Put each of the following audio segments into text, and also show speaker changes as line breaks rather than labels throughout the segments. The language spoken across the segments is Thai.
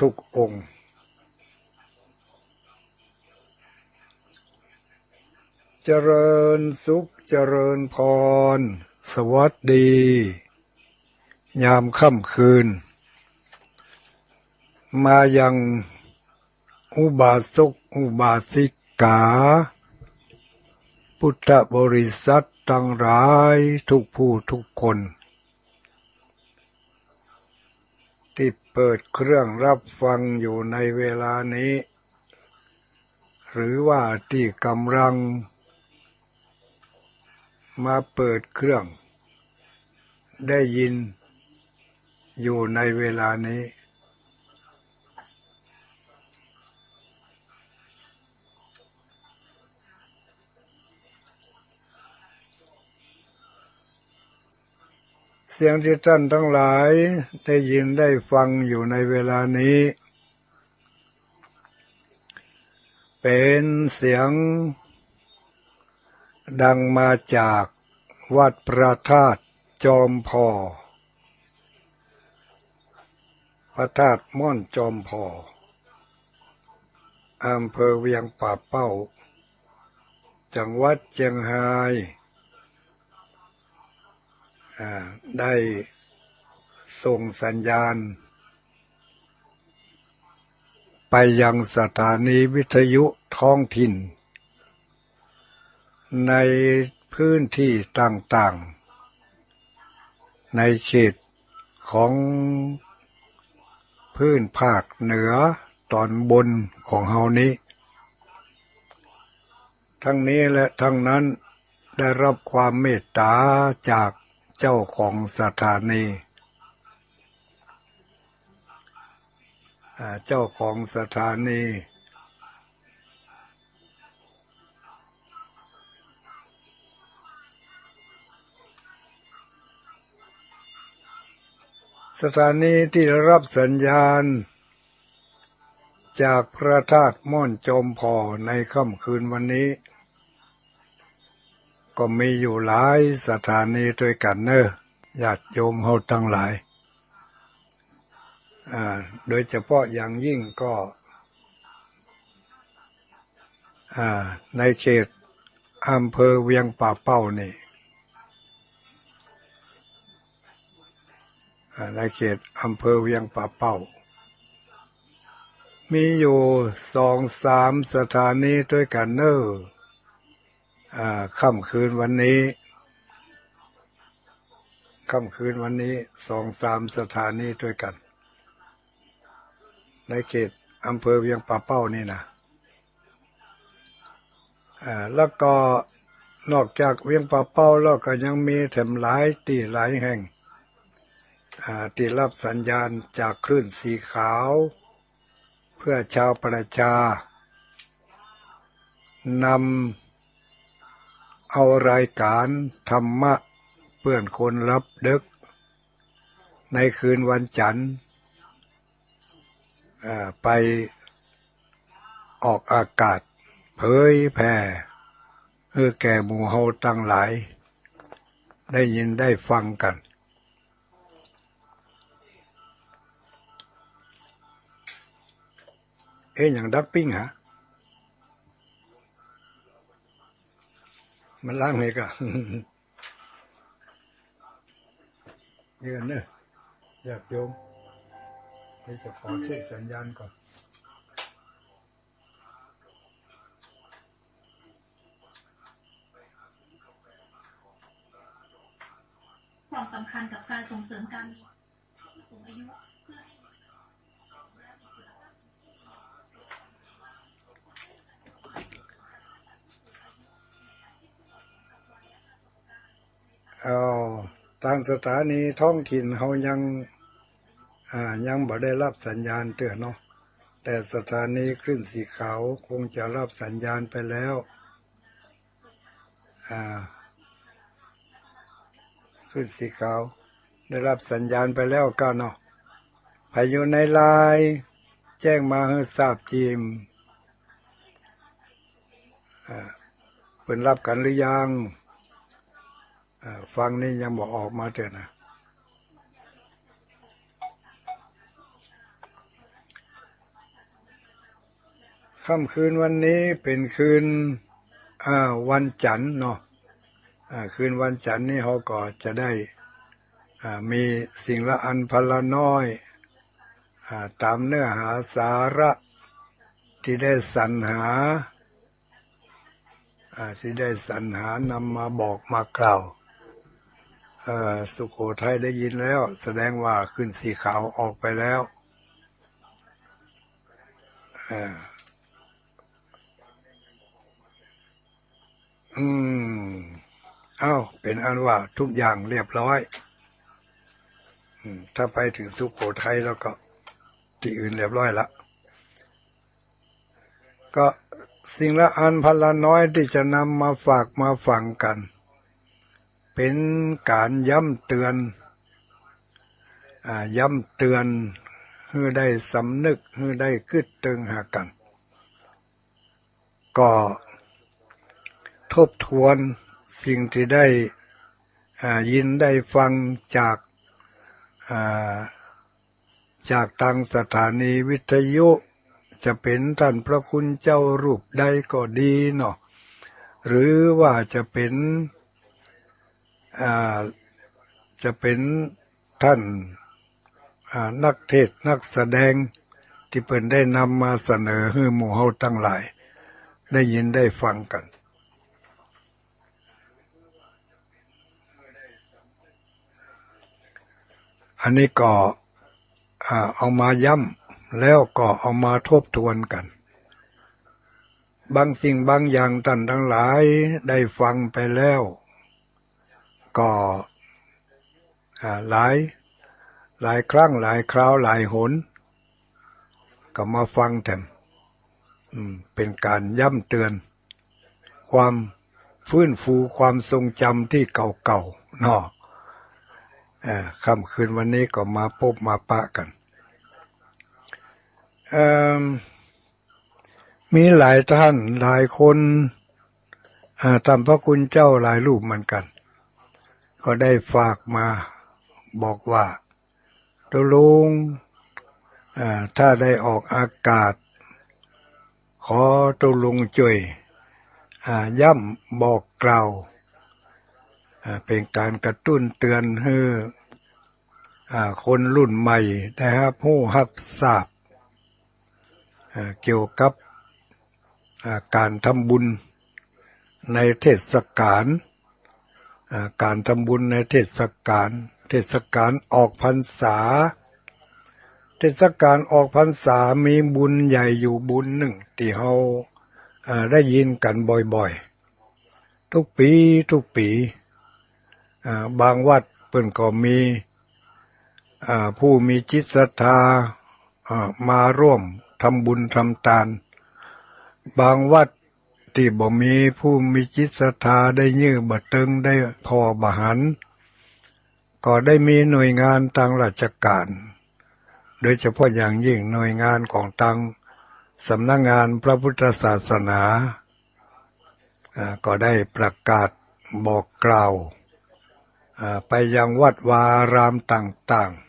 ทุกองค์เจริญสุขเจริญพรสวัสดียามค่ำคืนมายังอุบาสกอุบาสิกาพุทธบริษัททั้งหลายทุกผู้ทุกคนที่เปิดเครื่องรับฟังอยู่ในเวลานี้หรือว่าที่กำลังมาเปิดเครื่องได้ยินอยู่ในเวลานี้เสียงที่ท่านทั้งหลายได้ยินได้ฟังอยู่ในเวลานี้เป็นเสียงดังมาจากวัดพระธาตุจอมพอพระธาตุม่อนจอมพออำเภอเวียงป่าเป้าจังหวัดเชียงรายได้ส่งสัญญาณไปยังสถานีวิทยุท้องถิ่นในพื้นที่ต่างๆในเขตของพื้นภาคเหนือตอนบนของเฮานี้ทั้งนี้และทั้งนั้นได้รับความเมตตาจากเจ้าของสถานีเจ้าของสถานีที่รับสัญญาณจากพระธาตุม่อนจอมพอในค่ำคืนวันนี้ก็มีอยู่หลายสถานีด้วยกันเนอะญาติโยมเฮาทั้งหลายโดยเฉพาะอย่างยิ่งก็ในเขตอำเภอเวียงป่าเป้านี่ในเขตอำเภอเวียงป่าเป้ามีอยู่2-3สถานีด้วยกันเนอะค่ำคืนวันนี้2-3สถานีด้วยกันในเขตอำเภอเวียงป่าเป้านี่นะแล้วก็นอกจากเวียงป่าเป้าแล้วก็ยังมีแถมหลายที่หลายแห่งที่รับสัญญาณจากคลื่นสีขาวเพื่อชาวประชานำเอารายการธรรมะเพื่อนคนรับดึกในคืนวันจันทร์ไปออกอากาศเผยแผ่ให้แก่หมู่เฮาทั้งหลายได้ยินได้ฟังกันอย่างดักปิ้งฮะมันล้างเลยก็ยืนเนอะอยากโยมจะขอเช็คสัญญาณก่อน
ความสำคัญกับการส่งเสริมการมีผู้สูงอายุเพื่อ
ทางสถานีท้องถิ่นเขายังบ่ได้รับสัญญาณเตือนเนาะแต่สถานีคลื่นสีขาวคงจะรับสัญญาณไปแล้วคลื่นสีขาวได้รับสัญญาณไปแล้วก็เนาะพายุในไลน์แจ้งมาให้ทราบจีมเพิ่นรับกันหรือยังฟังนี่ยังบอกออกมาเถอะนะ ค่ำคืนวันนี้เป็นคืนวันจันทร์เนาะคืนวันจันทร์นี่เขาก็จะได้มีสิ่งละอันพละน้อยตามเนื้อหาสาระที่ได้สรรหานำมาบอกมากล่าวสุโขทัยได้ยินแล้วแสดงว่าขึ้นสีขาวออกไปแล้วเป็นอันว่าทุกอย่างเรียบร้อยถ้าไปถึงสุโขทัยแล้วก็ที่อื่นเรียบร้อยละก็สิ่งละอันพละน้อยที่จะนำมาฝากมาฟังกันเป็นการย้ำเตือนให้ได้สำนึกให้ได้คิดตึงหากันก็ทบทวนสิ่งที่ได้ยินได้ฟังจากทางสถานีวิทยุจะเป็นท่านพระคุณเจ้ารูปใดก็ดีเนาะหรือว่าจะเป็นท่านนักเทศน์นักแสดงที่เพิ่นได้นำมาเสนอให้หมู่เฮาทั้งหลายได้ยินได้ฟังกันอันนี้ก็เอามาย้ำแล้วก็เอามาทบทวนกันบางสิ่งบางอย่างท่านทั้งหลายได้ฟังไปแล้วก็หลายครั้งหลายคราวหลายหนก็มาฟังแต่เป็นการย้ำเตือนความฟื้นฟูความทรงจำที่เก่าๆเนาะค่ำคืนวันนี้ก็มาพบมาปะกันมีหลายท่านหลายคนทำพระคุณเจ้าหลายรูปเหมือนกันก็ได้ฝากมาบอกว่าตัวลุงถ้าได้ออกอากาศขอตัวลุงช่วยย้ำบอกกล่าวเป็นการกระตุ้นเตือนให้คนรุ่นใหม่ได้รับทราบเกี่ยวกับการทำบุญในเทศกาลการทำบุญในเทศกาลออกพรรษาเทศกาลออกพรรษามีบุญใหญ่อยู่บุญหนึ่งที่เราได้ยินกันบ่อยๆทุกปีบางวัดเพิ่นก็มีผู้มีจิตศรัทธามาร่วมทำบุญทำทานบางวัดที่บ่มีผู้มีจิตศรัทธาได้ยื้อบ่ตึงได้พอบหันก็ได้มีหน่วยงานทางราชการโดยเฉพาะอย่างยิ่งหน่วยงานของทางสำนักงานพระพุทธศาสนาก็ได้ประกาศบอกกล่าวไปยังวัดวาอารามต่างๆ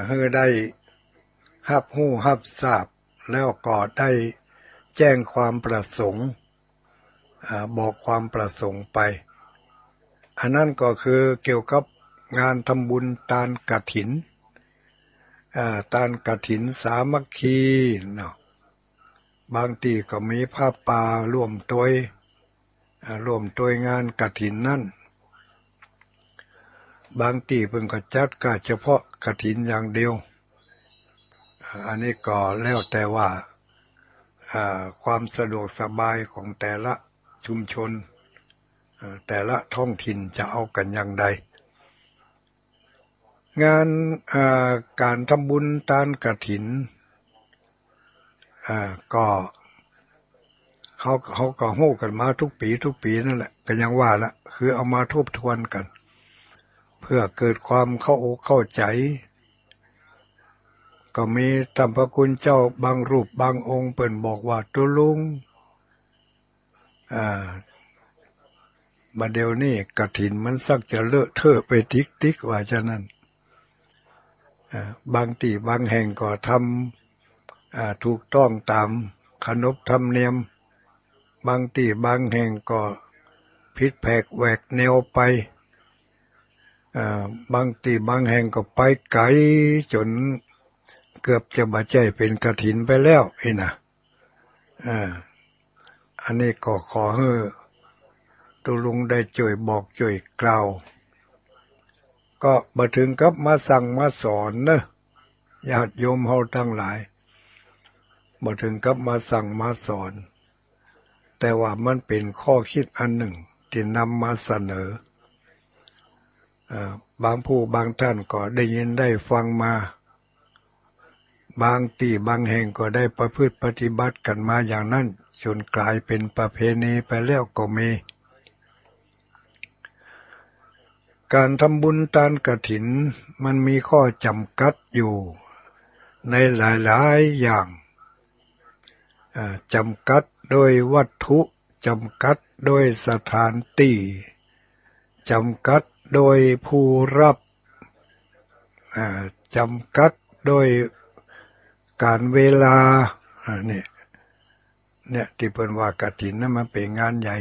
ให้ได้รับทราบแล้วก็ได้แจ้งความประสงค์บอกความประสงค์ไปอันนั้นก็คือเกี่ยวกับงานทำบุญทานกฐินสามัคคีเนาะบางทีก็มีผ้าป่าร่วมตัวงานกฐินนั่นบางทีเพิ่นก็จัดก็เฉพาะกฐินอย่างเดียวอันนี้ก็แล้วแต่ว่าความสะดวกสบายของแต่ละชุมชนแต่ละท้องถิ่นจะเอากันอย่างใดงานการทำบุญทานกฐินก็เขาก็ฮู้กันมาทุกปีนั่นแหละก็ยังว่าละคือเอามาทบทวนกันเพื่อเกิดความเข้าใจก็มีท่านพระคุณเจ้าบางรูปบางองค์เปิ่นบอกว่าตัวลุงบัดเดี๋ยวนี้กฐินมันสักจะเลอะเทอะไปติ๊กว่าฉะนั้นบางที่บางแห่งก็ท ถูกต้องตามขนบธรรมเนียมบางที่บางแห่งก็ผิดแผกแหวกแนวไปบางที่บางแห่งก็ไปไกลจนเกือบจะบาใจเป็นกฐินไปแล้วนะอันนี้ก็ขอให้ตุลุงได้ช่วยบอกช่วยกล่าวก็มาถึงกับมาสั่งมาสอนนะญาติโยมเฮาทั้งหลายมาถึงกับมาสั่งมาสอนแต่ว่ามันเป็นข้อคิดอันหนึ่งที่นำมาเสนอบางผู้บางท่านก็ได้ยินได้ฟังมาบางที่บางแห่งก็ได้ประพฤติปฏิบัติกันมาอย่างนั้นจนกลายเป็นประเพณีไปแล้วก็มีการทำบุญทานกฐินมันมีข้อจำกัดอยู่ในหลายๆอย่างจำกัดโดยวัตถุจำกัดโดยสถานที่จำกัดโดยผู้รับจำกัดโดยการเวลาเนี่ยที่เพิ่นว่ากฐินนั้นมันเป็นงานใหญ่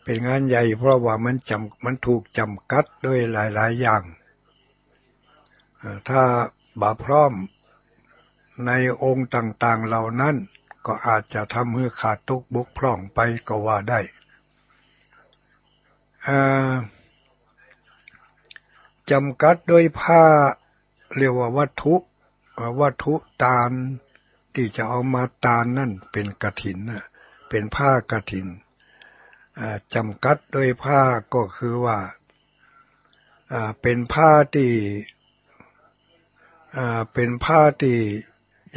เป็นงานใหญ่เพราะว่ามันถูกจำกัดด้วยหลายๆอย่างถ้าบ่พร้อมในองค์ต่างๆเหล่านั้นก็อาจจะทำให้ขาดตกบกพร่องไปก็ว่าได้จำกัดด้วยผ้าเรียกว่าวัตถุตาลที่จะเอามาตาลนั่นเป็นกฐินเป็นผ้ากฐินจำกัดด้วยผ้าก็คือว่าเป็นผ้าที่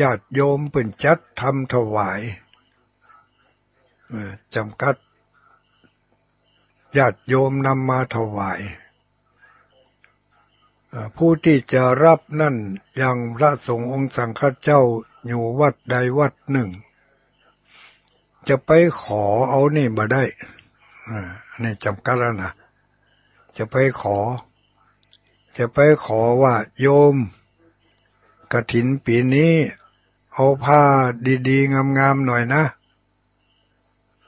ญาติโยมเป็นจัดทำถวายจำกัดญาติโยมนำมาถวายผู้ที่จะรับนั่นอย่างพระสงฆ์องค์สังฆเจ้าอยู่วัดใดวัดหนึ่งจะไปขอเอานี่มาได้อันนี้จำกัดแล้วนะจะไปขอว่าโยมกฐินปีนี้เอาผ้าดีๆงามๆหน่อยนะ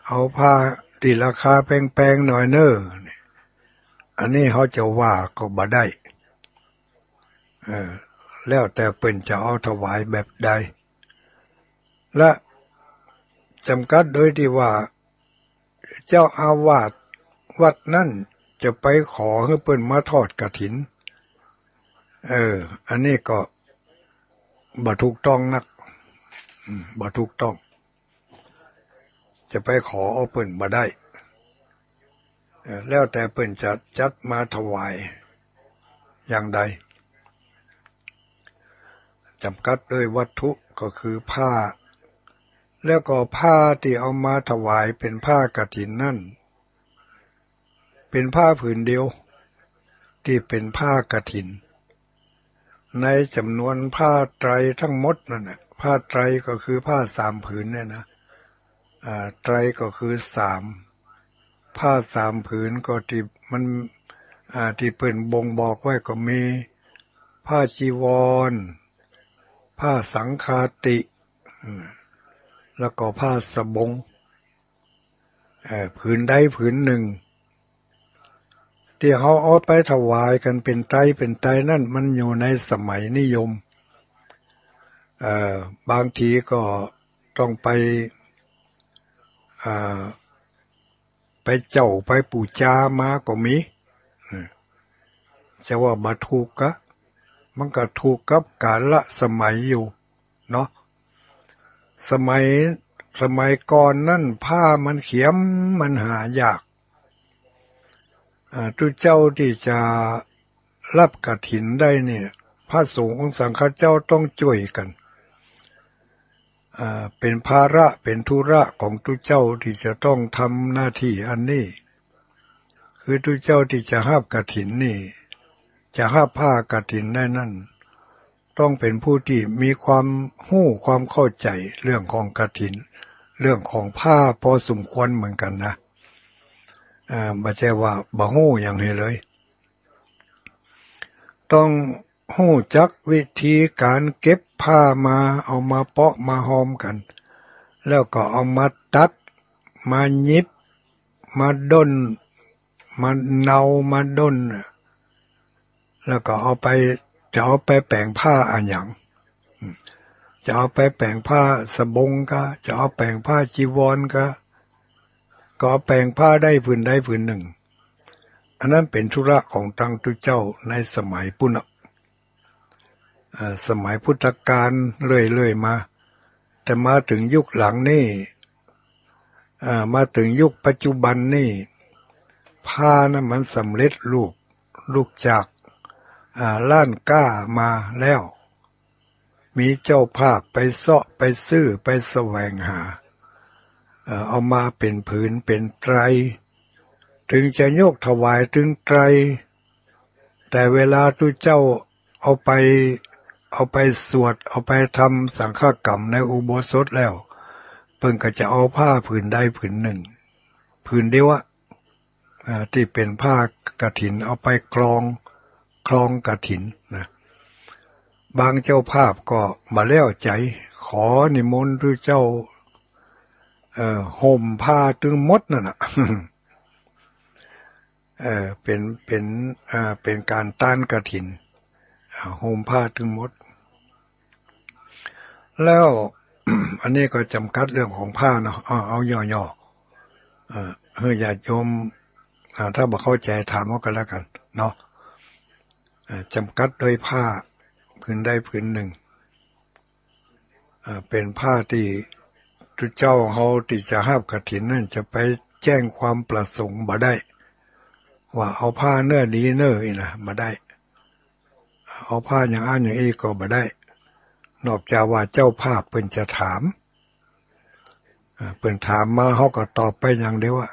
เอาผ้าที่ราคาแพงๆหน่อยเนอะอันนี้เขาจะว่าก็บ่ได้แล้วแต่เพิ่นจะเอาถวายแบบใดและจำกัดโดยที่ว่าเจ้าอาวาสวัดนั่นจะไปขอให้เพิ่นมาทอดกฐินอันนี้ก็บ่ถูกต้องนักบ่ถูกต้องจะไปขอเอาเพิ่นบ่ได้แล้วแต่เพิ่นจะจัดมาถวายอย่างใดจำกัดด้วยวัตถุก็คือผ้าแล้วก็ผ้าที่เอามาถวายเป็นผ้ากฐินนั่นเป็นผ้าผืนเดียวที่เป็นผ้ากฐินในจำนวนผ้าไตรทั้งหมดนั่นน่ะผ้าไตรก็คือผ้า3 ผืนเนี่ยนะไตรก็คือ3ผ้า3 ผืนก็ที่มันที่เพิ่นบ่งบอกไว้ก็มีผ้าจีวรผ้าสังฆาติแล้วก็ผ้าสบงผืนใดผืนหนึ่งที่เขาเอาไปถวายกันเป็นไตรนั่นมันอยู่ในสมัยนิยมบางทีก็ต้องไปเจ้าไปปูจามาก็มีจะว่าบ่ถูกกะมันก็ถูกกับกาลสมัยอยู่เนาะสมัยก่อนนั่นผ้ามันเขียมมันหายากทุกเจ้าที่จะรับกฐินได้เนี่ยพระสงฆ์องค์สังฆเจ้าต้องช่วยกันเป็นภาระเป็นธุระของทุกเจ้าที่จะต้องทำหน้าที่อันนี้คือทุกเจ้าที่จะรับกฐินนี่จะรับผ้ากฐินได้นั่นต้องเป็นผู้ที่มีความความเข้าใจเรื่องของกฐินเรื่องของผ้าพอสมควรเหมือนกันนะบ่ใช่ว่าบ่ฮู้อย่างนี้เลยต้อง หู้จักวิธีการเก็บผ้ามาเอามาเปาะมาหอมกันแล้วก็เอามาตัดมายิบมาด้นมาเนามาด้นแล้วก็เอาไปจะเอาไปแปลงผ้าอันหยังจะเอาไปแปลงผ้าสบงก็จะเอาแปลงผ้าจีวรก็เอาแปลงผ้าได้ผืนใดผืนหนึ่งอันนั้นเป็นธุระของตังตุเจ้าในสมัยปุณณสมัยพุทธกาลเรื่อยๆมาแต่มาถึงยุคหลังนี่มาถึงยุคปัจจุบันนี่ผ้านะมันสำเร็จลูกจากล้านก้ามาแล้วมีเจ้าภาพไปเสาะไปซื้อไปแสวงหาเอามาเป็นผืนเป็นไตรถึงจะยกถวายถึงไตรแต่เวลาทุเจ้าเอาไปสวดเอาไปทำสังฆกรรมในอุโบสถแล้วเพิ่นก็จะเอาผ้าผืนใดผืนหนึ่งผืนเดียวที่เป็นผ้ากฐินเอาไปคลองกฐินนะบางเจ้าภาพก็มาแล้วใจขอนิมนต์พระเจ้าห่มผ้าตึงมดนั่นน่ะ เป็นการต้านกฐินห่มผ้าตึงมดแล้ว อันนี้ก็จำกัดเรื่องของผ้าเนาะเอาย่อๆญาติโยมถ้าบ่เข้าใจถามเอากันแล้วกันเนาะจำกัดโดยผ้าผืนใดผืนหนึ่งเป็นผ้าที่ทุกเจ้าเฮาที่จะหาบกฐินนั่นจะไปแจ้งความประสงค์บ่ได้ว่าเอาผ้าเนื้อดีเนื้ออีนะบ่ได้เอาผ้าอย่างอันอย่างอีก็บ่ได้นอกจากว่าเจ้าภาพเพิ่นจะถามเพิ่นถามมาเฮาก็ตอบไปอย่างเดียวว่า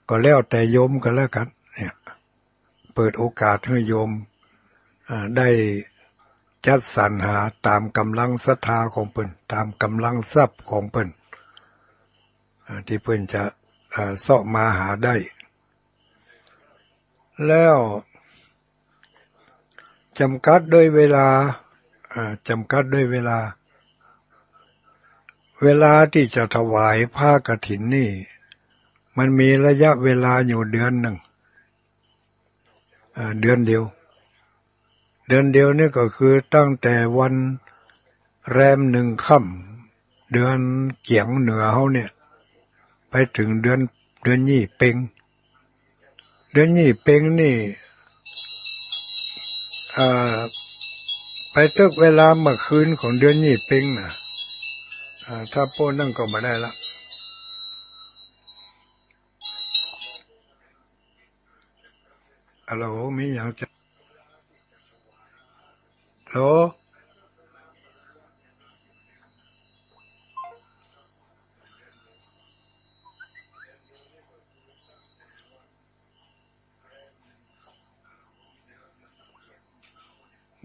ก็แล้วแต่โยมกันแล้วกันเนี่ยเปิดโอกาสให้โยมได้จัดสรรหาตามกำลังศรัทธาของเพิ่นตามกำลังทรัพย์ของเพิ่นที่เพิ่นจะเสาะมาหาได้แล้วจำกัดด้วยเวลาเวลาที่จะถวายผ้ากฐินนี่มันมีระยะเวลาอยู่เดือนหนึ่งเดือนเดียวนี่ก็คือตั้งแต่วันแรมหนึ่งค่ำเดือนเกียงเหนือเฮาเนี่ยไปถึงเดือนยี่เพ็งนี่ไปตึกเวลาเมื่อคืนของเดือนยี่เพ็งนะถ้าโป้นั่งก็มาได้ละฮัลโหลมีอย่างจะฮัลโหล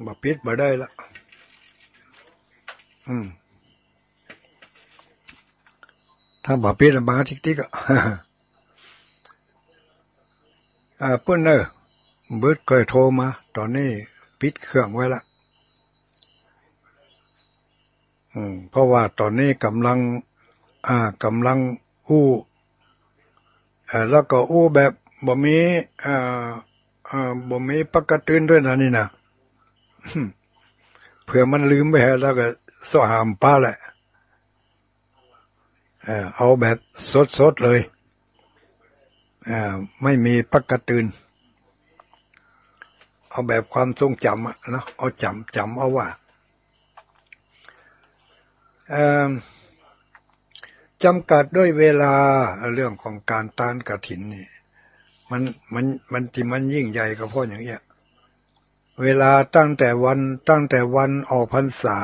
บ่ปิดบ่ได้ละถ้าบ่ปิดมาทิกๆเพิ่นเบิดเคยโทรมาตอนนี้ปิดเครื่องไว้ละเพราะว่าตอนนี้กำลังอู้แล้วก็อู้แบบบ่มีปกติด้วยนะนี่นะเผื่อมันลืมไปแล้วก็สอหามป้าแหละเอาแบบสดเลยไม่มีปกติเอาแบบความทรงจำเนาะเอาจำเอาว่าจำกัดด้วยเวลาเรื่องของการต้านกฐินนี่มันที่มันยิ่งใหญ่ก็เพราะอย่างเงี้ยเวลาตั้งแต่วันออกพรรษา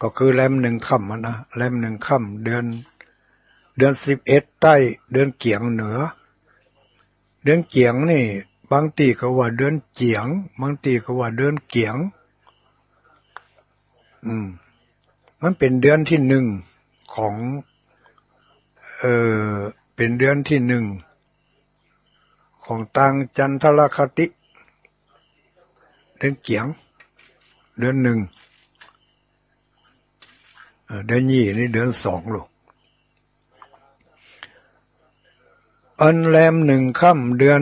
ก็คือแรมหนึ่งค่ำนะแรมหนึ่งค่ำเดือน11ใต้เดือนเกียงเหนือเดือนเกียงนี่บางทีก็ว่าเดือนเจียงบางทีก็ว่าเดือนเกียงมันเป็นเดือนที่หนึ่งของเป็นเดือนที่หนึ่งของตังจันทรคติ เดือนเกียงเดือนหนึ่งเดือนยี่นี่เดือนสองลูกอันแรมหนึ่งค่ำเดือ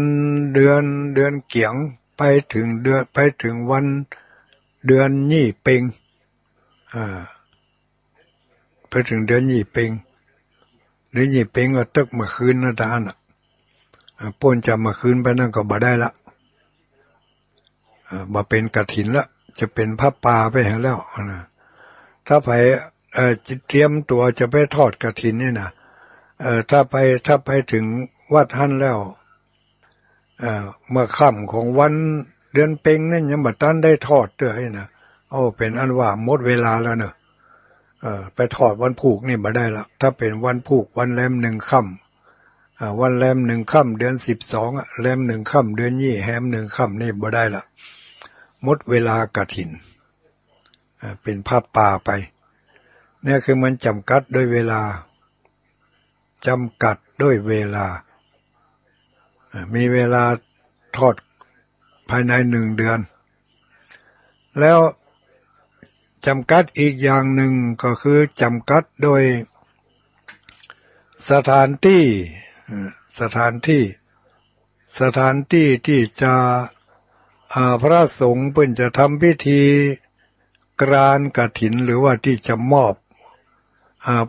นเกียงไปถึงวันเดือนยี่เพ็งไปถึงเดือนยี่เพ็งเดือนยี่เพ็งก็ตึกมาคืนนะท่านป่นจะมาคืนไปนั่นก็บ่ได้ละมาเป็นกฐินละจะเป็นพระป่าไปแล้วนะถ้าไปเตรียมตัวจะไปทอดกฐินนี่นะถ้าไปถึงวัดหั่นแล้วเมื่อค่ำของวันเดือนเพ็งนั่นยังบ่ทันได้ทอดเด้อให้นะโอ้เป็นอันว่าหมดเวลาแล้วเนอะไปทอดวันผูกนี่บ่ได้ละถ้าเป็นวันผูกวันแรมหนึ่งค่ำวันแรมหนึ่งค่ำเดือน12แรมหนึ่งค่ำเดือนยี่แฮมหนึ่งค่ำนี่บ่ได้ละหมดเวลากฐินเป็นภาพป่าไปเนี่ยคือมันจำกัดด้วยเวลาจำกัดด้วยเวลามีเวลาทอดภายใน1 เดือนแล้วจำกัดอีกอย่างหนึ่งก็คือจำกัดโดยสถานที่ที่จะพระสงฆ์เพิ่นจะทำพิธีกรานกฐินหรือว่าที่จะมอบ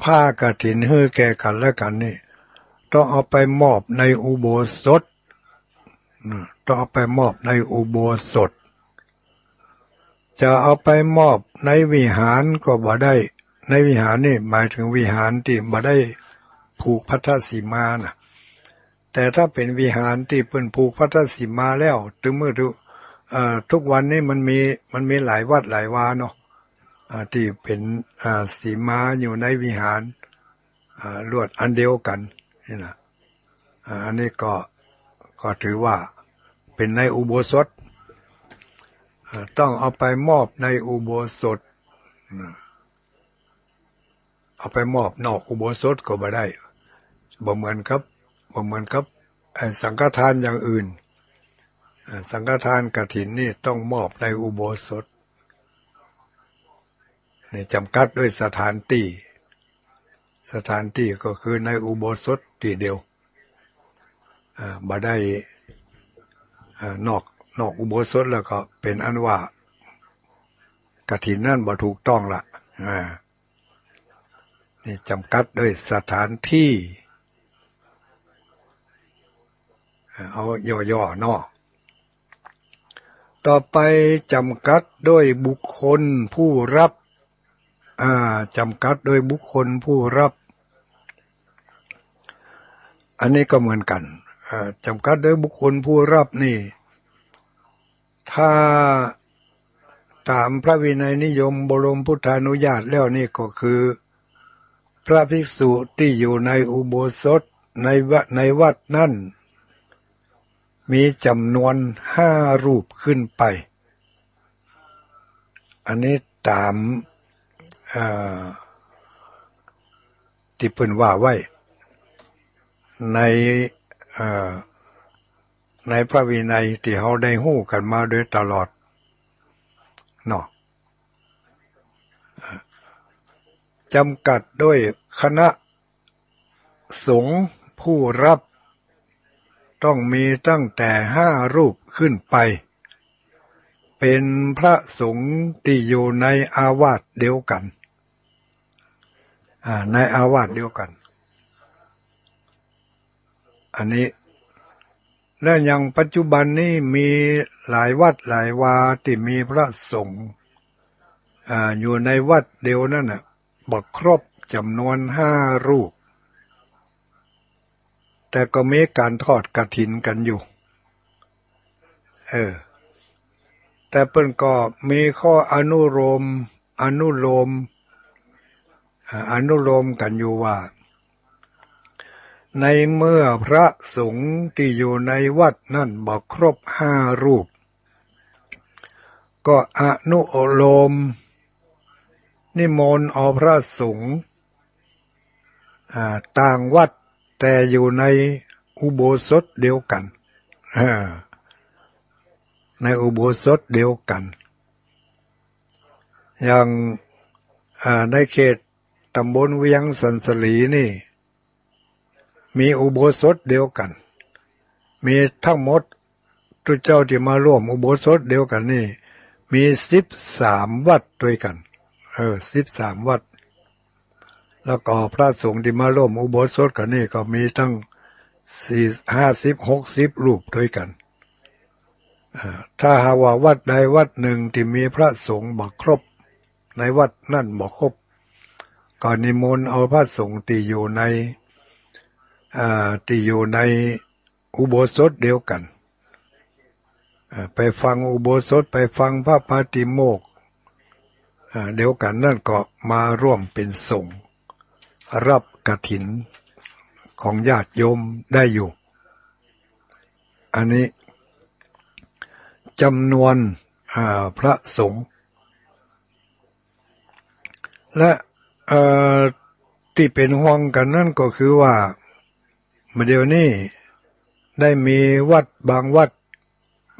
ผ้ากฐินให้แก่กันและกันนี่ต้องเอาไปมอบในอุโบสถจะเอาไปมอบในวิหารก็บ่ได้ในวิหารนี่หมายถึงวิหารที่บ่ได้ผูกพัทธสีมานะแต่ถ้าเป็นวิหารที่เพิ่นผูกพัทธสีมาแล้วถึงเมื่อทุกวันนี้มันมีหลายวัดหลายวาเนาะที่เป็นสีมาอยู่ในวิหารลวดอันเดียวกันนี่นะอันนี้ก็ถือว่าเป็นในอุโบสถต้องเอาไปมอบในอุโบสถเอาไปมอบนอกอุโบสถก็บ่ได้บ่เหมือนครับสังฆทานอย่างอื่นสังฆทานกฐินนี่ต้องมอบในอุโบสถนี่จำกัดด้วยสถานที่ก็คือในอุโบสถที่เดียวบ่ได้นอกอุโบสถแล้วก็เป็นอันว่ากฐินนั่นบ่ถูกต้องละนี่จำกัดด้วยสถานที่เอาย่อๆเนาะต่อไปจำกัดด้วยบุคคลผู้รับจำกัดโดยบุคคลผู้รับอันนี้ก็เหมือนกันจำกัดโดยบุคคลผู้รับนี่ถ้าตามพระวินัยนิยมบรมพุทธานุญาตแล้วนี่ก็คือพระภิกษุที่อยู่ในอุโบสถในวัดนั่นมีจำนวน5 รูปขึ้นไปอันนี้ตามที่เพิ่นว่าไว้ในพระวินัยที่เขาได้ฮู้กันมาโดยตลอดเนาะจำกัดด้วยคณะสงฆ์ผู้รับต้องมีตั้งแต่5 รูปขึ้นไปเป็นพระสงฆ์ที่อยู่ในอาวาสเดียวกันในอาวาสเดียวกันอันนี้และอย่างปัจจุบันนี้มีหลายวัดหลายวาที่มีพระสงฆ์อยู่ในวัดเดียวนั่นน่ะบ่ครบจำนวน5 รูปแต่ก็มีการทอดกฐินกันอยู่แต่เพิ่นก็มีข้ออนุโลมกันอยู่ว่าในเมื่อพระสงฆ์ที่อยู่ในวัดนั่นบ่ครบ5 รูปก็อนุโลมนิมนต์เอาพระสงฆ์ต่างวัดแต่อยู่ในอุโบสถเดียวกัน ในอุโบสถเดียวกันอย่างในเขตตำบลเวียงสันสลีนี่มีอุโบสถเดียวกันมีทั้งหมดทุกเจ้าที่มาร่วมอุโบสถเดียวกันนี่มี13 วัดด้วยกัน13 วัดแล้วก็พระสงฆ์ที่มาร่วมอุโบสถกันนี่ก็มีตั้ง50-60 รูปด้วยกันถ้าหากว่าวัดใดวัดหนึ่งที่มีพระสงฆ์บ่ครบในวัดนั่นบ่ครบก็นิมนต์เอาพระสงฆ์ที่อยู่ในอุโบสถเดียวกันไปฟังอุโบสถไปฟังพระปาติโมกข์เดียวกันนั่นก็มาร่วมเป็นสงฆ์รับกฐินของญาติโยมได้อยู่อันนี้จำนวนพระสงฆ์และที่เป็นห่วงกันนั่นก็คือว่าเดี๋ยวนี้ได้มีวัดบางวัด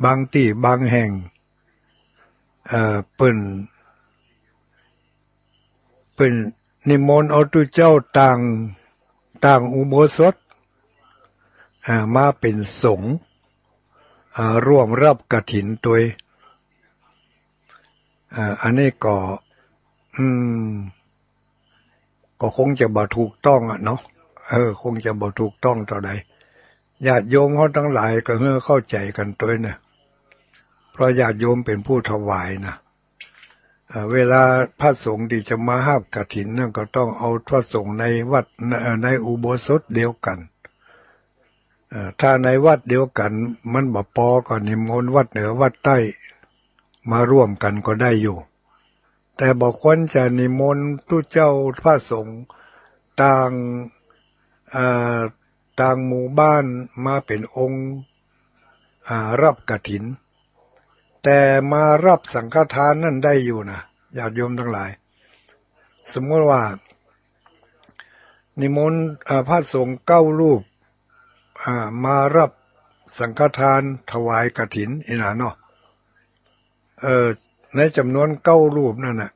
บางที่บางแห่งเปิ้นนิมนต์เอาตุเจ้าต่างอุโบสถมาเป็นสงฆ์ร่วมรับกฐินตัวอันนี้ก็คงจะบ่ถูกต้องเนาะคงจะบ่ถูกต้องเท่าใดญาติโยมเขาทั้งหลายก็เข้าใจกันตัวนะเพราะญาติโยมเป็นผู้ถวายนะเวลาพระสงฆ์ที่จะมาหาบกฐินนั่นก็ต้องเอาพระสงฆ์ในวัดในอุโบสถเดียวกันถ้าในวัดเดียวกันมันบ่พอก็นิมนต์วัดเหนือวัดใต้มาร่วมกันก็ได้อยู่แต่บ่ควรจะนิมนต์ทุกเจ้าพระสงฆ์ต่างหมู่บ้านมาเป็นองค์รับกฐินแต่มารับสังฆทานนั่นได้อยู่นะญาติโยมทั้งหลายสมมติว่านิมนต์พระสงฆ์9 รูปมารับสังฆทานถวายกฐินเนาะในจำนวน9 รูปนั่นน่ะ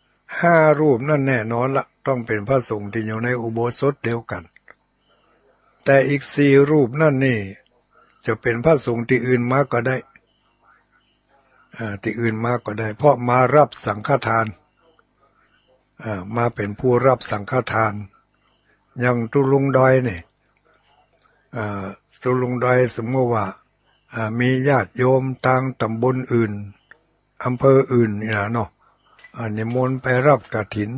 5 รูปนั่นแน่นอนละต้องเป็นพระสงฆ์ที่อยู่ในอุโบสถเดียวกันแต่อีก4 รูปนั่นนี่จะเป็นพระสงฆ์ที่อื่นมาก็ได้ที่อื่นมาก็ได้เพราะมารับสังฆทานมาเป็นผู้รับสังฆทานอย่างตุลุงดอยนี่ตุลุงดอยสมมติว่ามีญาติโยมต่างตำบลอื่นอำเภออื่นเนาะนิมนต์ไปรับกฐิน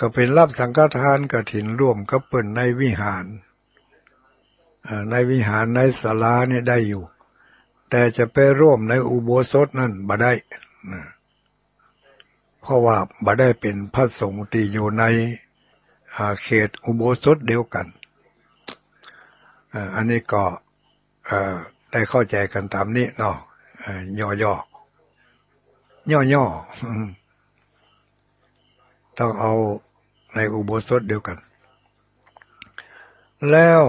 ก็เป็นรับสังฆทานกฐินร่วมกับเปิ้นในวิหารในศาลาเนี่ยได้อยู่แต่จะไปร่วมในอุโบสถนั่นบ่ได้เพราะว่าบ่ได้เป็นพระสงฆ์ที่อยู่ในเขตอุโบสถเดียวกันอันนี้ก็ได้เข้าใจกันตามนี้เนาะย่อต้องเอาในอุโบสถเดียวกันแล้ว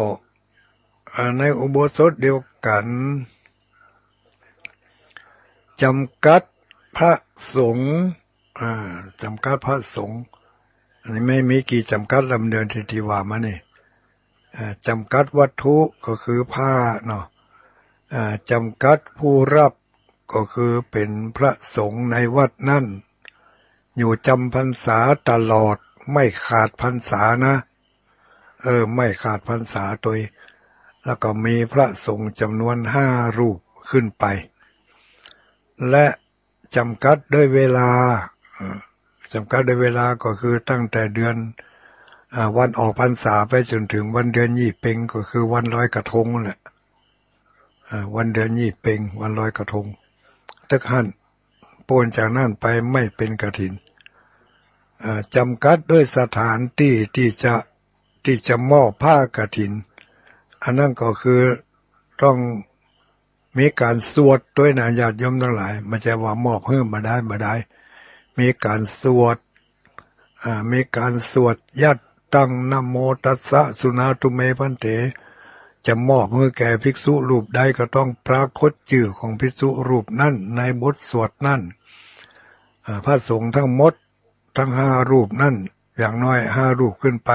ในอุโบสถเดียวกันจำกัดพระสงฆ์จำกัดพระสงฆ์อันนี้ไม่มีกี่จำกัดลำเดินที่ว่ามานี่จำกัดวัตถุก็คือผ้าเนาะจำกัดผู้รับก็คือเป็นพระสงฆ์ในวัดนั่นอยู่จำพรรษาตลอดไม่ขาดพรรษานะไม่ขาดพรรษาตัวแล้วก็มีพระสงฆ์จำนวน5 รูปขึ้นไปและจำกัดด้วยเวลาก็คือตั้งแต่เดือนวันออกพรรษาไปจนถึงวันเดือนยี่เพ็งก็คือวันลอยกระทงแหละวันเดือนยี่เพ็งวันลอยกระทงตึกหันโปนจากนั้นไปไม่เป็นกฐินจำกัดด้วยสถานที่จะมอบผ้ากฐินอันนั้นก็คือต้องมีการสวดด้วยนะญาติโยมทั้งหลายไม่ใช่ว่ามอบเพิ่มมาได้มีการสวดยัตตังนะโมตัสสะสุนาตุเมพันเต จะมอบให้แก่ภิกษุรูปใดก็ต้องปรากฏชื่อของภิกษุรูปนั้นในบทสวดนั้นพระสงฆ์ทั้งหมดทั้ง5 รูปนั่นอย่างน้อย5 รูปขึ้นไป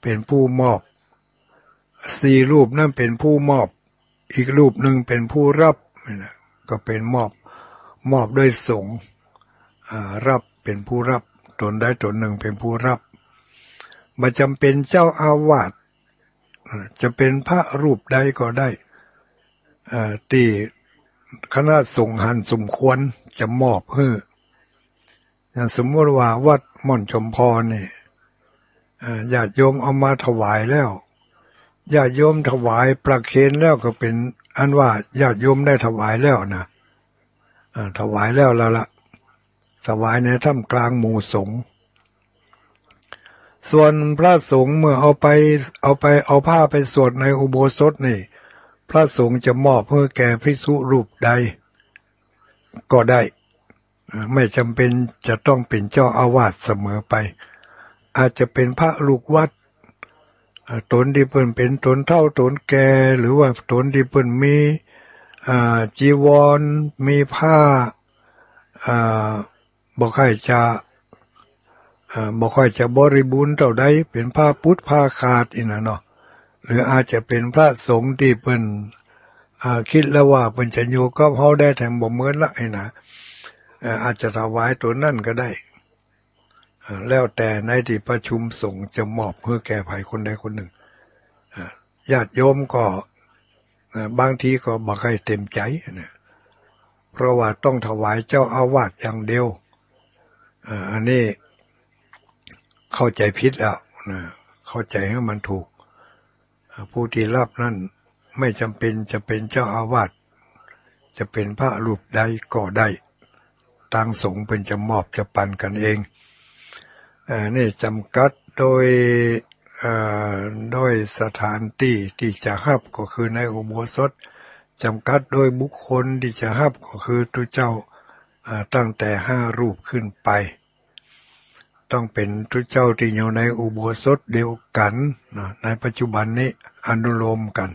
เป็นผู้มอบ4 รูปนั่นเป็นผู้มอบอีกรูปหนึ่งเป็นผู้รับก็เป็นมอบด้วยสงฆ์รับเป็นผู้รับตนใดตนหนึ่งเป็นผู้รับบ่จำเป็นเจ้าอาวาสจะเป็นพระรูปใดก็ได้ที่คณะสงฆ์หันสมควรจะมอบให้อย่างสมมติว่าวัดม่อนชมพรนี่ญาติโยมเอามาถวายแล้วญาติโยมถวายประเคนแล้วก็เป็นอันว่าญาติโยมได้ถวายแล้วนะถวายแล้วล่ะถวายในท่ามกลางหมู่สงฆ์ส่วนพระสงฆ์เมื่อเอาผ้าไปสวดในอุโบสถนี่พระสงฆ์จะมอบให้แก่ภิกษุรูปใดก็ได้ไม่จำเป็นจะต้องเป็นเจ้าอาวาสเสมอไปอาจจะเป็นพระลูกวัดตนที่เพิ่นเป็นตนเฒ่าตนแก่หรือว่าตนที่เพิ่นมีจีวรมีผ้าบ่ค่อยจะบริบูรณ์เท่าใดเป็นผ้าพุทธผ้าขาดอีกนะเนาะหรืออาจจะเป็นพระสงฆ์ที่เพิ่นคิดแล้วว่าเพิ่นจะอยู่กับเฮาได้แถมบ่เหมือนละไอ้นะอาจจะถวายตัวนั่นก็ได้แล้วแต่ในที่ประชุมสงฆ์จะมอบเพื่อแก่ภัยคนใดคนหนึ่งญาติโยมก็บางทีก็บ่ค่อยเต็มใจนะเพราะว่าต้องถวายเจ้าอาวาสอย่างเดียวอันนี้เข้าใจผิดแล้วนะเข้าใจให้มันถูกผู้ที่รับนั่นไม่จำเป็นจะเป็นเจ้าอาวาสจะเป็นพระรูปใดก็ได้ทางสงฆ์เป็นจะมอบจะปันกันเองนี่จำกัดโดยสถานที่จะฮับก็คือในอุโบสถจำกัดโดยบุคคลที่จะฮับก็คือตัวเจ้าตั้งแต่5 รูปขึ้นไปต้องเป็นตัวเจ้าที่อยู่ในอุโบสถเดียวกันในปัจจุบันนี้อนุโลมกัน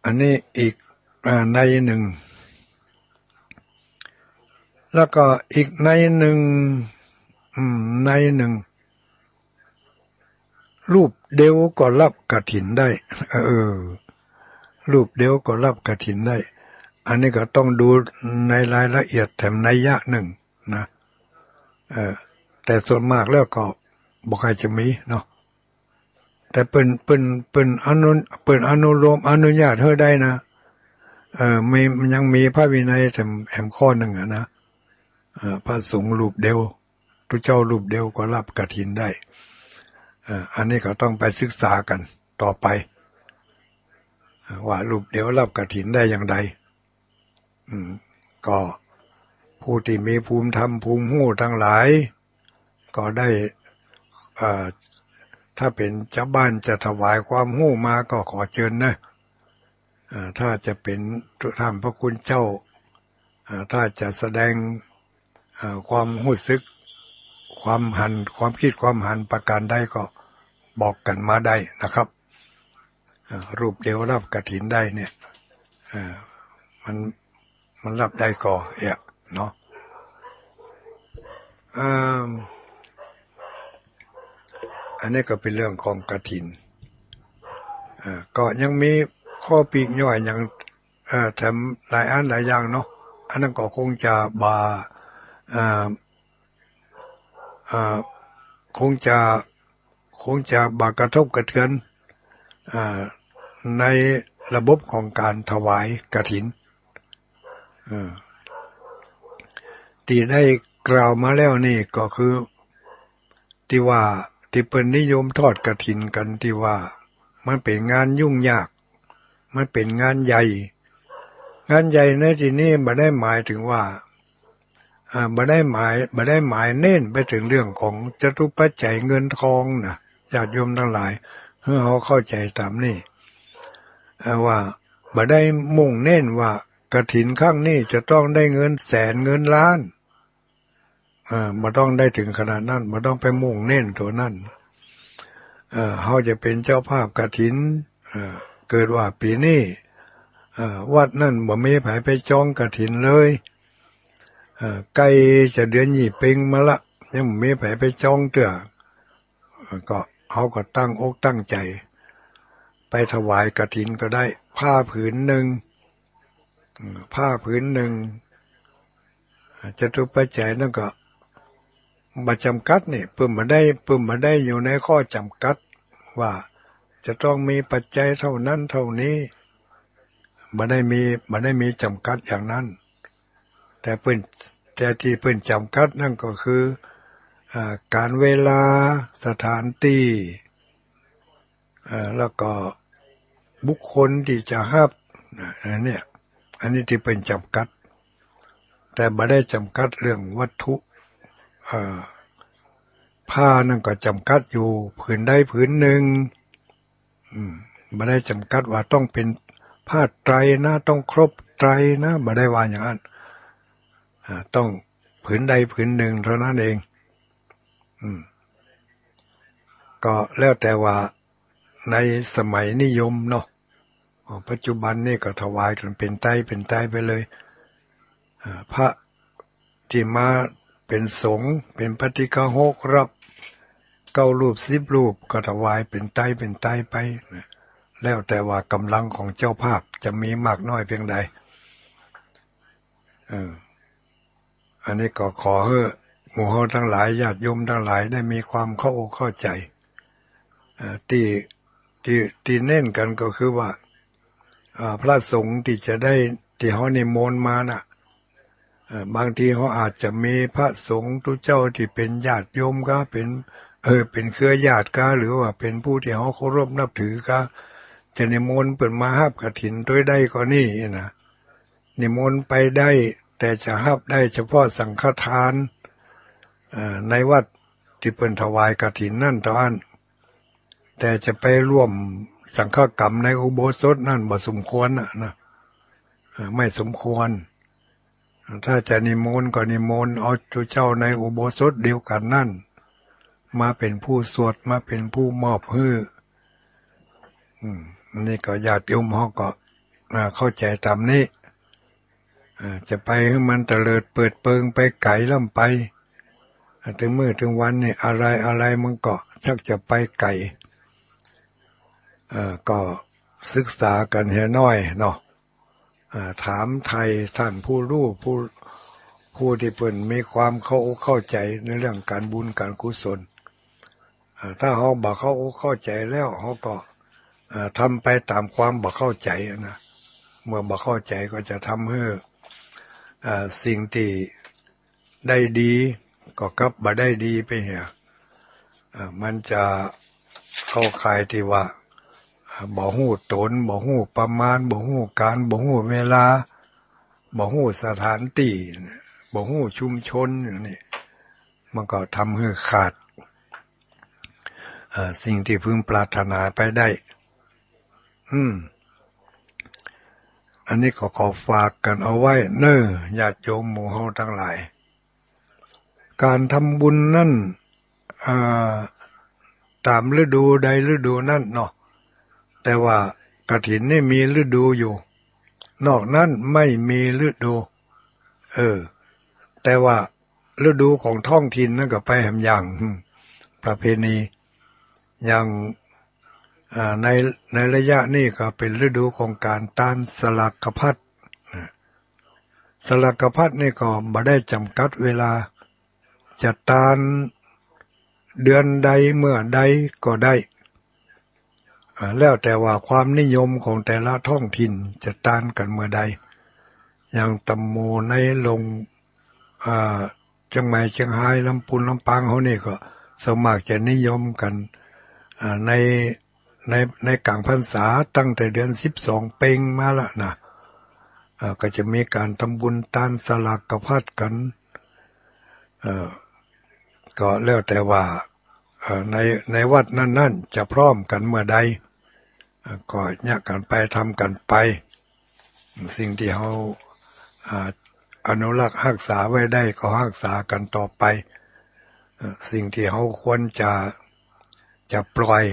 อันนี้อีกในหนึ่งแล้วก็อีกในหนึ่งรูปเดียวก็รับกฐินได้รูปเดียวก็รับกฐินได้อันนี้ก็ต้องดูในรายละเอียดแถมนัยยะหนึ่งนะแต่ส่วนมากแล้วก็บ่ค่อยจะมีเนาะแต่เปิ้นอนุโลมอนุญาตให้ได้นะยังมีพระวินัยแถมข้อหนึ่งนะพระสงฆ์รูปเดียวทุกเจ้ารูปเดียวก็รับกฐินได้อันนี้ก็ต้องไปศึกษากันต่อไปว่ารูปเดียวรับกฐินได้อย่างไรก็ผู้ที่มีภูมิธรรมภูมิหูทั้งหลายก็ได้ถ้าเป็นเจ้าบ้านจะถวายความหูมาก็ขอเชิญนะถ้าจะเป็นท่านพระคุณเจ้าถ้าจะแสดงความรู้สึกความคิดความหันประการใดก็บอกกันมาได้นะครับรูปเดียวรับกฐินได้เนี่ยมันรับได้ก็เนาะอันนี้ก็เป็นเรื่องของกฐินก็ยังมีข้อปีกย่อยอย่างแถมหลายอย่างเนาะอันนั้นก็คงจะบากระทบกระเทือนในระบบของการถวายกฐินที่ได้กล่าวมาแล้วนี่ก็คือที่เปิ้นนิยมทอดกฐินกันที่ว่ามันเป็นงานยุ่งยากมันเป็นงานใหญ่ในที่นี้บ่ได้หมายถึงว่าบ่ได้หมายเน้นไปถึงเรื่องของจตุปัจจัยเงินทองนะญาติโยมทั้งหลายเพื่อเขาเข้าใจตามนี้ว่าบ่ได้มุ่งเน้นว่ากฐินครั้งนี้จะต้องได้เงินแสนเงินล้านบ่ต้องได้ถึงขนาดนั้นบ่ต้องไปมุ่งเน้นตัวนั้น เขาจะเป็นเจ้าภาพกฐินเกิดว่าปีนี้วัดนั่นบ่มีไผไปจองกฐินเลยใกล้จะเดือนยี่เพ็งมาละยังบ่มีไผไปจองเตื้อก็เขาก็ตั้งอกตั้งใจไปถวายกฐินก็ได้ผ้าผืนหนึ่งจตุปัจจัยนั่นก็บัจำกัดนี่เพิ่มมาได้อยู่ในข้อจำกัดว่าจะต้องมีปัจจัยเท่านั้นเท่านี้บ่ได้มีจำกัดอย่างนั้นแต่ที่เพิ่นจำกัดนั่นก็คือการเวลาสถานที่แล้วก็บุคคลที่จะรับอันนี้ที่เป็นจำกัดแต่บ่ได้จำกัดเรื่องวัตถุผ้านั่นก็จำกัดอยู่ผืนใดผืนหนึ่งบ่ได้จำกัดว่าต้องเป็นผ้าไตรนะต้องครบไตรนะบ่ได้ว่าอย่างนั้นต้องผืนใดผืนหนึ่งเท่านั้นเองก็แล้วแต่ว่าในสมัยนิยมเนาะปัจจุบันนี่ก็ถวายกันเป็นไตไปเลยพระที่มาเป็นสงฆ์เป็นปฏิฆาหกรับ9 รูป10 รูปก็ถวายเป็นไตไปแล้วแต่ว่ากำลังของเจ้าภาพจะมีมากน้อยเพียงใดอันนี้ก็ขอให้หมู่เฮาทั้งหลายญาติโยมทั้งหลายได้มีความเข้าอกเข้าใจที่เน้นกันก็คือว่าพระสงฆ์ที่จะได้ที่เขานิมนต์มาน่ะบางทีเขาอาจจะมีพระสงฆ์ทุกเจ้าที่เป็นญาติโยมก็เป็นเครือญาติก็หรือว่าเป็นผู้ที่เขาเคารพนับถือก็จะนิมนต์เปิดมาฮับกฐินด้วยได้ก็นี่นะนิมนต์ไปได้แต่จะฮับได้เฉพาะสังฆทานในวัดที่เปิ่นถวายกฐินนั่นเท่านั้นแต่จะไปร่วมสังฆกรรมในอุโบสถนั่นบ่สมควรนะไม่สมควรถ้าจะนิมนต์ก็นิมนต์เอาเจ้าในอุโบสถเดียวกันนั่นมาเป็นผู้สวดมาเป็นผู้มอบให้นี่ก็ญาติโยมเขาก็เข้าใจตามนี้จะไปให้มันเตลิดเปิดเปิงไปไกลล่ำไปถึงมื้อถึงวันนี่อะไรมันก็ชักจะไปไกลก็ศึกษากันให้น้อยเนาะถามไทยท่านผู้รู้ผู้ที่เพิ่นมีความเข้าใจในเรื่องการบุญการกุศลถ้าเขาบ่เข้าใจแล้วเขาก็ทำไปตามความบ่เข้าใจนะเมื่อบ่เข้าใจก็จะทำให้สิ่งที่ได้ดีก็กลับบ่ได้ดีไปเหียมันจะเข้าข่ายที่ว่าบ่ฮู้ตนบ่ฮู้ประมาณบ่ฮู้การบ่ฮู้เวลาบ่ฮู้สถานที่บ่ฮู้ชุมชนนี่มันก็ทำให้ขาดสิ่งที่พึงปรารถนาไปได้อันนี้ขอฝากกันเอาไว้เน้อญาติโยมหมู่เฮาทั้งหลายการทำบุญนั่นตามฤดูใดฤดูนั่นเนาะแต่ว่ากฐินนี่มีฤดูอยู่นอกนั้นไม่มีฤดูแต่ว่าฤดูของท้องถิ่นนั่นก็ไปแหมอย่างประเพณีอย่างในระยะนี้ก็เป็นฤดูของการตานสลักพัดสลักพัดนี่ก็บ่ได้จำกัดเวลาจะตานเดือนใดเมื่อใดก็ได้แล้วแต่ว่าความนิยมของแต่ละท้องถิ่นจะตานกันเมื่อใดอย่างตำโมในลงเชียงใหม่เชียงรายลำพูนลำปางเขานี่ก็สมัครจะนิยมกันในกลางพรรษาตั้งแต่เดือน12เพ็งมาละนะก็จะมีการทำบุญตานสลักพัดกันก็แล้วแต่ว่าในวัดนั้นๆจะพร้อมกันเมื่อใดก็แยกกันไปทำกันไปสิ่งที่เขาอนุรักษ์รักษาไว้ได้ก็รักษากันต่อไปสิ่งที่เขาควรจะ จะปล่อย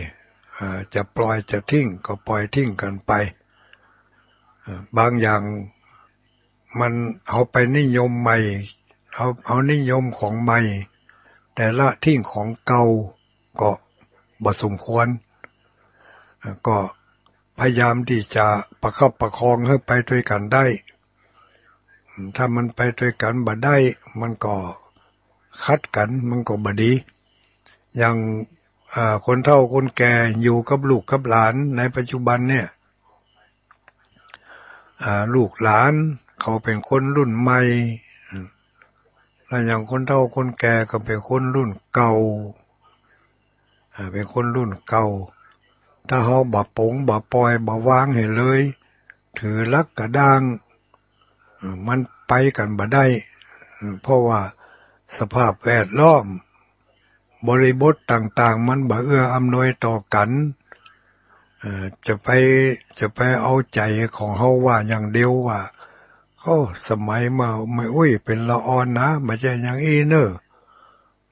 จะทิ้งก็ปล่อยทิ้งกันไปบางอย่างมันเอาไปนิยมใหม่เอานิยมของใหม่แต่ละทิ้งของเก่าก็บ่สมควรก็พยายามที่จะประคับประคองให้ไปด้วยกันได้ถ้ามันไปด้วยกันบ่ได้มันก็คัดกันมันก็บ่ดีอย่างคนเฒ่าคนแก่อยู่กับลูกกับหลานในปัจจุบันเนี่ยลูกหลานเขาเป็นคนรุ่นใหม่แล้วอย่างคนเฒ่าคนแก่ก็เป็นคนรุ่นเก่าเป็นคนรุ่นเก่าถ้าเขาบ่ปงบ่ปล่อยบ่วางให้เลยถือลักกระด้างมันไปกันบ่ได้เพราะว่าสภาพแวดล้อมบริบทต่างๆมันบ่เอื้ออำนวยต่อกันจะไปเอาใจของเฮาว่าอย่างเดียวว่าเขาสมัยมาไม่เป็นละอ่อนนะไม่ใช่อย่างอีเนอ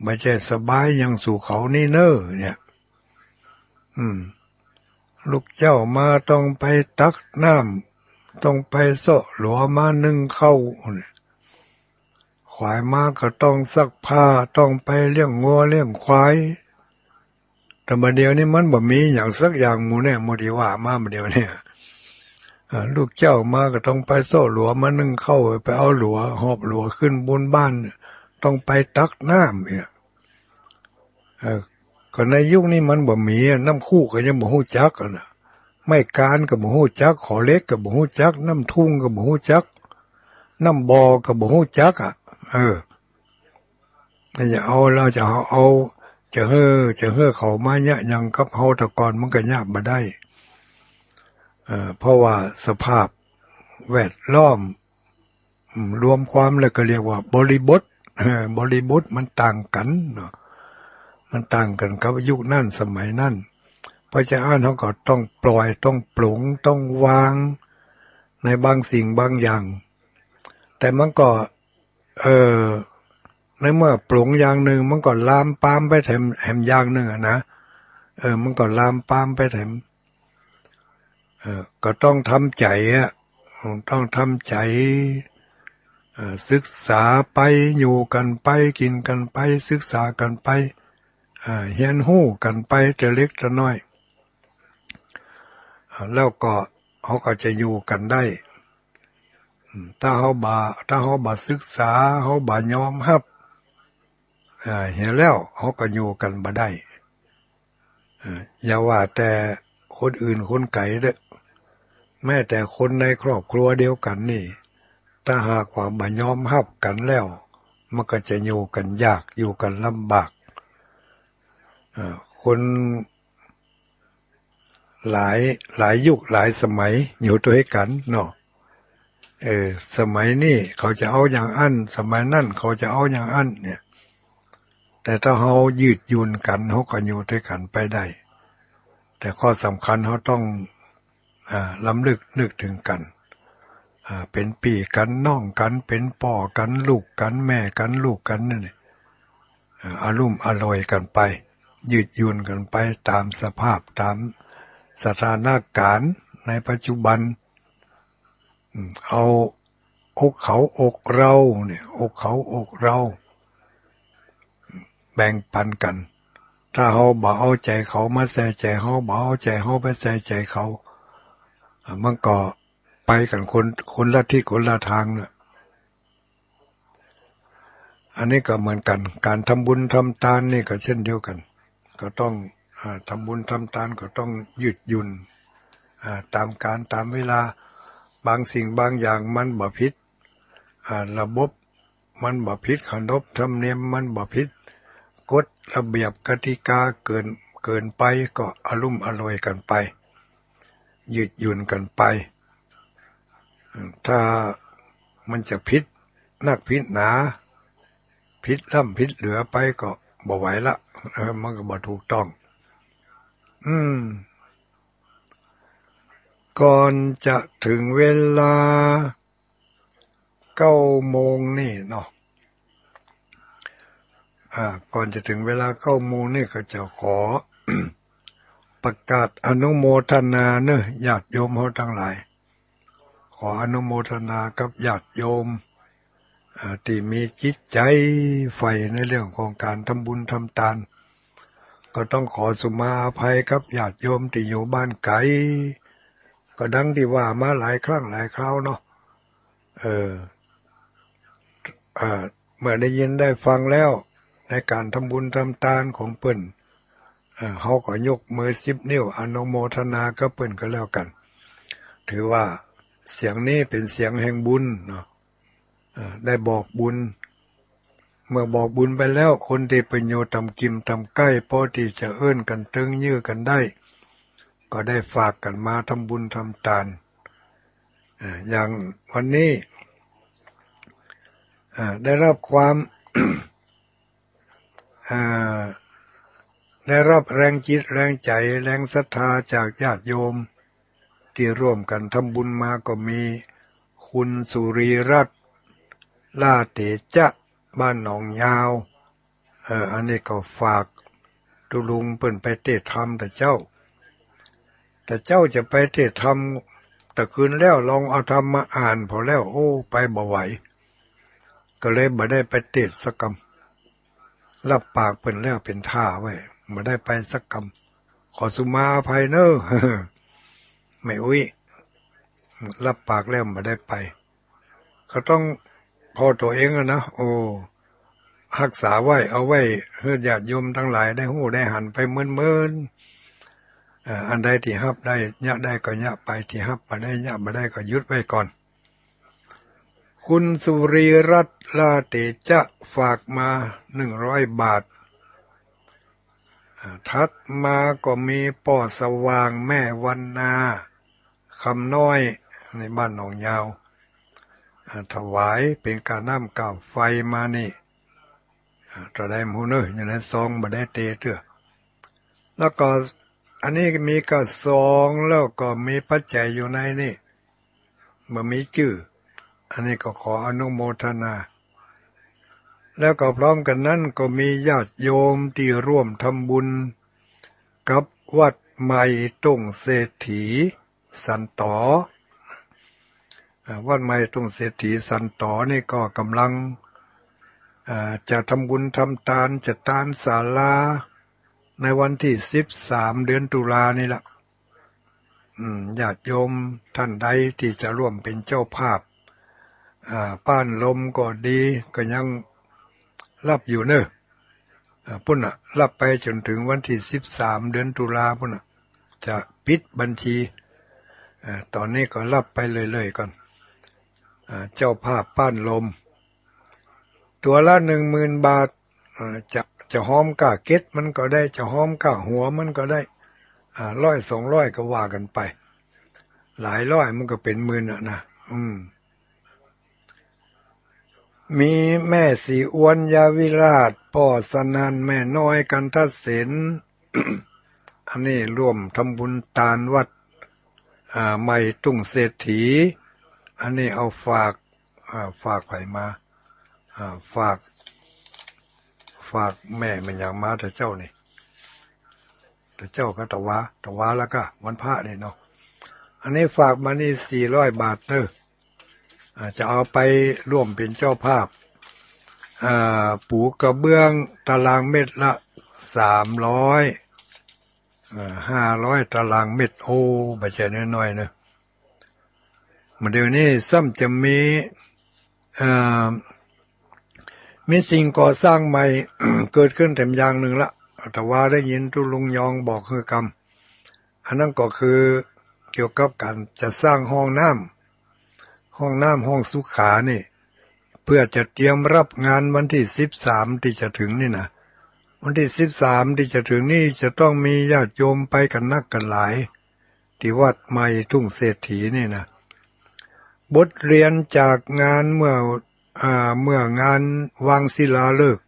ไม่ใช่สบายอย่างสู่เขานี่เนอเนี่ยลูกเจ้ามาต้องไปตักน้ำต้องไปโซะหลัวมานึ่งข้าวขวายมาก็ต้องซักผ้าต้องไปเลี้ยงงัวเลี้ยงควายแต่มาเดียวนี้มันบ่มีอย่างสักอย่างหมู่เนี่ยโมดีว่ามาเดียวเนี่ยลูกเจ้ามาก็ต้องไปโซ่หลัวมานึ่งข้าวไปเอาหลัวหอบหลัวขึ้นบนบ้านต้องไปตักน้ำเนี่ยก็ในยุคนี้มันบ่มีน้ำคู่ก็ยังบ่ฮู้จักนะไม่การก็บ่ฮู้จักขอเล็กก็บ่ฮู้จักน้ำทุ่งก็บ่ฮู้จักน้ำบ่อก็บ่ฮู้จักอย่าเอาเราจะเอาจะเฮ้อเขามาเนี่ยยังกับเฮาแตะกอนมันก็ยากบ่ได้เพราะว่าสภาพแวดล้อมรวมความแล้วก็เรียกว่าบริบทมันต่างกันเนาะมันต่างกันกับยุคนั้นสมัยนั้นเพราะฉะนั้นเขาก็ต้องปล่อยต้องปลงต้องวางในบางสิ่งบางอย่างแต่มันก็ในเมื่อปลงอย่างหนึ่งมันก็ลามปามไปแถมอย่างหนึ่งนะมันก็ลามปามไปแถมก็ต้องทำใจต้องทำใจศึกษาไปอยู่กันไปกินกันไปศึกษากันไปเรียนรู้กันไปแต่เล็กแต่น้อยแล้วก็เขาก็จะอยู่กันได้ถ้าเขาบ่ศึกษาเขาบ่ยอมรับเห็นแล้วเขาก็อยู่กันบ่ได้อย่าว่าแต่คนอื่นคนไกลเด้อแม้แต่คนในครอบครัวเดียวกันนี่ถ้าหากว่าบ่ยอมรับกันแล้วมันก็จะอยู่กันยากอยู่กันลำบากคนหลายยุคหลายสมัยอยู่ด้วยกันเนาะสมัยนี้เขาจะเอาอย่างอันสมัยนั้นเขาจะเอาอย่างอันเนี่ยแต่ถ้าเขายืดหยุ่นกันเขาก็อยู่ด้วยกันไปได้แต่ข้อสำคัญเขาต้องล้ำลึกนึกถึงกันเป็นพี่กันน้องกันเป็นพ่อกันลูกกันแม่กันลูกกันนี่อารมณ์อร่อยกันไปยืดหยุ่นกันไปตามสภาพตามสถานการณ์ในปัจจุบันเอาอกเขาอกเราเนี่ยอกเขาอกเราแบ่งปันกันถ้าเขาบ่เอาใจเขามาใส่ใจเขาบ่เอาใจเขาไปใส่ใจเขามันก็ไปกันคนละที่คนละทางเนี่ยอันนี้ก็เหมือนกันการทำบุญทำทานนี่ก็เช่นเดียวกันก็ต้องทำบุญทำทานก็ต้องยืดหยุ่นตามการตามเวลาบางสิ่งบางอย่างมันบ่ผิดระบบมันบ่ผิดขนบธรรมเนียมมันบ่ผิดกฎระเบียบกติกาเกินไปก็อารมณ์อร่อยกันไปยืดหยุ่นกันไปถ้ามันจะผิดนักผิดหนาผิดล่ำผิดเหลือไปก็บ่ไหวละมันก็บ่ถูกต้องก่อนจะถึงเวลา9 โมงนี่เนาะก่อนจะถึงเวลา9 โมงนี่ก็จะขอ ประกาศอนุโมทนาเนอะญาติโยมเขาทั้งหลายขออนุโมทนากับญาติโยมที่มีจิตใจใฝ่ในเรื่องของการทำบุญทำทานก็ต้องขอสุมาอภัยกับญาติโยมที่อยู่บ้านไกลก็ดังที่ว่ามาหลายครั้งหลายคราวเนาะเมื่อได้ยินได้ฟังแล้วในการทำบุญทำทานของเปิ้นเขาก็ยกมือ10 นิ้วอนุโมทนากับเปิ้นก็แล้วกันถือว่าเสียงนี้เป็นเสียงแห่งบุญเนาะได้บอกบุญเมื่อบอกบุญไปแล้วคนที่เป็นโยทำกิมทำใกล้พอที่จะเอื้นกันตึงยื้อกันได้ก็ได้ฝากกันมาทำบุญทำทานอย่างวันนี้ได้รับความ ได้รับแรงจิตแรงใจแรงศรัทธาจากญาติโยมที่ร่วมกันทำบุญมาก็มีคุณสุรีรัตน์ลาเตจะบ้านหนองยาวอันนี้ก็ฝากตุลุงเปิ้นไปเทศธรรมแต่เจ้าจะไปเทศธรรมแต่คืนแล้วลองเอาธรรมมาอ่านพอแล้วโอ้ไปบ่ไหวก็เลยบ่ได้ไปเทศสักคำรับปากเปิ้นแล้วเป็นท่าไว้บ่ได้ไปสักคำขอสุมาอภัยเนอะ ไม่อุ้ยรับปากแล้วบ่ได้ไปเขาต้องพอตัวเองนะโอ้รักษาไว้เอาไว้เพื่อญาติโยมทั้งหลายได้หู้ได้หันไปเมินอันใดที่ฮับได้ยะได้ก็ยะไปที่ฮับบ่ได้ยะบ่ได้ก็หยุดไว้ก่อนคุณสุรีรัตน์ลาเตจะฝากมา100 บาททัดมาก็มีป่อสว่างแม่วันนาคำน้อยในบ้านหนองยาวถวายเป็นการน้ำก่าวไฟมานี่ตระได้หมูเนออย่างนั้นซองบ่ได้เตะเถอะแล้วก็อันนี้มีกระซองแล้วก็มีปัจจัยอยู่ในนี่มันมีชื่ออันนี้ก็ขออนุโมทนาแล้วก็พร้อมกันนั้นก็มีญาติโยมที่ร่วมทำบุญกับวัดใหม่ตุ้งเศรษฐีสันตอวัดใหม่ตุ้งเศรษฐีสันตอนี่ก็กำลังจะทำบุญทำทานจะทานศาลาในวันที่13 เดือนตุลานี่ละญาติโยมท่านใดที่จะร่วมเป็นเจ้าภาพป้านลมก็ดีก็ยังรับอยู่เนอะพุ่นรับไปจนถึงวันที่13 เดือนตุลาพุ่นจะปิดบัญชีตอนนี้ก็รับไปเลยๆก่อนเจ้าภาพป้านลมตัวละ10,000 บาทจะหอมก้าเก็ดมันก็ได้จะหอมก้าหัวมันก็ได้100-200ก็ว่ากันไปหลายร้อยมันก็เป็นหมื่นนะมีแม่สีอวนยาวิราชพ่อสนันแม่น้อยกันทเสน อันนี้ร่วมทำบุญทานวัดใหม่ตุ้งเศรษฐีอันนี้เอาฝากไผมาฝากแม่มันอย่างมาแต่เจ้านี่แต่เจ้าก็ตะวาแล้วก็วันพระนี่เนาะอันนี้ฝากมานี่400 บาทเด้อจะเอาไปร่วมเป็นเจ้าภาพปูกระเบื้องตารางเมตรละ500ตารางเมตรโอ้ไม่ใช่น้อยๆนะเดี๋ยวนี้ซ้ำจะมีสิ่งก่อสร้างใหม่ เกิดขึ้นแต่อย่างหนึ่งละแต่ว่าได้ยินตุลุงยองบอกคือกรรมอันนั้นก็คือเกี่ยวกับการจะสร้างห้องน้ำห้องสุขานี่เพื่อจะเตรียมรับงานวันที่13ที่จะถึงนี่นะวันที่13ที่จะถึงนี่จะต้องมีญาติโยมไปกันนักกันหลายที่วัดใหม่ทุ่งเศรษฐีนี่นะบทเรียนจากงานเมื่องานวางศิลาฤกษ์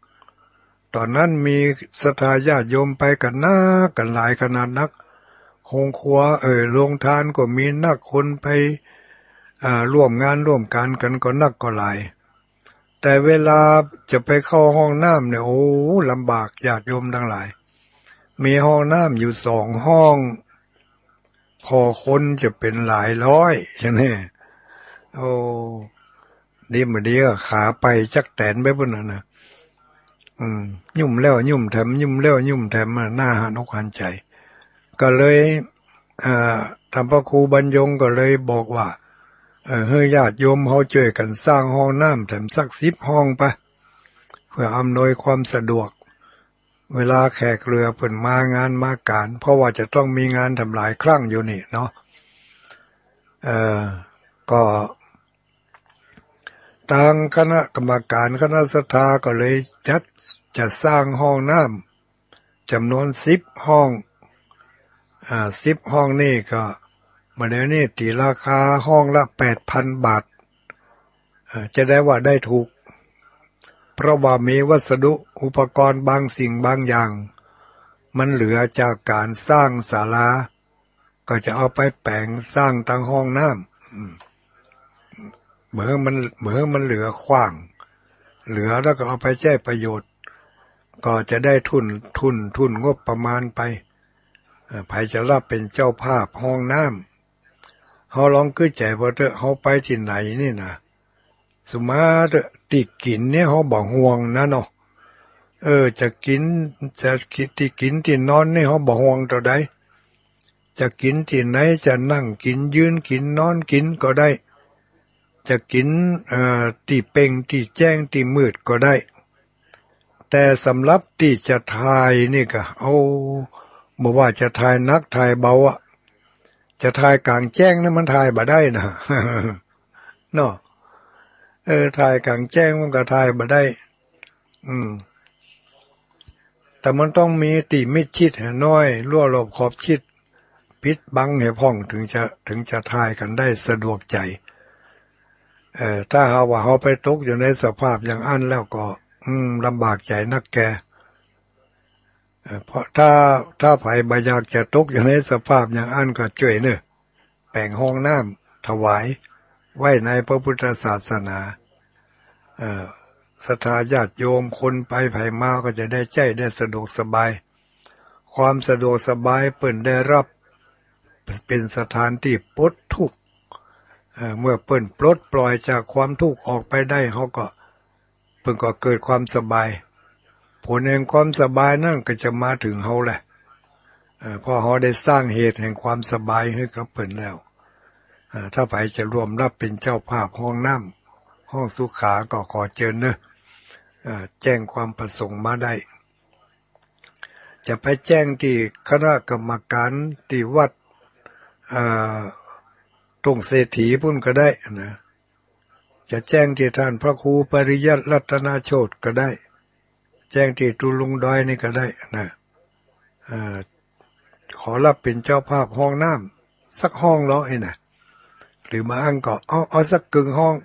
ตอนนั้นมีศรัทธาญาติโยมไปกันนักกันหลายขนาดนักโรงครัวโรงทานก็มีนักคนไปร่วมงานร่วมกันก็นักก็หลายแต่เวลาจะไปเข้าห้องน้ำเนี่ยโอ้ลำบากญาติโยมทั้งหลาย มีห้องน้ำอยู่2 ห้องพอคนจะเป็นหลายร้อยใช่ไหมโอ้ดีมาดีก็ขาไปจักแตนไปบนนั้นนะยุ่มแล้วยุ่มแถมยุ่มแล้วยุ่มแถมหน้าหันอกหันใจก็เลยทำพระครูบรรยงก็เลยบอกว่าเฮ้ยญาติโยมเขาช่วยกันสร้างห้องน้ำแถมสัก10 ห้องไปเพื่ออำนวยความสะดวกเวลาแขกเรือเพิ่นมางานมาการเพราะว่าจะต้องมีงานทำหลายครั้งอยู่นี่เนาะก็ทางคณะกรรมการคณะศรัทธาก็เลยจะสร้างห้องน้ำจำนวน10 ห้อง10 ห้องนี่ก็มาเดี๋ยวนี้ตีราคาห้องละ 8,000 บาทจะได้ว่าได้ถูกเพราะว่ามีวัสดุอุปกรณ์บางสิ่งบางอย่างมันเหลือจากการสร้างศาลาก็จะเอาไปแปลงสร้างตั้งห้องน้ำเหมือนมันเหลือขว้างเหลือแล้วก็เอาไปใช้ประโยชน์ก็จะได้ทุนงบประมาณไปใครจะรับเป็นเจ้าภาพห้องน้ำเขาลองคือใจว่าเถอะเขาไปที่ไหนนี่นะสมาเถอะติกินเนี่ยเขาบอกห่วงนะเนาะจะกินที่นอนนี่เขาบอกห่วงต่อใดจะกินที่ไหนจะนั่งกินยืนกินนอนกินก็ได้จะกินที่เป่งที่แจ้งที่มืดก็ได้แต่สำหรับที่จะทายนี่ก็บอกว่าจะทายนักทายเบาอะจะทายกลางแจ้งนั้นมันทายบ่ได้นะ เนาะทายกลางแจ้งมันก็ทายบ่ได้แต่มันต้องมีติมิดชิดให้น้อยรั่วรอบขอบชิดปิดบังให้พ่องถึงจะทายกันได้สะดวกใจถ้าหาว่าเขาไปตกอยู่ในสภาพอย่างอันแล้วก็ลำบากใจนักแกเพราะถ้าไผบ่อยากจะตกอยู่ในสภาพอย่างอันก็ช่วยเนอะแปลงห้องน้ำถวายไว้ในพระพุทธศาสนาศรัทธาญาติโยมคนไปไผมาก็จะได้ใจได้สะดวกสบายความสะดวกสบายเปิ่นได้รับเป็นสถานที่ปลดทุกข์เมื่อเปิ่นปลดปล่อยจากความทุกข์ออกไปได้เขาก็เปิ่นก็เกิดความสบายผลแห่งความสบายนั่นก็จะมาถึงเขาแหละเพราะเขาได้สร้างเหตุแห่งความสบายให้กับเปิ่นแล้วถ้าไปจะร่วมรับเป็นเจ้าภาพห้องน้ำห้องสุขาก็ขอเชิญเนอะแจ้งความประสงค์มาได้จะไปแจ้งที่คณะกรรมการที่วัดตรงเศรษฐีพุ่นก็ได้นะจะแจ้งที่ท่านพระครูปริยัติรัตนาโชติก็ได้แจ้งที่ตุลุงดอยนี่ก็ได้นะขอรับเป็นเจ้าภาพห้องน้ำสักห้องแล้วไอ้นะหรือมาอ้างก็เอาสักกึ่งห้อง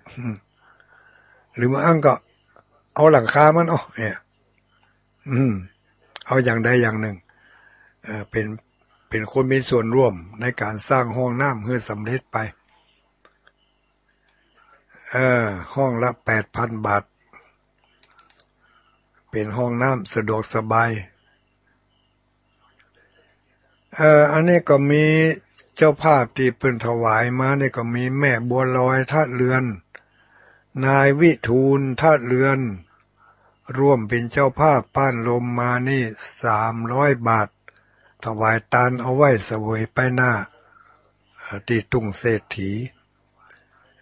หรือมาอ้างก็เอาหลังคามันเนี่ยเอาอย่างใดอย่างหนึ่งเป็นคนมีส่วนร่วมในการสร้างห้องน้ำให้สำเร็จไปห้องละ 8,000 บาทเป็นห้องน้ำสะดวกสบายอันนี้ก็มีเจ้าภาพที่เพิ่นถวายมาเนี่ยก็มีแม่บัวลอยธาตุเรือนนายวิทูลธาตุเรือนร่วมเป็นเจ้าภาพป้านลมมานี่300 บาทถวายตาลเอาไว้เสวยไปหน้าที่ตุงเศรษฐี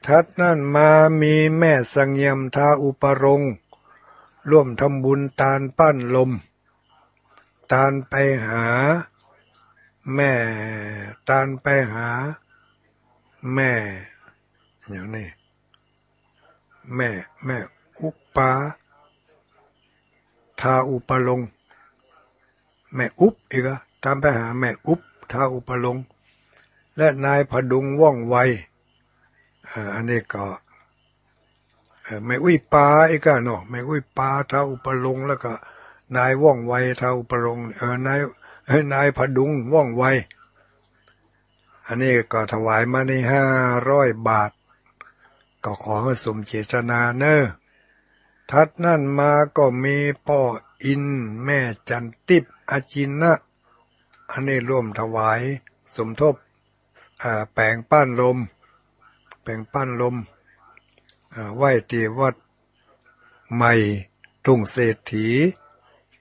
ทัดนั่นมามีแม่สังเยมทาอุปรงร่วมทำบุญตาลปั้นลมตาลไปหาแม่ตาลไปหาแม่อย่างนี้แม่อุปปาทาอุปลงแม่อุปอีกตามไปหาแม่อุปทาอุปลงและนายพดุงว่องไวอันนี้ก็แม่อุ้ยปาอีกเนาะแม่อุ้ยปาทาอุปลงแล้วก็นายว่องไวทาอุปลงนายพดุงว่องไวอันนี้ก็ถวายมาใน500 บาทก็ขอให้สมเจตนาเนอะทัดนั่นมาก็มีพ่ออินแม่จันติบอาจินะ อันนี้ร่วมถวายสมทบแปลงปั้นลมไหว้ที่วัดใหม่ทุ่งเศรษฐี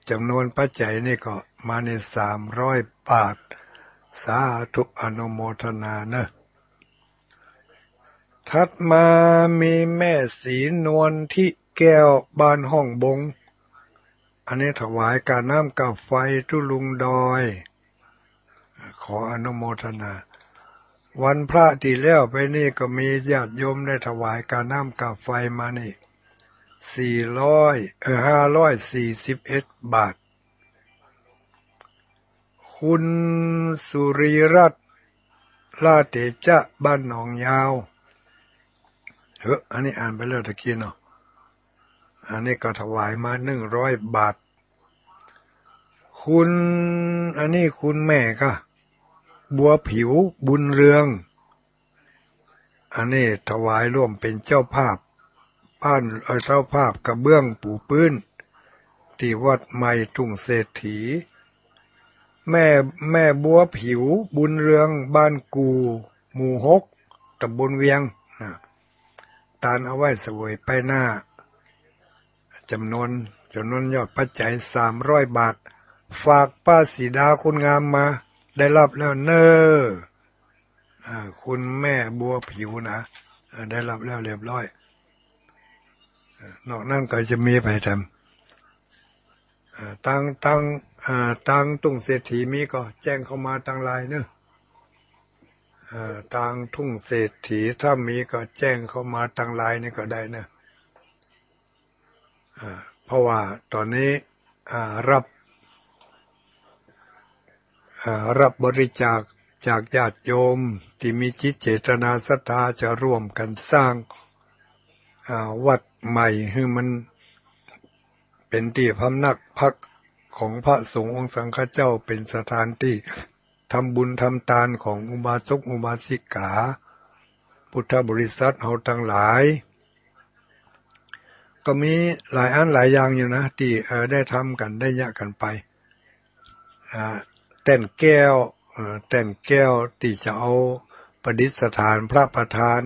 จำนวนปัจจัยนี่ก็มาใน300 บาทสาธุอนุโมทนาเนอะถัดมามีแม่ศรีนวลที่แก้วบ้านห้องบงอันนี้ถวายการน้ำกับไฟทุลุงดอยขออนุโมทนาวันพระที่แล้วไปนี่ก็มีญาติโยมได้ถวายการน้ำกับไฟมานี่541 บาทคุณสุริรัตน์ลาเตจะบ้านหนองยาวอันนี้อ่านไปแล้วตะกี้เนาะอันนี้ก็ถวายมา100 บาทอันนี้คุณแม่ก็บัวผิวบุญเรืองอันนี้ถวายร่วมเป็นเจ้าภาพเจ้าภาพกระเบื้องปูพื้นที่วัดใหม่ทุ่งเศรษฐีแม่บัวผิวบุญเรืองบ้านกูหมู่6ตำบลเวียงตานเอาไว้สวยไปหน้าจำนวนยอดปัจจัย300 บาทฝากป้าสีดาคุณงามมาได้รับแล้วเนอคุณแม่บัวผิวนะได้รับแล้วเรียบร้อยนอกนั้นก็จะมีไปทำตังทุ่งเศรษฐีมีก็แจ้งเข้ามาตังไลน์เนอะตังทุ่งเศรษฐีถ้ามีก็แจ้งเข้ามาตังไลน์นี่ก็ได้เนอะเพราะว่าตอนนี้รับบริจาคจากญาติโยมที่มีจิตเจตนาศรัทธาจะร่วมกันสร้างวัดใหม่ให้มันเป็นที่พำนักพักของพระสงฆ์องค์สังฆเจ้าเป็นสถานที่ทำบุญทำทานของอุบาสกอุบาสิกาพุทธบริษัทเฮาทั้งหลายก็มีหลายอันหลายอย่างอยู่นะที่ได้ทำกันได้ยะกันไปแต่นแก้วที่จะเอาประดิษฐานพระประธาน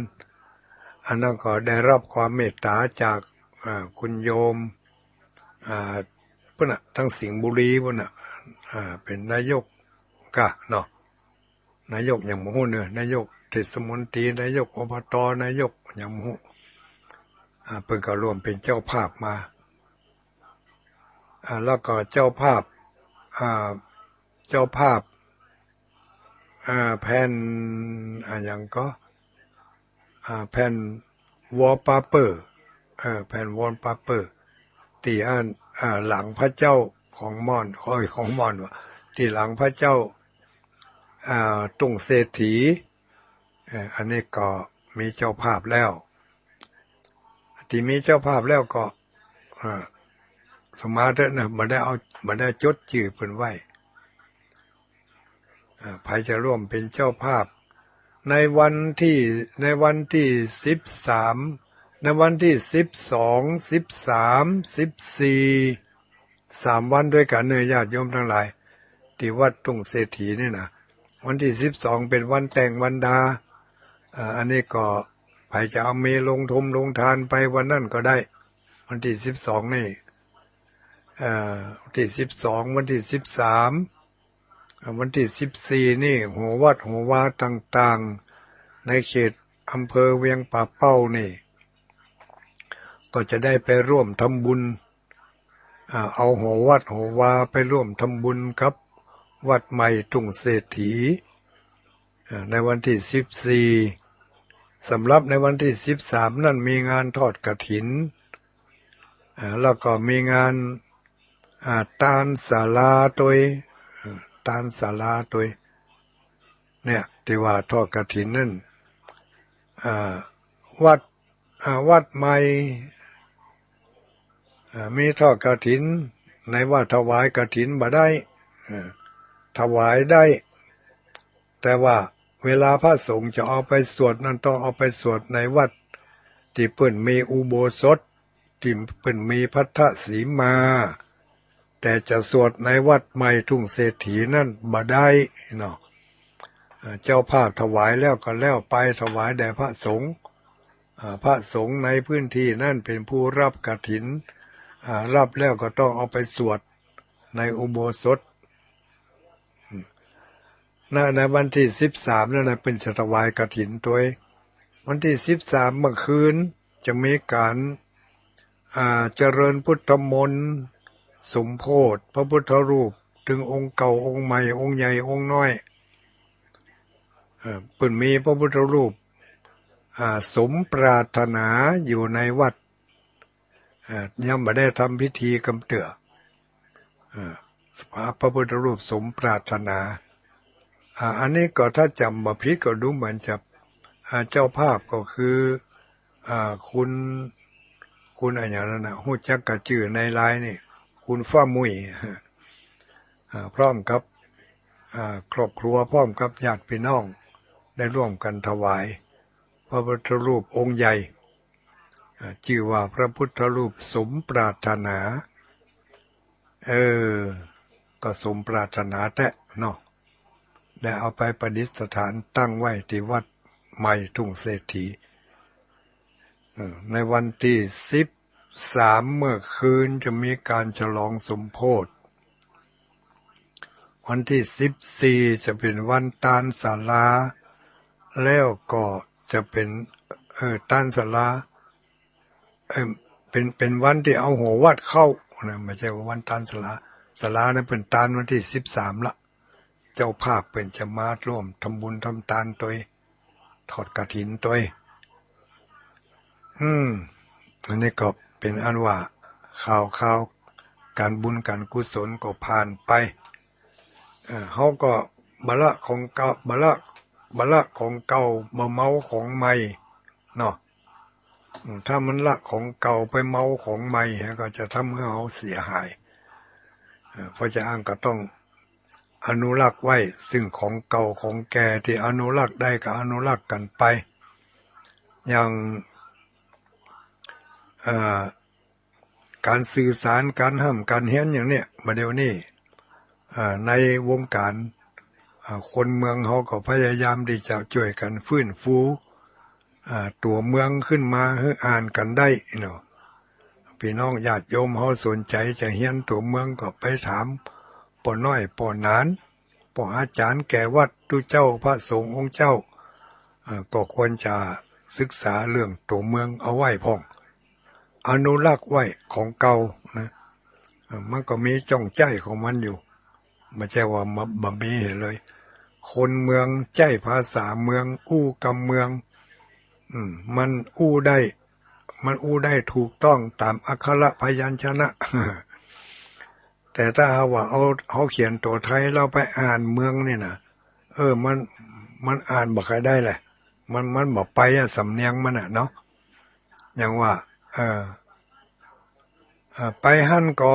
อันนั้นก็ได้รับความเมตตาจากคุณโยมพุ่นน่ะทั้งสิงห์บุรีพุ่นน่ะเป็นนายกก็เนาะนายกอย่างหมู่เนี่ยนายกเทศมนตรีนายกอบตนายกอย่างหมู่เพิ่นก็ร่วมเป็นเจ้าภาพมาแล้วก็เจ้าภาพแผ่นอย่างก็แผ่นวอลเปเปอร์แผ่นวอลเปเปอร์ที่หลังพระเจ้าของม่อนว่ะที่หลังพระเจ้าตุงเศรษฐีอันนี้ก็มีเจ้าภาพแล้วที่มีเจ้าภาพแล้วก็สมาธินะบ่ได้จดชื่อเพิ่นไว้ใครจะร่วมเป็นเจ้าภาพในวันที่13ในวันที่12 13 14 3 วันด้วยกันญาติโยมทั้งหลายที่วัดทุ่งเศรษฐีนี่นะวันที่12เป็นวันแต่งวันดาอันนี้ก็ใครจะเอาเมลงทานไปวันนั้นก็ได้วันที่12นี่วันที่12วันที่13วันที่14นี่หัววัดหัววาต่างๆในเขตอำเภอเวียงป่าเป้านี่ก็จะได้ไปร่วมทำบุญเอาหัววัดหัววาไปร่วมทำบุญกับวัดใหม่ทุ่งเศรษฐีในวันที่14สำหรับในวันที่13นั่นมีงานทอดกฐินแล้วก็มีงานตานศาลาตัวเนี่ยที่ว่าทอดกฐินนั่นวัดใหม่มีทอดกฐินในว่าถวายกฐินบ่ได้ถวายได้แต่ว่าเวลาพระสงฆ์จะเอาไปสวดนั้นต้องเอาไปสวดในวัดที่เพิ่นมีอุโบสถที่เพิ่นมีพัทธสีมา แต่จะสวดในวัดใหม่ทุ่งเศรษฐีนั่นบ่ได้เนาะเจ้าภาพถวายแล้วก็แล้วไปถวายแด่พระสงฆ์พระสงฆ์ในพื้นที่นั่นเป็นผู้รับกฐินรับแล้วก็ต้องเอาไปสวดในอุโบสถในวันที่13นั่นนะเป็นจะถวายกฐินตัววันที่13เมื่อคืนจะมีการเจริญพุทธมนต์สมโภชพระพุทธรูปถึงองค์เก่าองค์ใหม่องค์ใหญ่องค์น้อยเปิ่นมีพระพุทธรูปสมปรารถนาอยู่ในวัดยังไม่ได้ทำพิธีกำเตือพระพุทธรูปสมปรารถนาอันนี้ก็ถ้าจำบ่ผิดก็ดูเหมือนจะเจ้าภาพก็คือคุณอะไรอย่างนั้นนะฮู้จักกะชื่อในไลน์นี่คุณฟ้ามุ้ยพร้อมกับครอบครัวพร้อมกับญาติพี่น้องได้ร่วมกันถวายพระพุทธรูปองค์ใหญ่ชื่อว่าพระพุทธรูปสมปรารถนาก็สมปรารถนาแท้เนาะได้เอาไปประดิษฐานตั้งไว้ที่วัดใหม่ทุ่งเศรษฐีในวันที่13เมื่อคืนจะมีการฉลองสมโภชวันที่14จะเป็นวันตาลศาลาแล้วก็จะเป็นตาลศาลาเป็นวันที่เอาหัววัดเข้านะไม่ใช่ว่าวันตาลศาลานะเป็นตาลวันที่13ละเจ้าภาพเป็นจะมาร่วมทำบุญทำทานตัวทอดกฐินตัวอันนี้ก็เป็นอันว่าข่าวการบุญการกุศลก็ผ่านไปเขาก็บละของเก่าบละของเก่ามาเมาของใหม่เนาะถ้ามันละของเก่าไปเมาของใหม่ก็จะทำให้เขาเสียหายเพราะฉะนั้นก็ต้องอนุรักษ์ไว้ซึ่งของเก่าของแก่ที่อนุรักษ์ได้ก็อนุรักษ์กันไปอย่างการสื่อสารการห้ามการเฮียนอย่างเนี้ยมาเดี๋ยวนี้ในวงการคนเมืองเขาก็พยายามที่จะช่วยกันฟื้นฟูตัวเมืองขึ้นมาให้อ่านกันได้เนาะพี่น้องญาติโยมเขาสนใจจะเฮียนตัวเมืองก็ไปถามป่อน้อยป่อนานป่ออาจารย์แก่วัดตุเจ้าพระสงฆ์องค์เจ้าก็ควรจะศึกษาเรื่องตัวเมืองเอาไว้พ่องอนุรักษ์ไว้ของเก่านะมันก็มีจ้องใจของมันอยู่ไม่ใช่ว่าบ่มีเลยคนเมืองใจภาษาเมืองอู้กำเมืองมันอู้ได้ถูกต้องตามอักขระพยัญชนะ แต่ถ้าว่าเขาเขียนตัวไทยเราไปอ่านเมืองนี่นะมันอ่านบ่ค่อยได้แหละมันบ่ไปสำเนียงมันเนาะอย่างว่าไปหั่นก็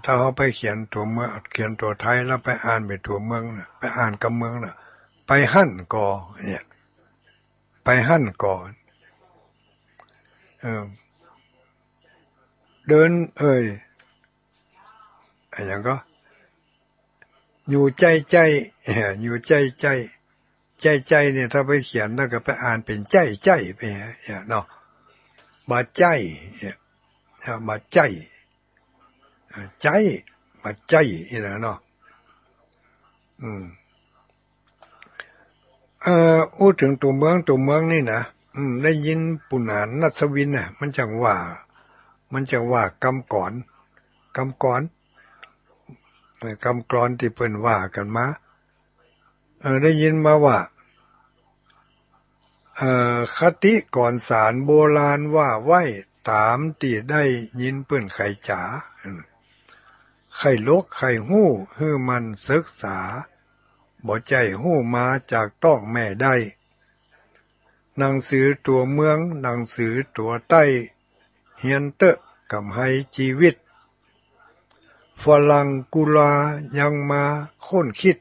ถ้าเขาไปเขียนตัวเมืองเขียนตัวไทยแล้วไปอ่านไปตัวเมืองน่ะไปอ่านกับเมืองน่ะไปหั่นก็ไปหั่นก่อนเดินอย่างก็อยู่ใจอยู่ใจเนี่ยถ้าไปเขียนแล้วก็ไปอ่านเป็นใจไปเนาะบาใจบาใจบาใจนี่นะเนาะพูดถึงตัวเมืองนี่นะได้ยินปุณานนัสวินน่ะมันจังว่ากำก่อนที่เพิ่นว่ากันมาได้ยินมาว่าคติก่อนสารโบราณว่าไว้ตามที่ได้ยินเพิ่นไขจ๋าไข่ลกไข่หู้ฮือมันศึกษาบ่ใจหู้มาจากต้องแม่ได้หนังสือตัวเมืองหนังสือตัวใต้เฮียนเตอะกำให้ชีวิตฝรั่งกุลายังมาค้นคิด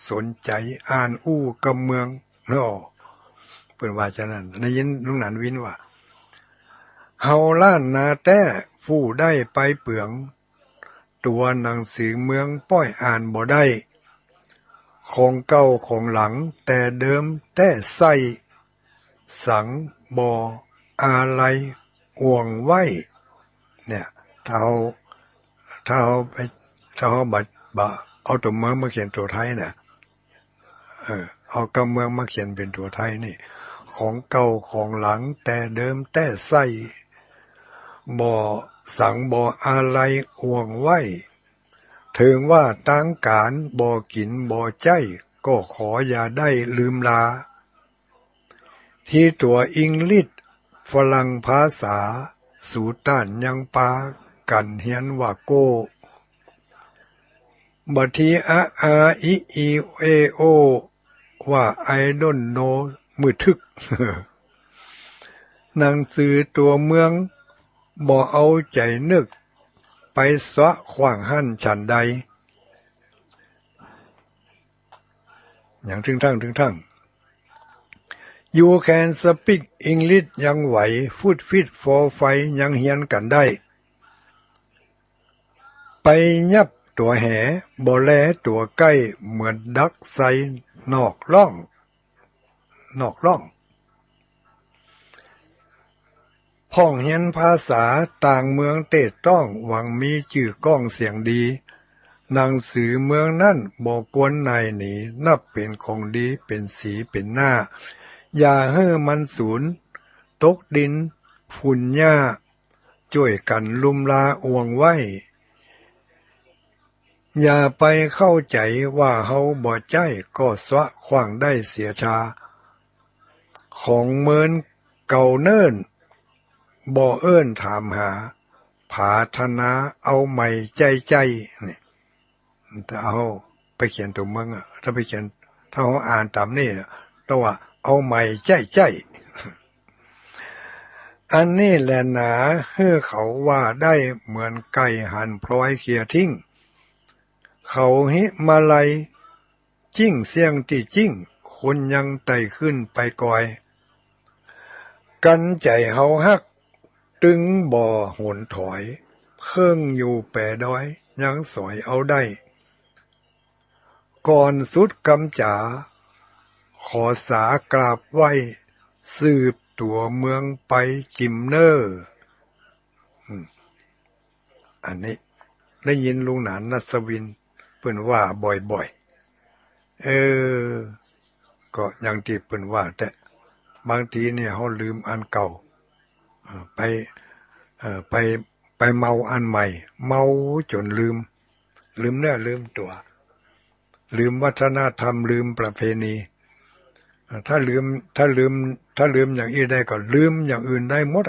สนใจอ่านอู้กำเมืองเนาะเพิ่นว่าฉะนั้นได้ยินลุงหนานวินว่าเฮาล้านนาแต้ผู้ได้ไปเปลือง ตัวหนังสือเมืองป้อยอ่านบ่ได้ของเก่าของหลังแต่เดิมแต่ใส่สังบ่อะไรอ่วงไว้เนี่ยถ้าเอาไปถ้าเอาบัดเอาตัวเมืองมาเขียนตัวไทยเนี่ยเอากำเมืองมาเขียนเป็นตัวไทยนี่ของเก่าของหลังแต่เดิมแต่ใส่บ่สังบ่อะไรอ่วงไว้ถึงว่าตั้งการบ่กินบ่ใจก็ขออย่าได้ลืมลาที่ตัวอังกฤษฝรั่งภาษาสูต้านยังปากันเฮียนว่าโกบัดทีอีเอโอว่าไอดอนโนมือทึก หนังสือตัวเมืองบ่เอาใจนึกไปสะขว้างหั่นฉันใดอย่างถึงทั้งYou can speak English ยังไหว Food fit for ไฟยังเฮียนกันได้ไปยับตัวแหบ่แลตัวใกล้เหมือนดักใส่นอกร่องพ้องเฮียนภาษาต่างเมืองเตะต้องหวังมีชื่อก้องเสียงดีหนังสือเมืองนั่นบ่กวนนายหนีนับเป็นของดีเป็นสีเป็นหน้าอย่าให้มันสูญตกดินฝุ่นหญ้าช่วยกันลุมลาอ่วงไว้อย่าไปเข้าใจว่าเฮาบ่ใจก็สะขว้างได้เสียชาของเมินเก่าเนิ่นบ่เอิ้นถามหาผาธนาเอาใหม่ใจนี่ถ้าเอาไปเขียนตัวเมืองถ้าไปเขียนถ้าเราอ่านตามนี่ต้องว่าเอาใหม่ใจอันนี้แหละหนาให้เขาว่าได้เหมือนไก่หันพลอยเขี่ยทิ้งเขาหิมาลัยจิ้งเสียงที่จิ้งคนยังไต่ขึ้นไปก่อยกันใจเฮาฮักตึงบ่อหนถอยเพิ่งอยู่แปรด้อยยังสอยเอาได้ก่อนสุดกำจ๋าขอสากราบไหว้สืบตัวเมืองไปจิมเนอร์อันนี้ได้ยินลุงหนานนัสวินเพิ่นว่าบ่อยๆก็อย่างที่เพิ่นว่าแต่บางทีเนี่ยเฮาลืมอันเก่าไปเมาอันใหม่เมาจนลืมเนื้อลืมตัวลืมวัฒนธรรมลืมประเพณีถ้าลืมอย่างอื่นได้ก็ลืมอย่างอื่นได้หมด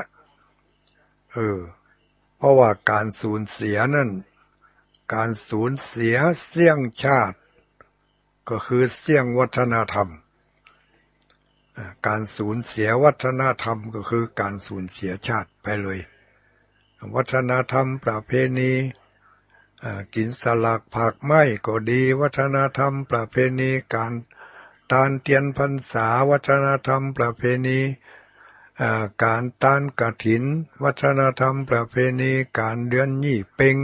เพราะว่าการสูญเสียนั่นการสูญเสียเสี้ยงชาติก็คือเสี้ยงวัฒนธรรมการสูญเสียวัฒนธรรมก็คือการสูญเสียชาติไปเลยวัฒนธรรมประเพณีกินสลักผักไม้ก็ดีวัฒนธรรมประเพณีการตานเตียนพรรษาวัฒนธรรมประเพณีการตานกฐินวัฒนธรรมประเพณีการเดือนยี่เพ็ง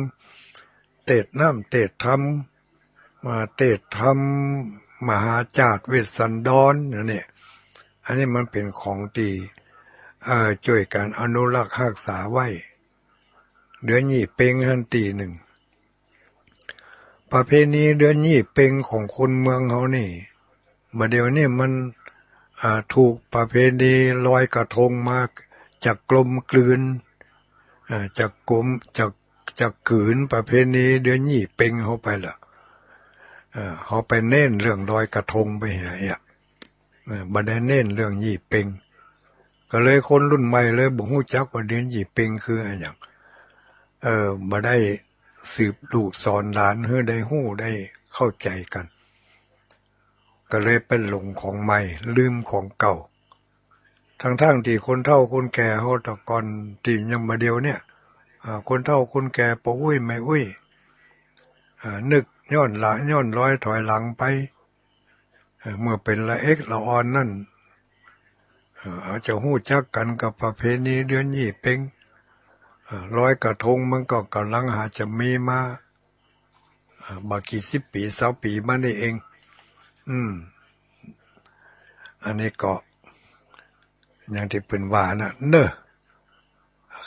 เตดน้ำเตดธรรมเตดธรรมมหาจาตุเวสสันดรเนี่ยอันนี้มันเป็นของดีช่วยกันอนุรักษ์รักษาไว้เดือนยี่เพ็งหันตีหนึ่งประเพณีเดือนยี่เพ็งของคนเมืองเขานี่มาเดี๋ยวนี้มันถูกประเพณีลอยกระทงมาจากกลมกลืนจากขืนประเพณีเดือนยี่เพ็งเขาไปละเขาไปเน้นเรื่องลอยกระทงไปบ่ได้เน้นเรื่องยี่เพ็งก็เลยคนรุ่นใหม่เลยบ่ฮู้จักว่าเดือนยี่เพ็งคืออะไรอย่างบ่ได้สืบลูกสอนหลานให้ได้ฮู้ได้เข้าใจกันก็เลยเป็นหลงของใหม่ลืมของเก่าทั้งที่คนเฒ่าคนแก่เฮาแตะก่อนที่ยังมาเดียวเนี่ยคนเฒ่าคนแก่บ่อุ้ยไม่อุ้ยนึกย้อนหลังย้อนร้อยถอยหลังไปเมื่อเป็นละเอกละออนนั่นอาจจะฮู้จักกันกับประเพณีเดือนยี่เพ็งร้อยกระทงมันก็กำลังหาจะมีมา บากี่10 ปี20 ปีมานี่เองอันนี้ก็อย่างที่เป็นว่านะเนอะ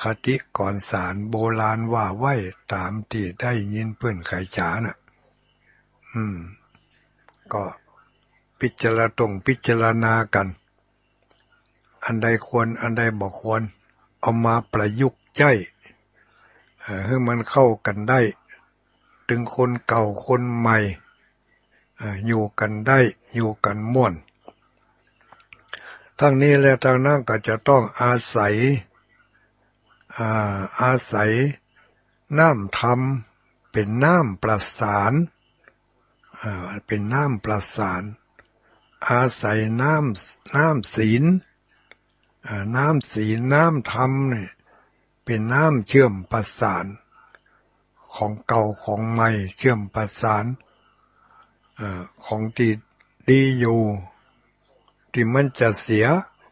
คติก่อนสารโบราณว่าไว้ตามที่ได้ยินเพื่อนไขฉาน่ะก็พิจารณากัน อันใดควรอันใดบ่ควรเอามาประยุกต์ใช้ให้มันเข้ากันได้ถึงคนเก่าคนใหม่อยู่กันได้อยู่กันม่วนทั้งนี้และทั้งนั้นก็จะต้องอาศัยน้ำธรรมเป็นน้ำประสานเป็นน้ำประสานอาศัยน้ำศีลน้ำธรรมเนี่ยเป็นน้ำเชื่อมประสานของเก่าของใหม่เชื่อมประสานของที่ดีอยู่ที่มันจะเสีย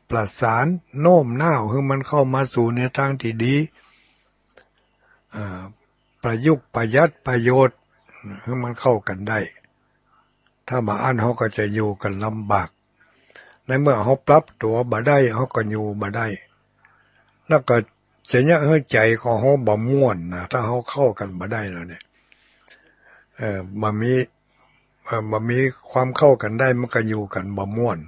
ประสานโน้มน้าวให้มันเข้ามาสู่ในทางที่ดีประยุกต์ประยัดประโยชน์ให้มันเข้ากันได้ถ้ามาอันเขาก็จะอยู่กันลำบากในเมื่อเขาปรับตัวบ่ได้เขาก็อยู่บ่ได้แล้วก็จะเนี่ยให้ใจของเขาบ่ม่วนนะถ้าเขาเข้ากันบ่ได้แล้วเนี่ยบ่มีความเข้ากันได้มันก็อยู่กันบ่ม่วน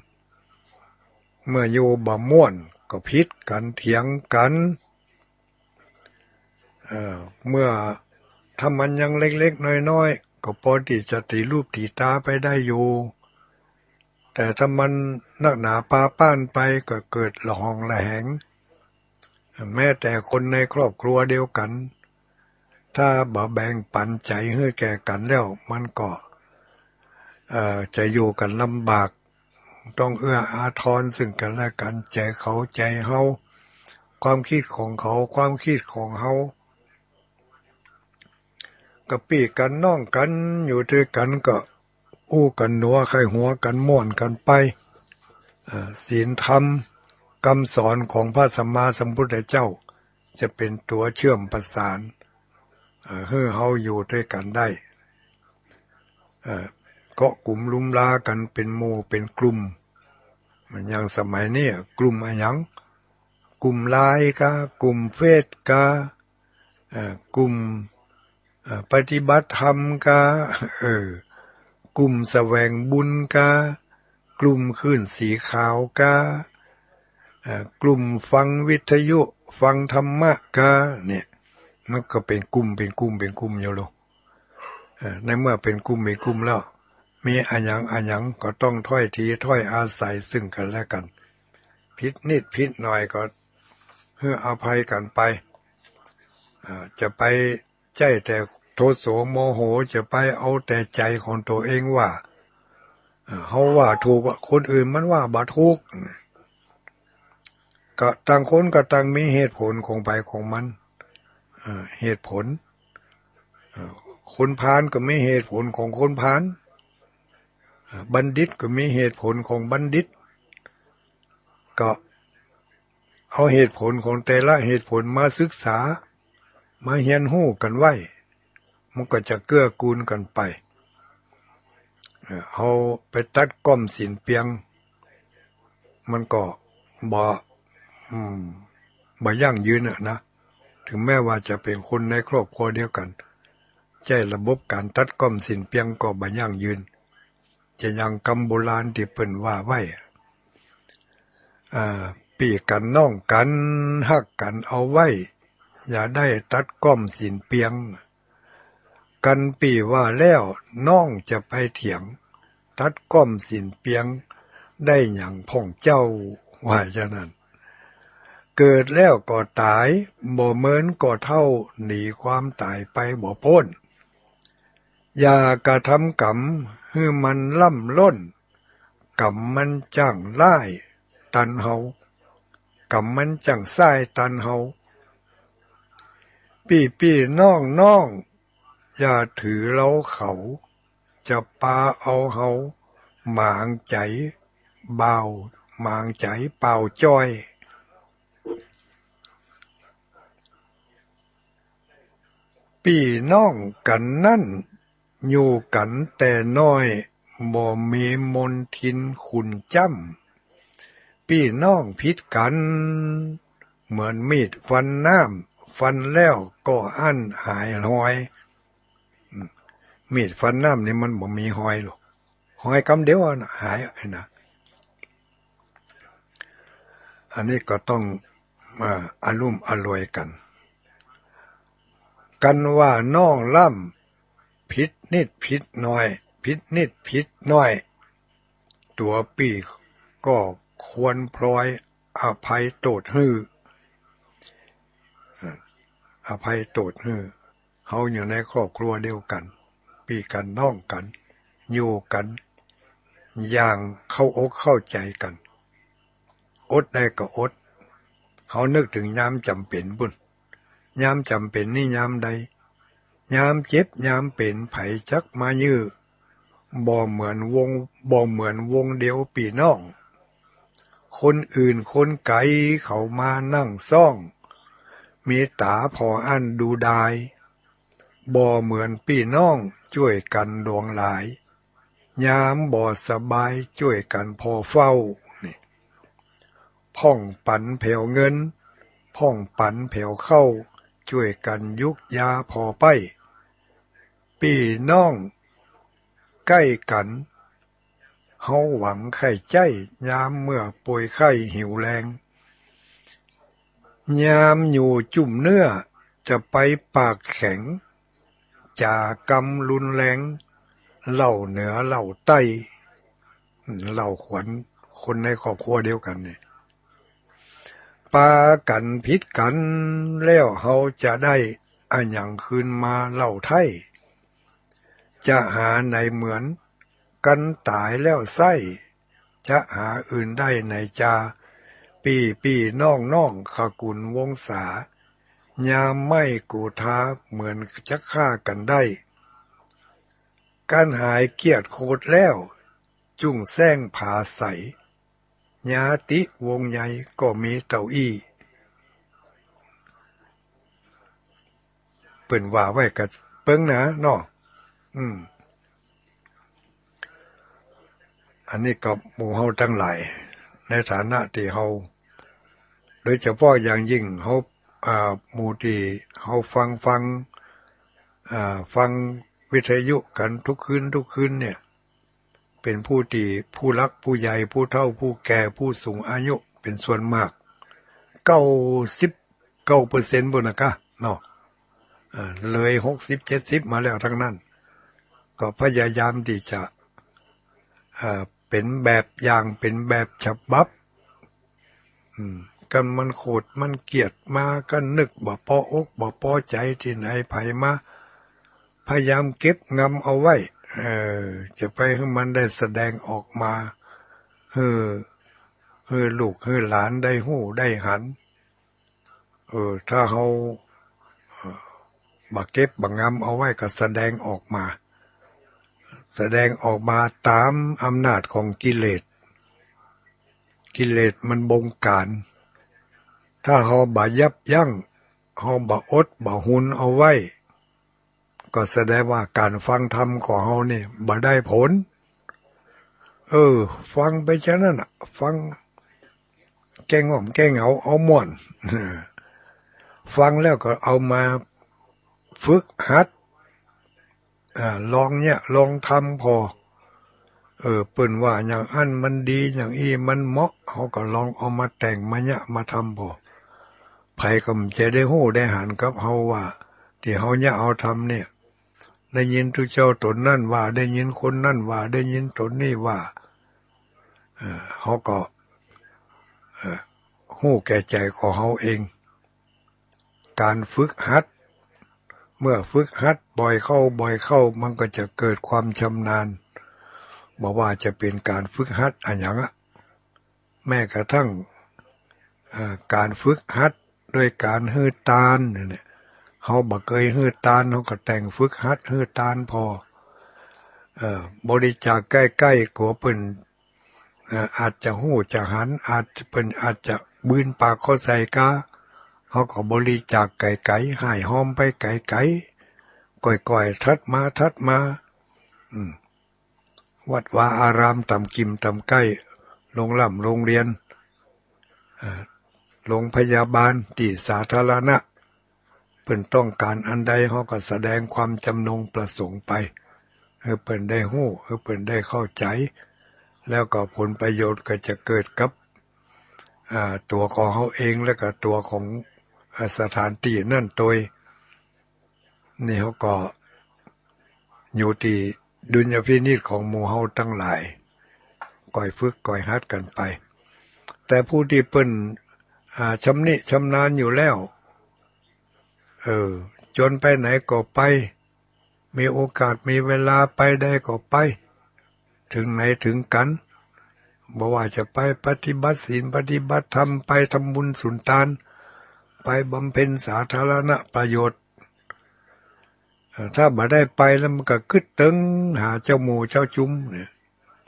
เมื่ออยู่บ่ม่วนก็พิษกันเถียงกันเมื่อถ้ามันยังเล็กๆน้อยๆก็พอที่จะตีรูปตีตาไปได้อยู่แต่ถ้ามันนักหนาปาป้านไปก็เกิดละหองละแหงแม้แต่คนในครอบครัวเดียวกันถ้าบ่แบ่งปันใจให้แก่กันแล้วมันก็จะอยู่กันลำบากต้องเอื้ออาทรซึ่งกันและกันใจเขาใจเฮาความคิดของเขาความคิดของเฮาก็พี่กันน้องกันอยู่ด้วยกันก็อู้กันหนัวไข้หัวกันม่วนกันไปศีลธรรมคำสอนของพระสัมมาสัมพุทธเจ้าจะเป็นตัวเชื่อมประสานให้เฮาอยู่ด้วยกันได้เกาะกลุ่มลุมลากันเป็นหมู่เป็นกลุ่มมันอย่างสมัยนี้กลุ่มอะไรอย่างกลุ่มไลน์กากลุ่มเฟซกากลุ่มปฏิบัติธรรมกากลุ่มแสวงบุญกากลุ่มคลื่นสีขาวกากลุ่มฟังวิทยุฟังธรรมะกาเนี่ยมันก็เป็นกลุ่มอยู่โลในเมื่อเป็นกลุ่มแล้วมีอันยังก็ต้องถ้อยทีถ้อยอาศัยซึ่งกันและกันผิดนิดผิดหน่อยก็ให้อภัยกันไปจะไปใจแต่โทโสโมโหจะไปเอาแต่ใจของตัวเองว่าเขาว่าถูกคนอื่นมันว่าบ่ถูกก็ต่างคนก็ต่างมีเหตุผลของไปของมันเหตุผลคนพาลก็มีเหตุผลของคนพาลบัณฑิตก็มีเหตุผลของบัณฑิตก็เอาเหตุผลของแต่ละเหตุผลมาศึกษามาเรียนรู้กันไว้มันก็จะเกื้อกูลกันไปเอาไปตัดก้อมสินเปียงมันก็บ่ยั่งยืนนะถึงแม้ว่าจะเป็นคนในครอบครัวเดียวกันใจระบบการตัดก้อมสินเปียงก็บ่ยั่งยืนจะยังกำโบราณที่เพิ่นว่าไว้ปีกันน้องกันฮักกันเอาไว้อย่าได้ตัดก้อมสินเปียงกันปีว่าแล้วน้องจะไปเถียงตัดก้อมสินเปียงได้อย่างพ่องเจ้าว่าฉะนั้นเกิดแล้วก็ตายบ่เหมือนก็เท่าหนีความตายไปบ่พ้นอย่ากระทำกรรมให้มันล่ำล้นกรรมมันจังไล่ตันเฮากรรมมันจังซ้ายตันเฮาพี่น้องอย่าถือเราเขาจะปาเอาเฮาหมางใจเบาหมางใจเป่าจ้อยพี่น้องกันนั่น อยู่กันแต่น้อยบ่มีมนทินขุนจ้ำพี่น้องพิดกันเหมือนมีดฟันน้ำฟันแล้วก็อั้นหายหอยมีดฟันน้ำนี่มันบ่มีหอยหรอกหอยคำเดียวน่ะหายนะอันนี้ก็ต้องอารุ่มอร่วยกันว่าน้องล่ำผิดนิดผิดหน่อยผิดนิดผิดหน่อยตัวปีก็ควรพลอยอภัยโตดฮื้ออภัยโตดฮื้อเฮาอยู่ในครอบครัวเดียวกันพี่กันน้องกันอยู่กันอย่างเข้าอกเข้าใจกันอดได้ก็อดเฮานึกถึงยามจำเป็นบุญยามจำเป็นนี่ยามใดยามเจ็บยามเป็นไผจักมายื้อบ่เหมือนวงเดียวพี่น้องคนอื่นคนไกลเขามานั่งซ่องมีตาพออันดูดายบ่เหมือนพี่น้องช่วยกันดวงหลายยามบ่สบายช่วยกันพอเฝ้านี่พ่องปันแผ่วเงินพ่องปันแผ่วเข้าช่วยกันยุกยาพอไปพี่น้องใกล้กันเฮาหวังไข้ใจยามเมื่อป่วยไข้หิวแรงยามอยู่จุ่มเนื้อจะไปปากแข็งจากำรุนแรงเล่าเหนือเล่าใต้เล่าขวัญคนในครอบครัวเดียวกันเนี่ยปากันพิษกันแล้วเฮาจะได้อันอย่างคืนมาเล่าไทยจะหาในเหมือนกันตายแล้วไส้จะหาอื่นได้ในจาปีน้องขกุลวงศายามไม่กูท้าเหมือนจะฆ่ากันได้การหายเกียรติโคตรแล้วจุ่งแซงผาใสญาติวงใหญ่ก็มีเต้าอี้เปิ่นว่าไว้กับเปิ้งนะเนาะอันนี้ก็หมู่เฮาทั้งหลายในฐานะที่เฮาโดยเฉพาะอย่างยิ่งเฮาหมู่ที่เฮาฟังวิทยุกันทุกคืนเนี่ยเป็นผู้ที่ผู้รักผู้ใหญ่ผู้เฒ่าผู้แก่ผู้สูงอายุเป็นส่วนมาก99%บ่นะคะเนาะเลย60-70มาแล้วทั้งนั้นก็พยายามที่จะเป็นแบบอย่างเป็นแบบฉบับกันมันโคตรมันเกลียดมาก็นึกบ่พออกบ่พอใจที่ไหนไผมาพยายามเก็บงำเอาไว้จะไปให้มันได้แสดงออกมาให้ลูกให้หลานได้หู้ได้หันถ้าเฮาบ่เก็บบ่งำเอาไว้ก็แสดงออกมาตามอำนาจของกิเลสมันบงการถ้าเฮาบ่ยับยั้งเฮาบ่อดบ่หุนเอาไว้ก็แสดงว่าการฟังธรรมของเฮานี่บ่ได้ผลฟังไปฉะนั้นน่ะฟังแก้งอมแก้งเอาม่วนฟังแล้วก็เอามาฝึกหัดลองทำพอเปิ้นว่าอย่างอันมันดีอย่างอีมันเหมาะเฮาก็ลองเอามาแต่งมาทำพอไผก็จะได้ฮู้ได้หันกับเฮาว่าที่เฮาเอาทำเนี่ยได้ยินทุกเจ้าตนนั่นว่าได้ยินคนนั่นว่าได้ยินตนนี่ว่าเฮาก็ฮู้แก่ใจของเฮาเองการฝึกหัดเมื่อฝึกหัดบ่อยเข้ามันก็จะเกิดความชำนาญบอกว่าจะเป็นการฝึกหัดอันอย่างแม้กระทั่งการฝึกหัดด้วยการฮื้อตาลเนี่ยเฮาบ่เคยฮื้อตาลเฮาก็แต่งฝึกหัดฮื้อตาลพอบริจาคใกล้ๆก็เปิ้นอาจจะฮู้จะหันอาจจะบืนปากเขาใส่กาเฮาก็บริจาคไก่ๆให้หอมไปไก่ๆก่อยๆทัดมา วัดวาอารามตำกิมตำใกล้โรงล่ำโรงเรียนโรงพยาบาลที่สาธารณะเพิ่นต้องการอันใดเขาก็แสดงความจำนงประสงค์ไปเพิ่นได้ฮู้เพิ่นได้เข้าใจแล้วก็ผลประโยชน์ก็จะเกิดกับตัวของเขาเองและก็ตัวของสถานที่นั่นโดยนี่เขาก็อยู่ที่ดุลยพินิจของหมู่เฮาทั้งหลายก่อยฝึกก่อยฮัดกันไปแต่ผู้ที่เปิ้นชำนิชำนาญอยู่แล้วจนไปไหนก็ไปมีโอกาสมีเวลาไปได้ก็ไปถึงไหนถึงกันบ่ว่าจะไปปฏิบัติศีลปฏิบัติธรรมไปทำบุญสุนทานไปบำเพ็ญสาธารณประโยชน์ถ้าบ่ได้ไปแล้วมันก็คึดตึงหาเจ้าหมู่เจ้าจุ้มเนี่ย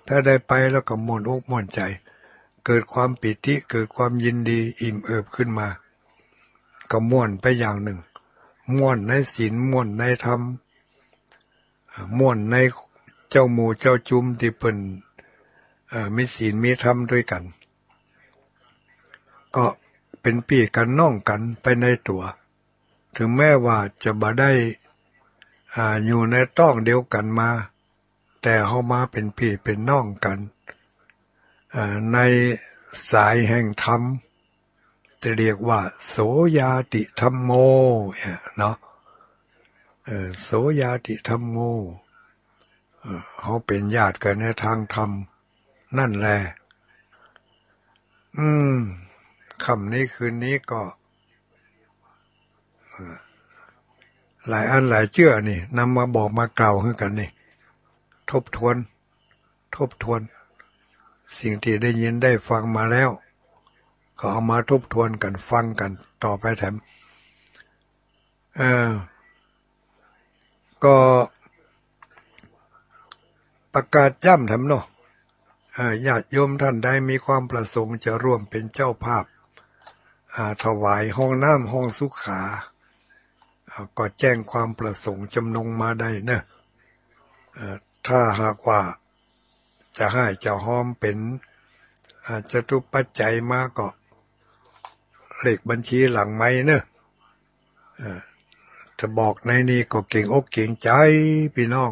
ถ้าได้ไปแล้วก็ม่วนอกม่วนใจเกิดความปิติเกิดความยินดีอิ่มเอิบขึ้นมาก็ม่วนไปอย่างหนึ่งม่วนในศีลม่วนในธรรมม่วนในเจ้าหมู่เจ้าจุ้มที่เพิ่นมีศีลมีธรรมด้วยกันก็เป็นพี่กันน้องกันไปในตัวถึงแม้ว่าจะบ่ได้อยู่ในต้องเดียวกันมาแต่เฮามาเป็นพี่เป็นน้องกันในสายแห่งธรรมจะเรียกว่าโสยาติธัมโมเนาะโสยาติธัมโมเขาเป็นญาติกันในทางธรรมนั่นแหละคำนี้คืนนี้ก็หลายอันหลายเชื่อนี่นำมาบอกมากล่าวให้กันนี่ทบทวนสิ่งที่ได้ยินได้ฟังมาแล้วก็เอามาทบทวนกันฟังกันต่อไปแถมก็ประกาศย้ำแถมเนาะญาติโยมท่านใดมีความประสงค์จะร่วมเป็นเจ้าภาพถวายห้องน้ำห้องสุขาก็แจ้งความประสงค์จำนงมาได้เนอะถ้าหากว่าจะให้เจ้าห้อมเป็นจตุปัจจัยมาก็เลขบัญชีหลังไม้เนอะจะบอกในนี้ก็เก่งอกเก่งใจพี่น้อง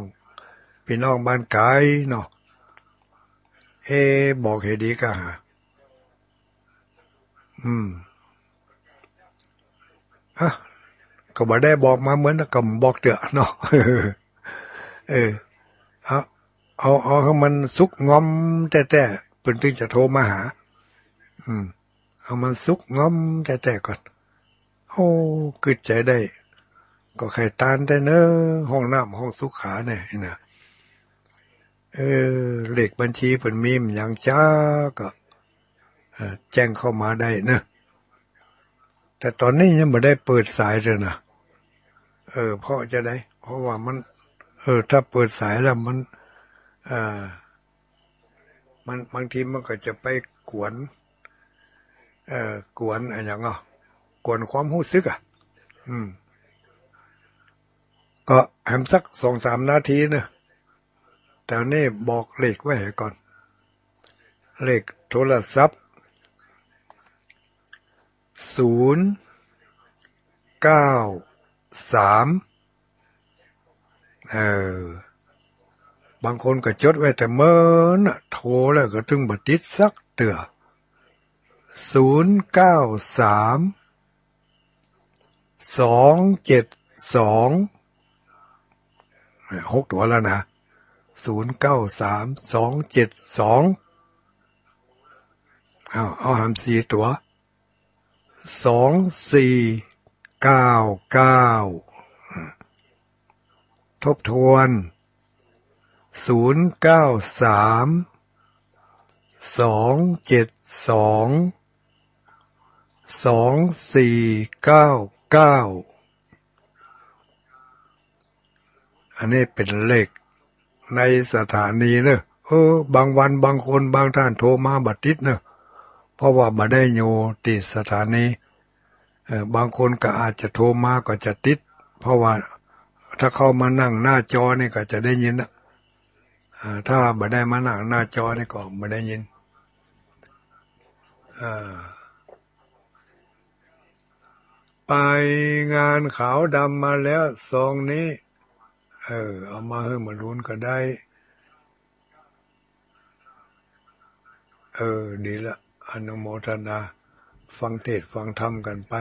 บ้านไกลเนาะบอกให้ดีก็หาก็บ่ได้บอกมาเหมือนกับบอกเถอะเนาะเอาให้มันสุกงอมแต่เพิ่นถึงจะโทรมาหาเอามันสุกงอมแต่ก่อนโอ้กึดใจได้ก็ไข่ตานแต่เนอะห้องน้ำห้องสุขาเนี่ยนะเลขบัญชีเพิ่นมีอย่างจ้าก็แจ้งเข้ามาได้เนอะแต่ตอนนี้ยังไม่ได้เปิดสายเลยนะเพราะจะได้เพราะว่ามันถ้าเปิดสายแล้วมันบางทีมันก็จะไปกวนอะไรอย่างกวนความรู้สึกก็แหมสัก 2-3 นาทีเนอะแต่นี่บอกเลขไว้ก่อนเลขโทรศัพท์093บางคนก็จดไว้แต่เมื่อน่ะโทรแล้วก็ถึงบัดติดสักเตือ093-272 6 ตัวแล้วนะ093-272เอา4 ตัว2499ทบทวน093-272-2499อันนี้เป็นเลขในสถานีเนอะบางวันบางคนบางท่านโทรมาบัดติดเนอะเพราะว่าบ่ได้อยู่ที่สถานีบางคนก็อาจจะโทรมาก็จะติดเพราะว่าถ้าเข้ามานั่งหน้าจอนี่ก็จะได้ยินนะ ถ้าบ่ได้มานั่งหน้าจอนี่ก็บ่ได้ยินไปงานขาวดำมาแล้วซองนี้เอามาให้มาลุ้นก็ได้ดีละอนุโมทนาฟังเทศน์ฟังธรรมกันไป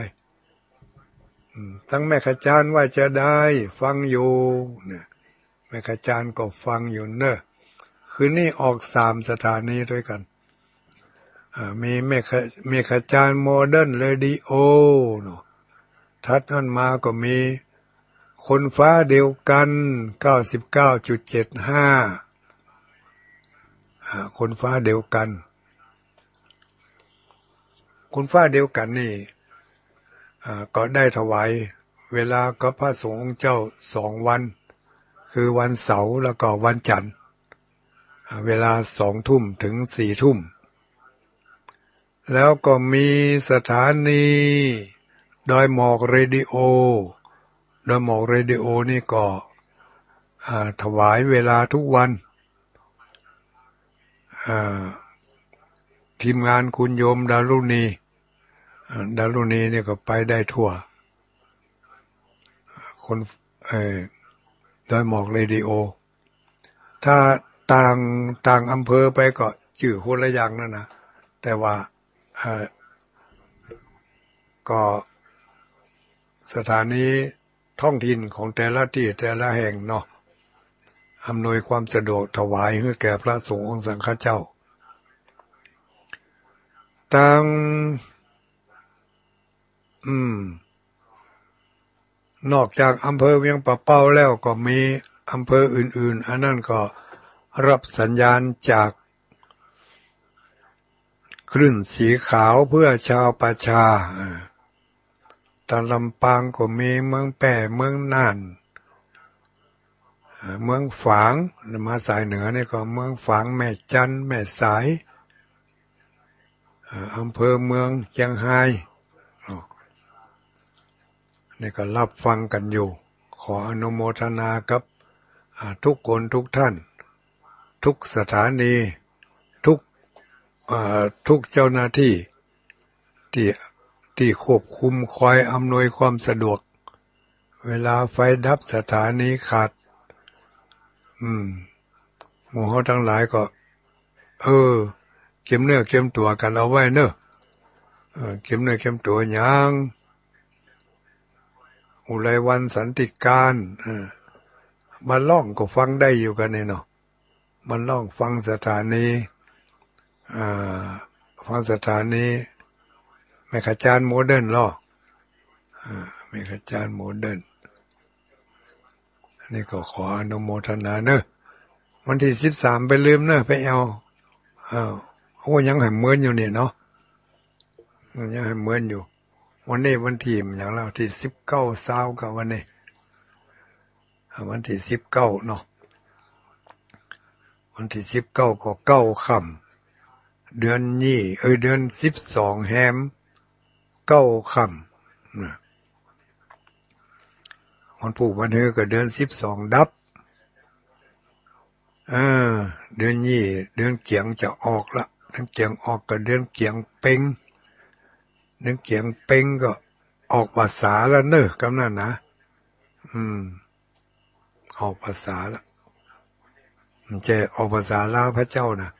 ทั้งแม่ขจารย์ว่าจะได้ฟังอยู่เนี่ยแม่ขจารย์ก็ฟังอยู่เนอะคืนนี้ออก3 สถานีด้วยกันมีแม่ขจารย์โมเดิร์นเรดิโอเนาะทัดนั้นมาก็มีคนฟ้าเดียวกัน 99.75 คนฟ้าเดียวกันคนฟ้าเดียวกันนี่ก็ได้ถวายเวลากับพระสงฆ์เจ้า2 วันคือวันเสาร์แล้วก็วันจันทร์เวลา20:00 นถึง4:00 นแล้วก็มีสถานีดอยหมอกเรดิโอดอยหมอกเรดิโอนี่ก็ถวายเวลาทุกวันทีมงานคุณโยมดารุณีนี่ก็ไปได้ทั่วคนดอยหมอกเรดิโอถ้าต่างอำเภอไปก็ชื่อคนละอย่างนั่นนะแต่ว่าก็สถานีท้องถิ่นของแต่ละที่แต่ละแห่งเนาะอำนวยความสะดวกถวายให้แก่พระสงฆ์องค์สังฆเจ้าต่างนอกจากอำเภอเวียงป่าเป้าแล้วก็มีอำเภออื่นๆอันนั้นก็รับสัญญาณจากคลื่นสีขาวเพื่อชาวประชาตาลำปางก็มีเมืองแป่เมืองน่านเมืองฝางมาสายเหนือนี่ก็เมืองฝางแม่จันแม่สายอำเภอเมืองเชียงรายนี่ก็รับฟังกันอยู่ขออนุโมทนากับทุกคนทุกท่านทุกสถานีทุกเจ้าหน้าที่ที่ควบคุมคอยอำนวยความสะดวกเวลาไฟดับสถานีขาดหมู่เขาทั้งหลายก็เก็บเนื้อเก็บตัวกันเอาไว้เนอะเก็บเนื้อเก็บตัวอย่างอุไรวันสันติการมันล่องก็ฟังได้อยู่กันเนาะมันล่องฟังสถานีแม่ขจารย์โมเดิร์นล่อแม่ขจารย์โมเดิร์นนี่ก็ขออนุโมทนาเนอะวันที่13ไปลืมเนอะไปเอายังให้เหมือนอยู่เนี่ยเนาะยังให้เหมือนอยู่วันนี้วันที่อย่างเราที่19 กับวันนี้วันที่19เนาะวันที่19ก็9 ค่ำเดือนนี้เดือน12แฮม9 ค่ำวันผูกวันเฮก็เดือน12ดับเดือนนี้เดือนเกียงจะออกละเดือนเกียงออกก็เดือนเกียงเพ็งเดือนเกียงเพ็งก็ออกภาษาแล้วเนอะกำนันนะออกภาษาแล้วมันจะออกภาษาลาวพระเจ้านะ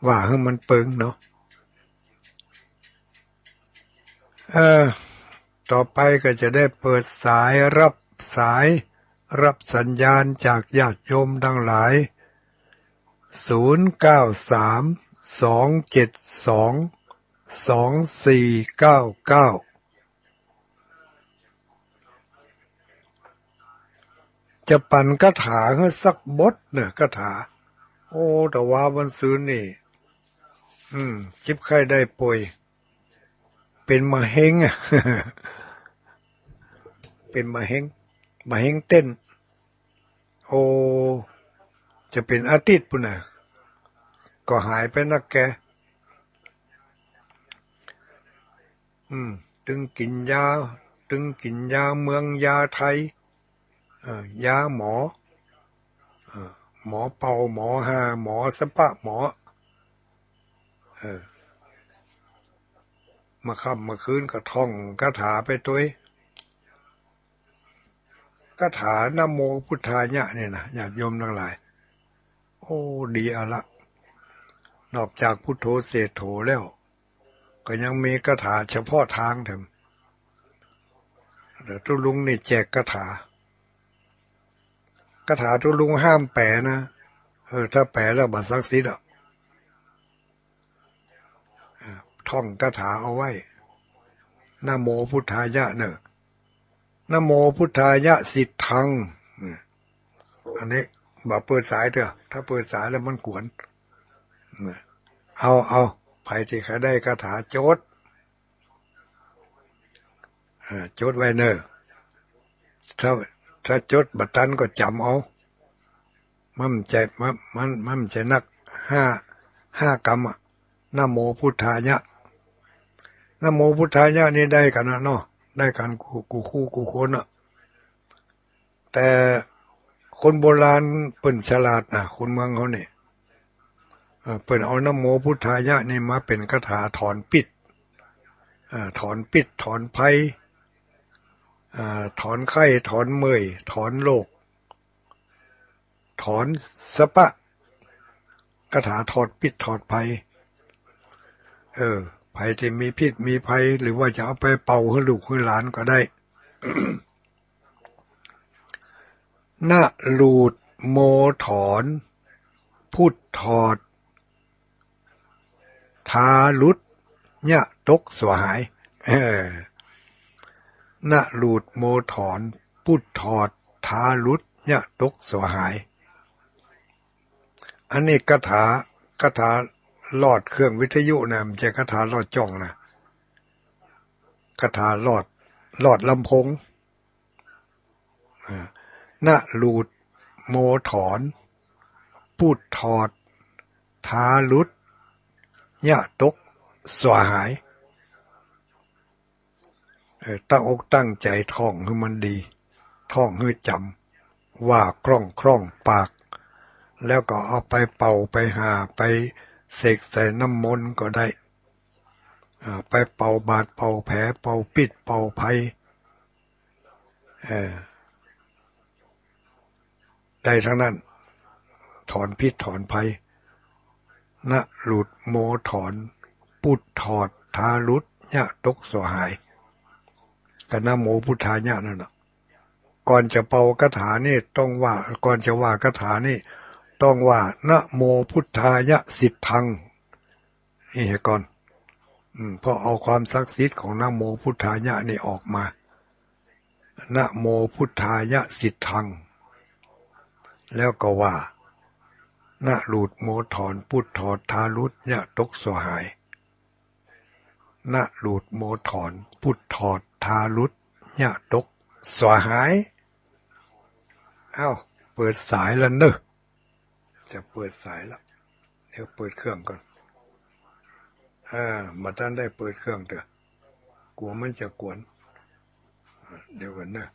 ว่าให้มันเปิงเนาะต่อไปก็จะได้เปิดสายรับสัญญาณจากญาติโยมทั้งหลาย0932722499จะปั่นคาถาให้สักบทเนี่ยคาถาแต่ว่าวันซื้อนี่จิบไข้ได้ป่วยเป็นมะเร็งเป็นมะเร็งเต้นจะเป็นอาทิตย์ปุ่นน่ะก็หายไปนักแกตึงกินยาเมืองยาไทยยาหมอ หมอเป่าหมอหาหมอสปะหมอมาค่ำมาคืนก็ท่องคาถาไปตัวคาถานะโมพุทธายะเนี่ยนะญาติโยมทั้งหลายโอ้ดีอะละนอกจากพุทโธเสกโธแล้วก็ยังมีคาถาเฉพาะทางแถมเดี๋ยวตุลุงนี่แจกคาถาตุลุงห้ามแปลนะถ้าแปลแล้วบัตรศักดิ์สิทธิ์ท่องคาถาเอาไว้นะโมพุทธายะเนอะนะโมพุทธายะสิทธังอันนี้บ่เปิดสายเถอะถ้าเปิดสายแล้วมันกวนเอาใครที่เขาได้คาถาโจทย์จดไว้เนอะถ้าจดบัตรตันก็จำเอามันใจนักห้ากรรมนะโมพุทธายะนะโมพุทธายะนี่ได้กันนะเนาะได้กันกูคนอ่ะแต่คนโบราณเปิ่นฉลาดนะคนเมืองเขาเนี่ยเปิ่นเอานะโมพุทธายะนี่มาเป็นคาถาถอนปิดถอนปิดถอนภัยถอนไข้ถอนเมื่อยถอนโรคถอนสปะคาถาถอดปิดถอดภัยภัยที่มีพิษมีภัยหรือว่าจะเอาไปเป่าให้ลูกให้หลานก็ได้นะลูดโมถอนพุทถอดทาลุดเนี่ยตกสวหายนะลูดโมถอนพุทถอดทาลุดเนี่ยตกสวหายอันนี้คาถาลอดเครื่องวิทยุนะมันจะคาถาลอดจ่องนะคาถาลอดลำโพงนะลูดโมถอนพูดถอดทาลุดยะตกสวหายตั้งอกตั้งใจท่องให้มันดีท่องให้จำว่าคล่องปากแล้วก็เอาไปเป่าไปหาไปเสกใส่น้ำมนต์ก็ได้ไปเป่าบาดเป่าแผลเป่าปิดเป่าภัยได้ทั้งนั้นถอนพิษถอนภัยนะหลุดโมถอนปุดถอดทาลุดยะตกสวหายกันนะโมพุทธายะนั่นน่ะก่อนจะเป่าคาถานี่ต้องว่าก่อนจะว่าคาถานี่ต้องว่านะโมพุทธายะสิทธังนี่ให้ก่อนเพราะเอาความศักดิ์สิทธิ์ของนะโมพุทธายะนี่ออกมานะโมพุทธายะสิทธังแล้วก็ว่านะหลุดโมถอนพุทถอดทาลุดยะตกสวหายนะหลุดโมถอนพุทถอดทาลุดยะตกสวหายเปิดสายแล้วเนอะจะเปิดสายแล้วเดี๋ยวเปิดเครื่องก่อนมาท่านได้เปิดเครื่องเถอะกลัวมันจะกวนเดี๋ยวกันเนอะ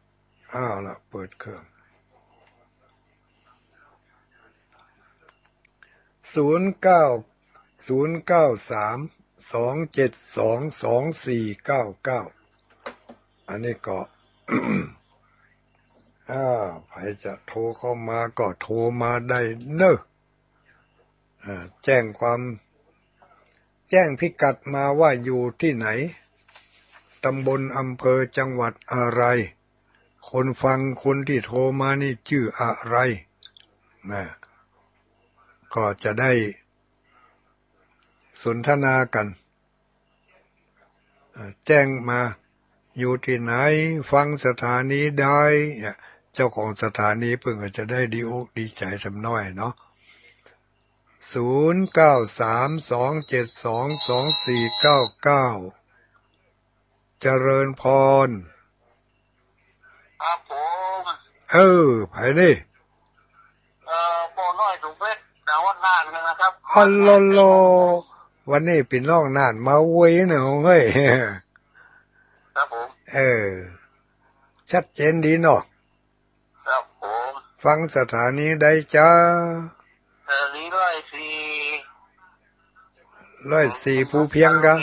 ละเปิดเครื่อง099327229499อันนี้ก็ ใครจะโทรเข้ามาก็โทรมาได้เนอะแจ้งพิกัดมาว่าอยู่ที่ไหนตำบลอำเภอจังหวัดอะไรคนฟังคนที่โทรมานี่ชื่ออะไรก็จะได้สนทนากันแจ้งมาอยู่ที่ไหนฟังสถานีได้เจ้าของสถานีเพิ่งจะได้ดีอกดีใจทำน้อยเนาะ0932722499เจริญพร
ครับผม
ไผนี่
โปน้อยถูกเพชรแต่ว่านานเลยนะครับ
ฮัลโหลวันนี้พี่น้องน่านมาเว้ยเนอะเฮ้ย
ครับผม
ชัดเจนดีเนาะ
ครับผม
ฟังสถานีใดจ้า
นี้
104ภูเพียงกะ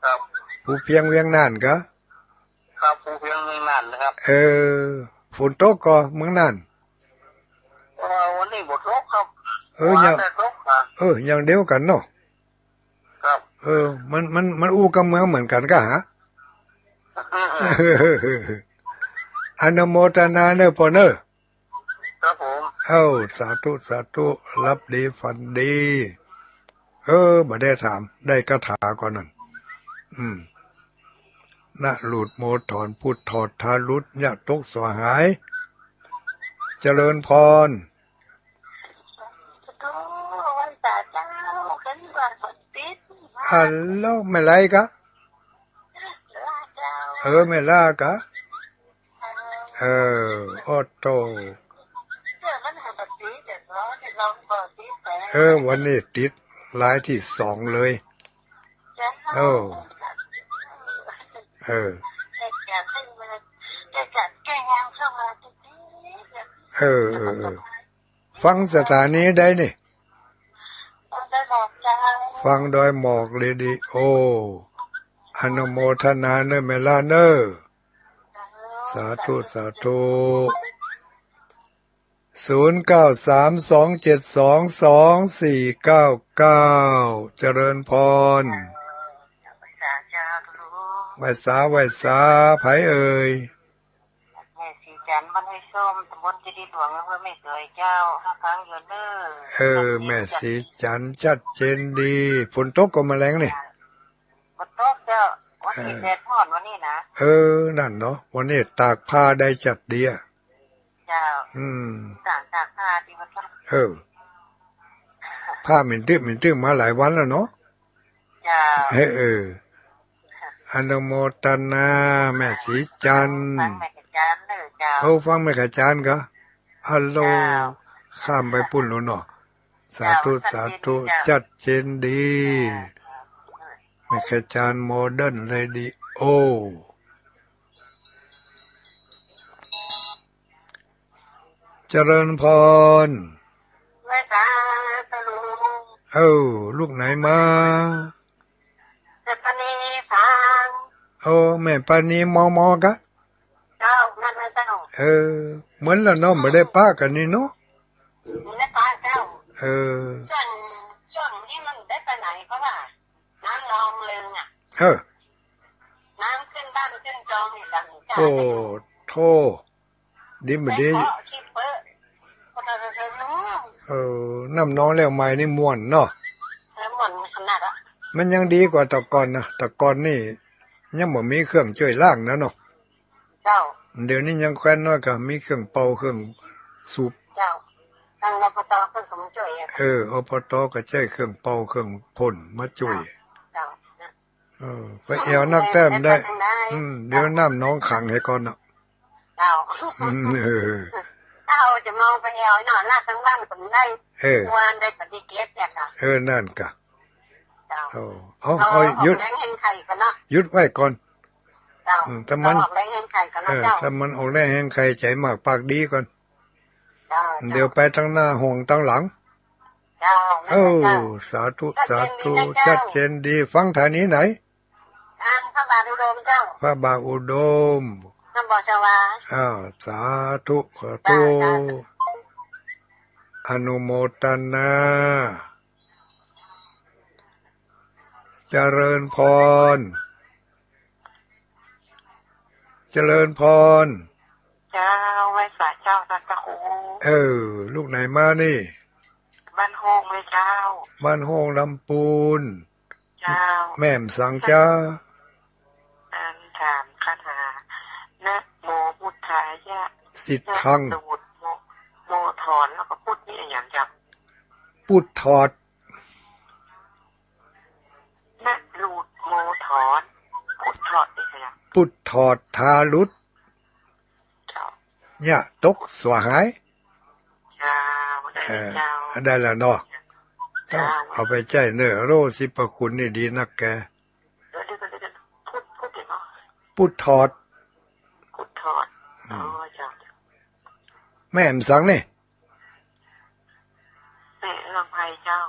ครับ
ภูเพียงเวียงน่านกะ
ครับภูเพียงเมืองน่านนะครับ
ฝนตกก็เมืองน่าน
วันนี้บทลกครับ
ยัง
แต่ลกนะ
ยังเดียวกันเนาะ
ครับ
มันอู้กับเมืองเหมือนกันกะฮะ อนุโมทนาเนอะพ่อเนอะ
ครับผม
สาธุสาธุรับดีฝันดีบ่ได้ถามได้คาถาก่อนนั่นนะหลุดโมถอนพุทธถอดทารุดยะตกสวหายเจริญพรฮัลโหลไม่ไรกะไม่ลากะออโตวันนี้ติดรายที่2เลยฟังสถานีได้นี่ฟังโดยหมอกเลยดิโออนุโมทนาเนอะเมลาเนอะสาธุสาธุ0932722499เจริญพรไหวสาไผเอ่ย
แม่สีจันทร์บ้านห้วยส้มตำบลเจดีย์หลวงอำเภอแม่สวยเจ้า5 ครั้งอยู่เด้อ
แม่สีจันทร์ชัดเจนดีฝนตกก็มาแรงนี่
ฝนตกเจ้าวันนี้แดดร้อนวันนี้นะ
นั่นเนาะวันนี้ตากผ้าได้จัดดีอ่ะ
เจ้าตากผ้าดีมาก
ผ้าเหม็นตื้อมาหลายวันแล้วเนาะ
เจ้า
อนุโมทนาแม่สีจันทร์
ฟังแม่จันทร์เด้อเจ้า
ฟังแม่จันทร์กะฮัลโหลข้ามไปปุ่นแล้วเนาะสาธุสาธุชัดเจนดีแม่จันทร์โมเดิร์นเรดิโอเจริญพรลูกไหนมา
ปานีฟัง
แม่ปานีมอกะ
เจ้านั่นเจ้า
เหมือนละเนาะไม่ได้ป้ากันนี่เนาะ
ไม่ได้ป้าเจ้าช่วงนี้มันได้ไปไหนเพราะว่าน้ำนองลึงอ่ะน้ำขึ้นบ้านขึ้นจองนี่หลังจ้า
โทดิบดีน้ำน้องแล้วใหม่นี่ม่วนเนาะ
ม่วนขนาดอ่ะ
มันยังดีกว่าตะกอนนะตะกอนนี่ยังบ่มีเครื่องช่วยล้างนะเนาะ
เจ้า
เดี๋ยวนี้ยังแคว้นน้อยก็มีเครื่องเป่าเครื่องสูบ
เจ้าทางอบตเพิ่นก็มาช่วย
อบตก็ใช้เครื่องเป่าเครื่องพ่นมาช่วย
เจ้า
ไปแอวนักแต้มได้เดี๋ยวน้ำน้องขังให้ก่อนเนาะ
เจ้าจะมองไปแอวหน่อยลาดทั้งบ้านผมได้วันได้ปฏิเกตเนี่ยค่ะ
นั่นกะ
หยุด
หยุดไว้ก่อนถ้ามัน
ออกแรงแห่งไข่ก่อนเจ้า
ถ้ามันออกแรงแห่งไข่ใจมากปากดีก่อนเดี๋ยวไปทั้งหน้าห่วงทั้งหลังสาธุสาธุชัดเจนดีฟังฐานีไหน
พระบาทอุดมเจ้า
พระบาทอุดม
น้ำบ่อชวา
สาธุขอโทษอนุโมทนาเจริญพรเจริญพร
เจ้าไว้สาเจ้าสักคู
ลูกไหนมานี่
บ้านโฮงเลยเจ้า
บ้านโฮงลำปูน
เจ้า
แม่มสังจ้า
ถามคาถานะโมพุทธายะ
สิทธัง
โมถอนแล้วก็พูดนี่อย่างจัง
พุทถอด
นะลูดโมถอนพุทถอดนี่ไง
พุทถอดทารุดเนี่ยตกสวหายได้แล้วเนาะเอาไปใจเนอโรสิปคุณนี่ดีนักแกพุทถอด แม่มสังนี่
ลำไพเจ้า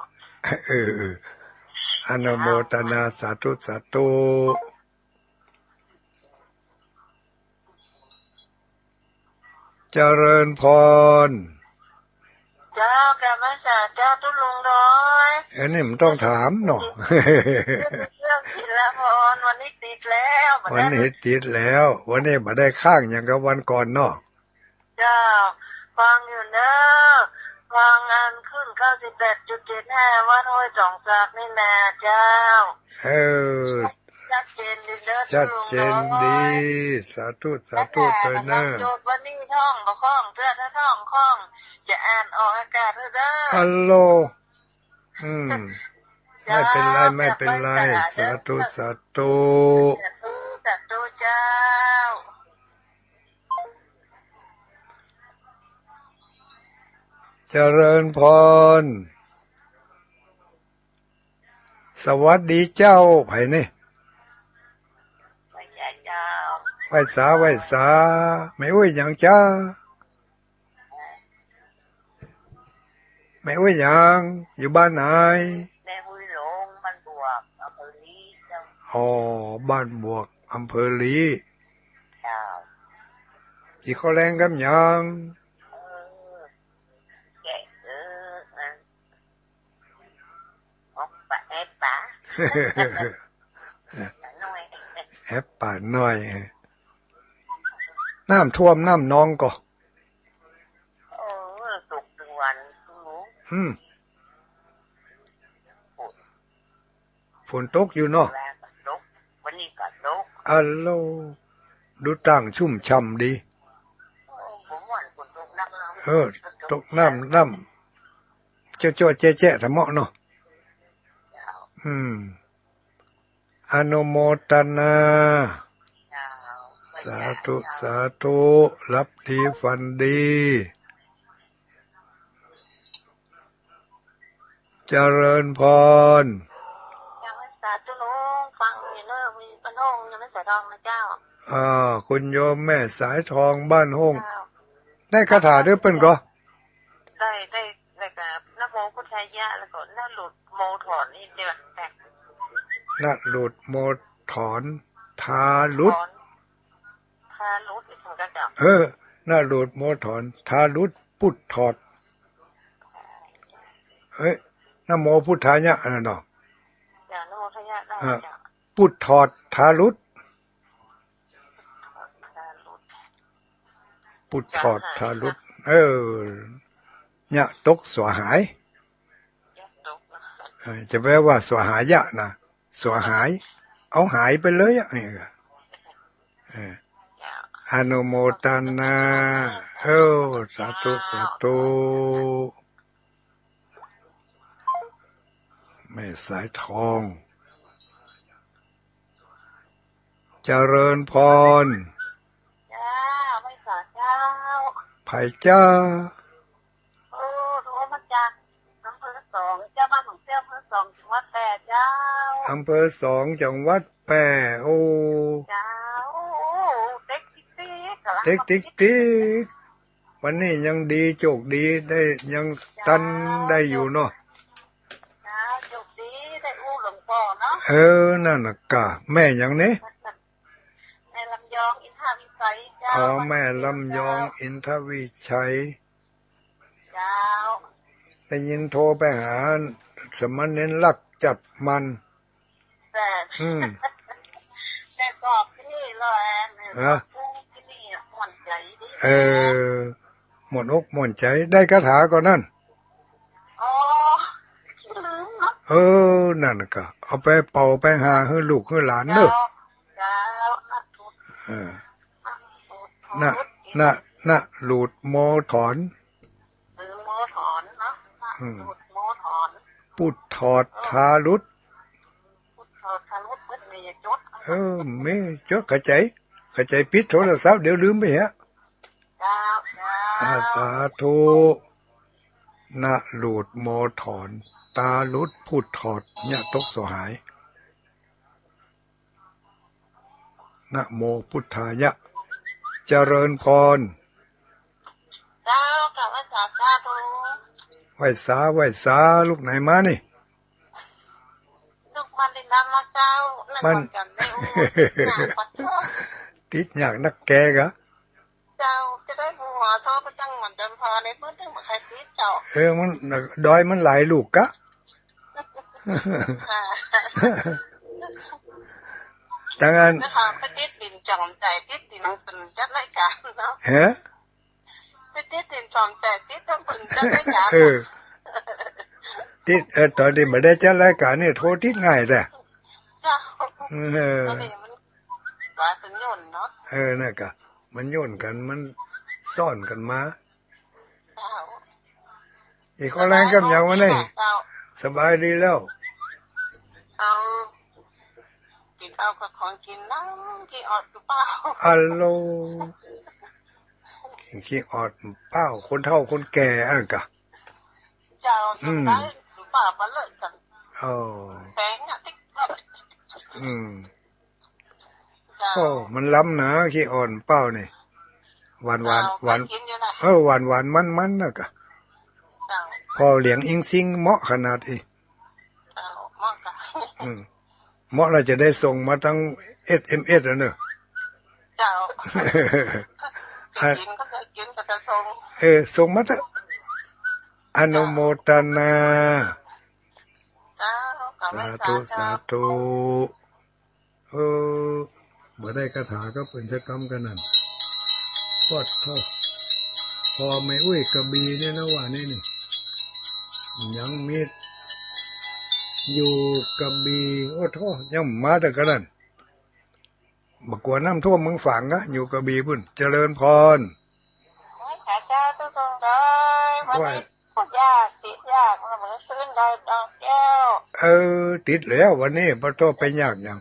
อนุโมทนาสาธุสาธุเจริญพร
เจ้าแกไม่สาเจ้าตุ้ลุงน้อย
อันนี้มันต้องถามเนาะ
เรื่องติดแล้วพรวันนี้ติดแล้ว
วันนี้ติดแล้ววันนี้มาได้ข้างอย่างกับวันก่อนเนาะ
เจ้าฟังอยู่เนอะฟังงานขึ้น 98.75 วัดห้วยจ่องซากนี่แน่เจ้าชัดเจนดีเด้อ
ชัดเจนดีสาธุสาธุเตยเนอะ
โจทย์วันนี้ท่องก็คล่องเพื่อถ้าท่องคล่องจะอ่านออกอากาศเด้อ
ฮัลโหลไม่เป็นไรไม่เป็นไรสาธุสาธุ
สาธุเจ้า
เจริญพรสวัสดีเจ้าไผ่นี่ไหว้สาไหว้สาไม่อุ้ยอย่างจ้าไม่อุ้ยอย่างอยู่บ้านไหน
แม่อุ้ยหลงบ้านบวกอำเภอลี
อ๋อบ้านบวกอำเภอลีที่เขาแรงกันยังแอบป่าน้อยน้ำท่วมน้ำนองก็
ตกถึงวัน
ฝนตกอยู่เนาะ
วันนี้ก็ตก
อัลโหลดูต่างชุ่มช่ำดีตกน้ำเจ้าแจ๊ะทำเหมาะเนาะอนุโมทนาสาธุสาธุรับดีฝันดีเจริญพร
ยังไม่สาธุลุงฟังอยู่เนอะมีบ้านห้องยังไม่สายทองนะเจ้า
คุณโยมแม่สายทองบ้านห้องได้คาถาด้วยเปิ้นก็
ได้กับนะโมพุทธายะแล้วก็น่าหลุดโมถอนนี่ใช่ไหม
น่าหลุดโมถอนทาลุด
อีกถึงกันเจ้า
น่าหลุดโมถอนทาลุดพุทถอดนะโมพุทธายะอันนั้นเนาะ
นะโมพุทธายะได้จ้ะ
พุทถอดทาลุดพุทถอดทาลุดเนี่ยตกสวหายจะแปลว่าสวหายะนะสวหายเอาหายไปเลยอ่ะนี่ก็อนุโมทนาสาธุสาธุแม่สายทองเจริญพร
ไม่สาเจ้า
ไผ่จ้า
โทรมาจากอำเภอ2เจ้าบ้านของเจ้าอำเภอ2จังหวัดแพร่เจ้า
อำเภอ2จังหวัดแพร่
เจ้า
ติ๊กวันนี้ยังดีโชคดีได้ยังตันได้อยู่เนาะ
โชคดีได้อู้หลวงพ่อเนาะ
นั่นน่ะกะแม่ยังนี้
แม่ลำยองอินทวิชัยเจ้า
แม่ลำยองอินทวิชัย
เจ้า
ได้ยินโทรไปหาสมณเณรลักจัดมัน
แต่สอบที่นี่เลย
หมดอกหมดใจได้คาถาก่อนนั่นนั่นก็เอาไปเป่าไปหาให้ลูกให้หลานเด้อน่ะหลุดโมถอนปุดถอดทาลุดไม่จดเข้าใจปิดโทรศัพท์เดี๋ยวลืมไปฮะสาธุนะหลุดโมถอนตาลุดพูดถอดเนี่ยตกสหายนะโมพุทธายะเจริญพร
เจ้า กับว่าสาจ้าดู
ไหวสาลูกไหนมานี่
ลูกมันดินดำมาเจ้ามันกันได้อยากปัดโทษ
ติดอยากนักแกกะ
เจ้าจะได้บัวโทษประจังเหมือนเดิมพอในเพื่อนถึงเหมือนใครติดเจ้า
มันดอยมันหลายลูกกะดังนั้น
นะคะไปติดดินจอมใจติดดินเป็นจัดรายการเนาะไปติดดินจอมใจติดต้องเป็นจัดรายการ
ติดตอนนี้ไม่ได้จัดรายการนี่โทรติดง่ายแต่
ตอนนี้มันว่าเป็นโยนเนาะ
นั่นกะมันโยนกันมันซ่อนกันมาอีกข้อแรงกับอย่างวันนี้สบายดีแล้ว
กินเอากับของกินน้ำกี่ออดหรือเปล่า
ฮัลโหลกี่ออดเปล่าคนเฒ่าคนแก่อ่ะกะ
เจ้าได้หรือเปล่ามาเลิกกันแพงอ่ะติ๊ก
โอ้มันล้ำนะขี้อ่อนเป้านี่หวานมันนะกะพอเหลียงอิงซิงเหมาะขนาดอีเหมาะเราจะได้ส่งมาทั้ง SMS อ่ะเนอะ
เจ้ากินก็จะกินก็จะส่ง
ส่งมาเถอะอนุโมทนาสาธุบ่ได้คาถาก็เป็นกรรมกันนั่นปอดเท่าพอไม่อุ้ยกระบี่เนี่ยนะว่านี่ยังมีอยู่กระบี่โอ้โธ่ยังมาแต่กันนั่นบักกลัวน้ำท่วมเมืองฝางนะอยู่กระบี่พุ่นเจริญพร
ข้าเจ้าทุกคนเลยวันนี้ติดยากมันเหมือนซื้อได้ดอกแก้ว
ติดแล้ววันนี้พระโตไปยากยัง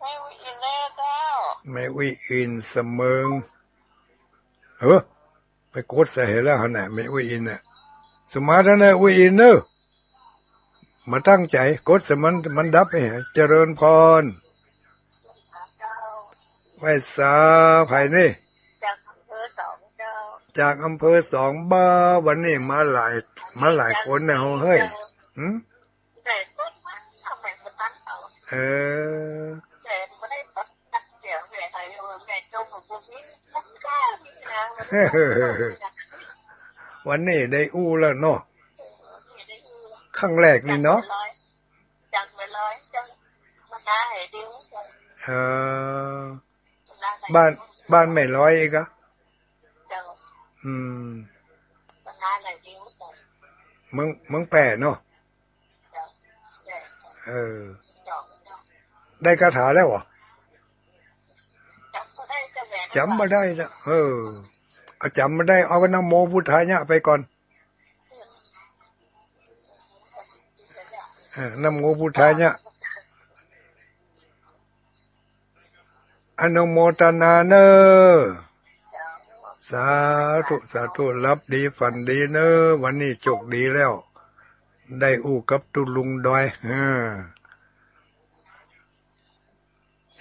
ไม่วิอินแล้ว
ไม่วิอินเสมงไปกดใส่แล้วฮะเนี่ยไม่วิอินน่ะสมาธินะวิอินเนอะมาตั้งใจกดสมันดับให้เจริญพรไหว้สาภายนี่จากอำเภอสองบ้าวันนี้มาหลายคนนะเฮ้ยวันนี้ได้อู้แล้วเนาะครั้งแรกนี่เนาะบ้านไม่ร้อยอีกอะมึงแปะเนาะได้คาถาแล้วเหรอจำมาได้นะเอาจำมาได้เอานะโมพุทธายะไปก่อนนะโมพุทธายะอนุโมทนาเนอสาธุรับดีฝันดีเนอวันนี้โชคดีแล้วได้อู้กับตุลุงดอย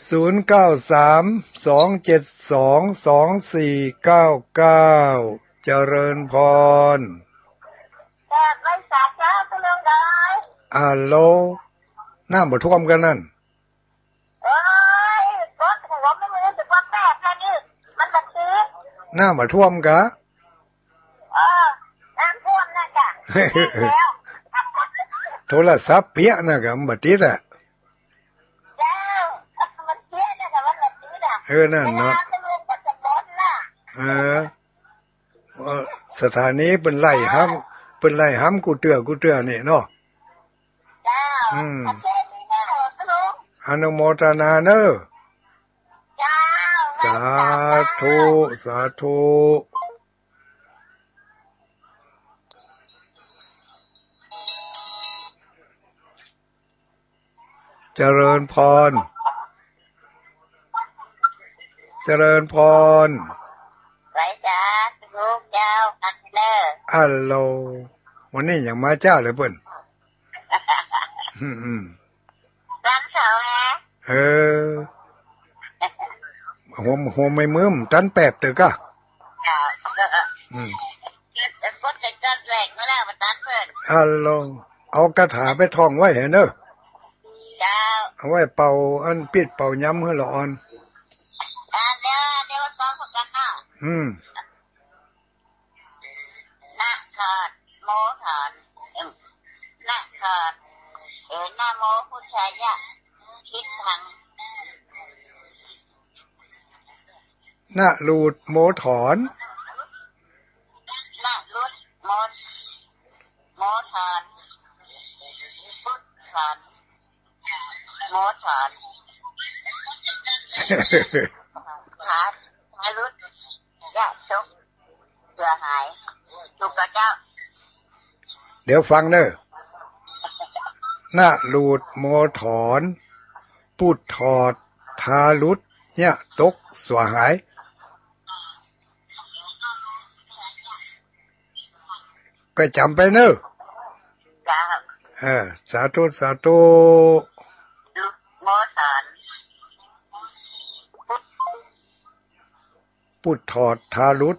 0932722499เจริญพร
ไม่สาจ้าตุลุงดอย
ฮัลโหลน้ำบ่ท่วมกันนั่น
รถหัวไม่รู้สึกว่าแปลกนะนี่มันแบบนี้
น้ำบ่ท่วมกะ
น้ำท่วมนะจ๊ะแล้ว
โทรศัพท์เปียกนะกะมันบ่ติดอ่ะ
มันเปียกนะกะมันบ่ติดอ่ะ
นั่นเนาะสถานีเป็นไล่ห้ำกูเตือนี่เนาะอนุโมทนาเนอสาธุเจริญพร
ไว้จ้าลูกเจ้าอันเลอ
ฮัลโหลวันนี้อย่างมาเจ้าเลยเปิ้น
ร้านเขาฮะ
หัวไม่มืมตันแปบเตอะกะ
แรกมาแล้วมาตัดเพิ่น
ลองเอากระถาไปท่องไว้เห็นเนอะ
เจ้า
เอาไว้เป่าอันปิดเป่าย้ำให้ละอ่อน
เดี๋ยวซ้อมกันเนาะนะขาดโมฐานนะขาดนะโมพุทธายะคิดทาง
นะลูดโมถอน
นะลูดโมถอนพุทธานโมถอนหารุดยะทุกเสือหายทุกกระเจ้า
เดี๋ยวฟังเนอะนะลูดโมถอนปุดถอดทารุดเนี่ยตกสวหายก็จำไปเนอะสาธุสาธุ
โมถอน
ปุดถอดทารุด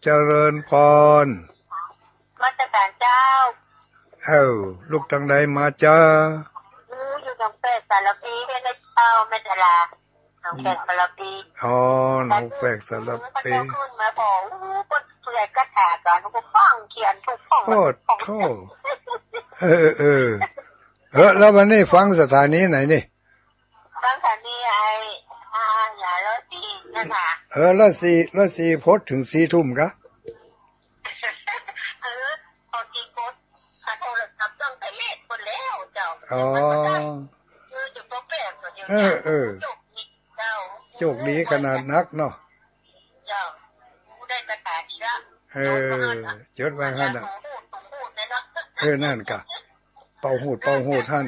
เจริญพร
มาจากการเจ้า
ลูกทางใดมาจ้า
อยู่ตรงเป็ดสารพีให้ได้เจ้าเมตลาน้องแฝกสารพี
น้องแฝกสารพี
ขึ้นมาบอกก็เพื่อนก็แถกกันทุกป้องเขียนทุกป้อง
โทษแล้ววันนี้ฟังสถานีไหนนี่
ฟังสถานีอย่ารถสีนั่นค่ะ
รถสีพดถึง4 ทุ่มกะ
พอกี่กดโทรศัพท์ต้องไปเลขคนแล้วเจ้าอยู่โปรแกรมตัวเดียว
โชคดีขนาดนักเนาะ
เจ้าได้กระถาดีละ
จดไว้ให้น่ะนั่นกะเป่าหูดท่าน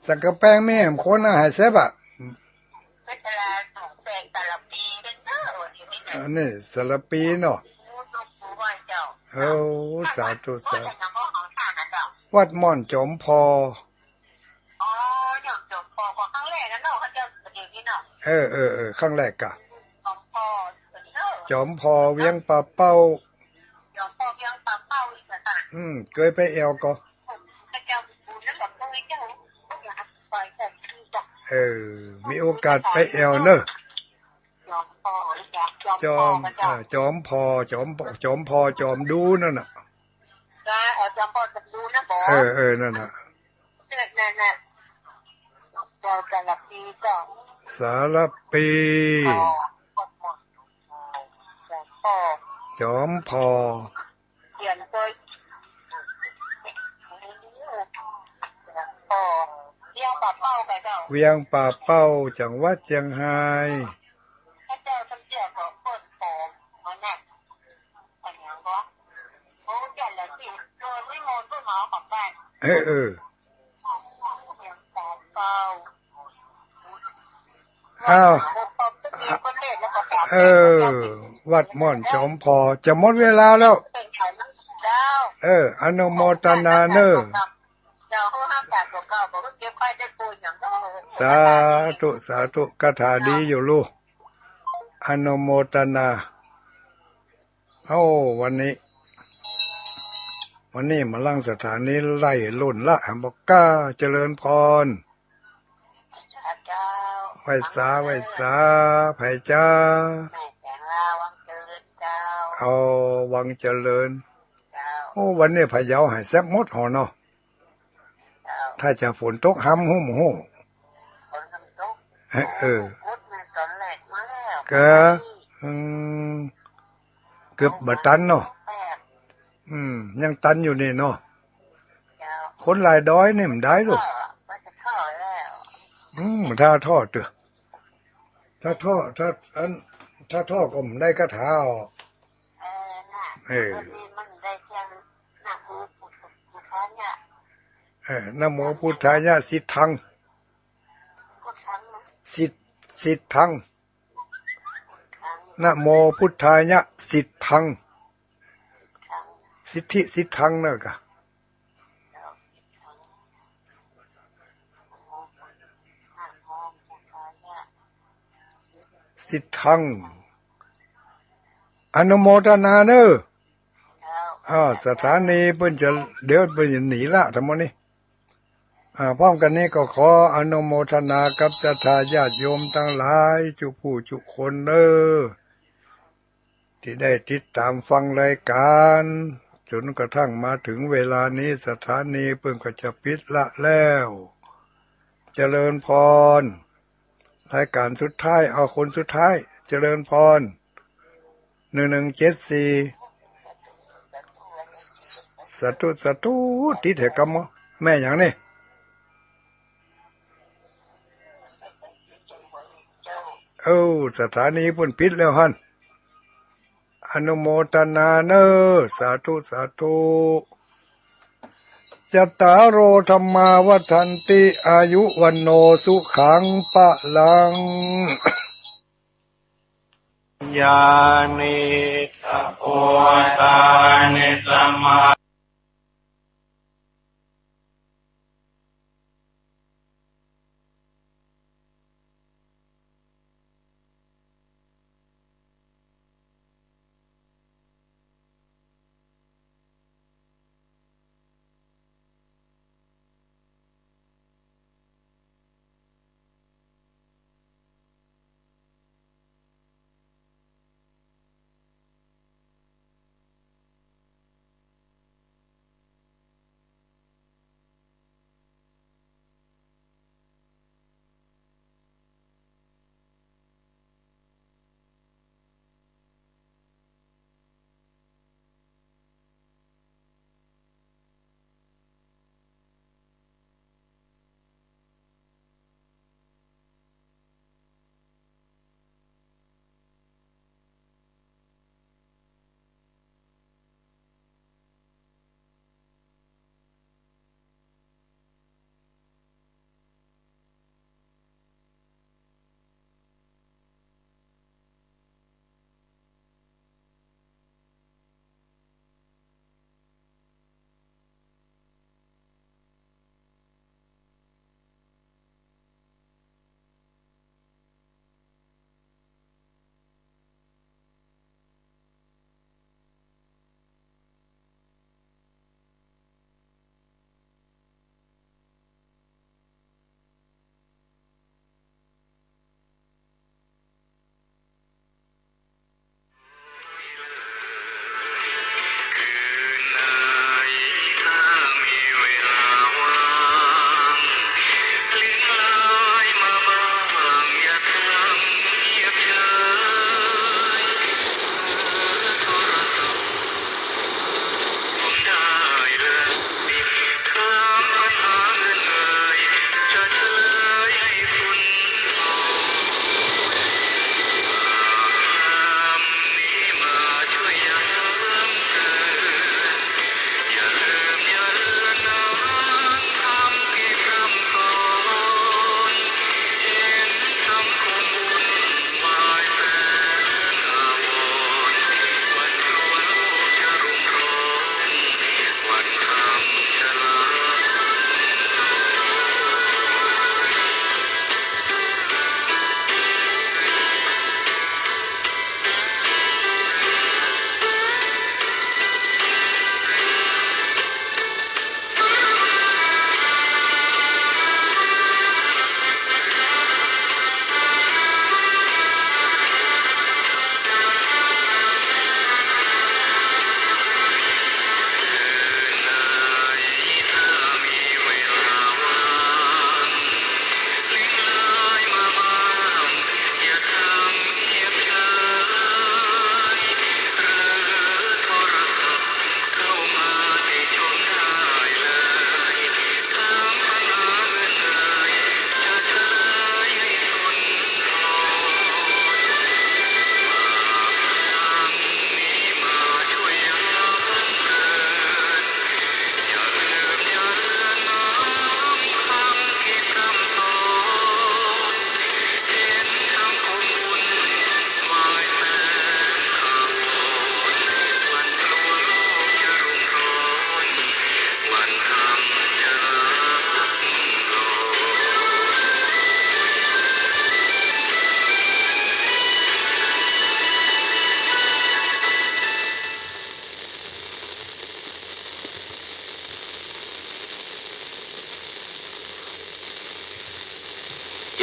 สักกะแป้งแม่มคนน่ะให้แซ่บอ่ะนี่สารปีเนาะสาธุสาธุวัดม่อนจอมพอ
จอมพอครั้งแรกนะเนาะเขาจะเดี๋ยวนี้เนา
ะครั้งแรกกะจอมพอเวียงปลาเป้า
จอมพอเวียงปลาเป้าอีกแล้ว
เคยไปแอวก็มีโอกาสไปแอวเนอะจอมพอจอมดูนั่นน่ะ
จอมพอจะดูนะบอ
นั่นน่ะสารปีจอมพอ
เขียนตัวเวียงป่าเป้าไปเจ้า
เวียงป่าเป้าจังหวัดเชียงราย
เจ้าจำเจียของคนโป่งมันแน่อันนี้ก็โอ้แก่แล้วสิโดนไม่งอนก็หมาของบ้านเวียงป่าเป้า
วัดม่อนจอมพอจะหมดเวลาแล้วอนุโมทนาเนอสาธุคาถาดีอยู่ลูกอนุโมทนาวันนี้มาลั่งสถานีไล่ลุ่นละบอกก้าเจริญพรไหว้สาไผ่จ้าวังเจริญวันนี้พะเยาหายแซ่บหมดหอเนาะถ้าจะฝนตกห้ำหุ่มหูเกือบบัตันเนาะยังตันอยู่นี่เนาะคนหลายด้อยนี่มันได้ลูกถ้าท่อเถอะถ้าท่อก็มันได้กระถานะโมพุทธายะสิทธังสิทธังนะโมพุทธายะสิทธังสิทธิสิทธังเนอะกะสิทธัง อนุโมทนาเนอะ
แล้ว
สถานีเพิ่นจะเดี๋ยวเพิ่นจะหนีละทั้งหมดนี้พร้อมกันนี้ก็ขออนุโมทนากับศรัทธาญาติโยมทั้งหลายทุกผู้ทุกคนเนอะที่ได้ติดตามฟังรายการจนกระทั่งมาถึงเวลานี้สถานีเพิ่งก็จะปิดละแล้วเจริญพรรายการสุดท้ายเอาคนสุดท้ายเจริญพร1174สาธุติดเหตุกรรมแม่อย่างนี้สถานีเพิ่นปิดแล้วฮั่นอนุโมทนาเนอสาธุจัตตารโอธรรมาวัฏันติอายุวันโนสุขังปะลัง
ญาณิตะโพตานิสัมมา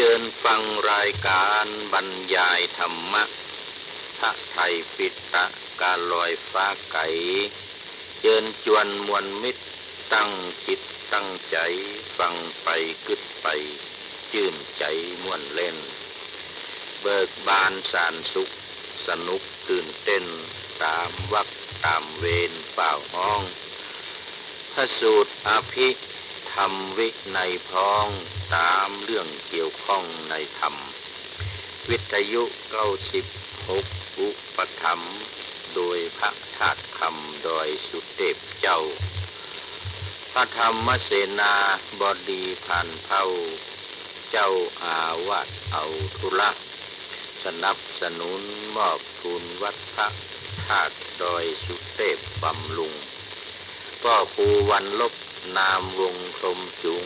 เชิญฟังรายการบรรยายธรรมะพระไทยปิฎกการลอยฟ้าไก่เชิญชวนมวลมิตรตั้งจิตตั้งใจฟังไปกึดไปชื่นใจม่วนเล่นเบิกบานสานสุขสนุกตื่นเต้นตามวรรคตามเวรเป่าห้องพระสูตรอภิธรรมวินัยพ้องตามเรื่องเกี่ยวข้องในธรรมวิทยุ96อุปถัมภ์โดยพระธาตุคำโดยสุเทพเจ้าพระธรรมเสนาบดีผ่านเผ่าเจ้าอาวาสเอาธุระสนับสนุนมอบทุนวัดพระธาตุโดยสุเทพบำรุงก็ภูวันลบนามวงคมจุง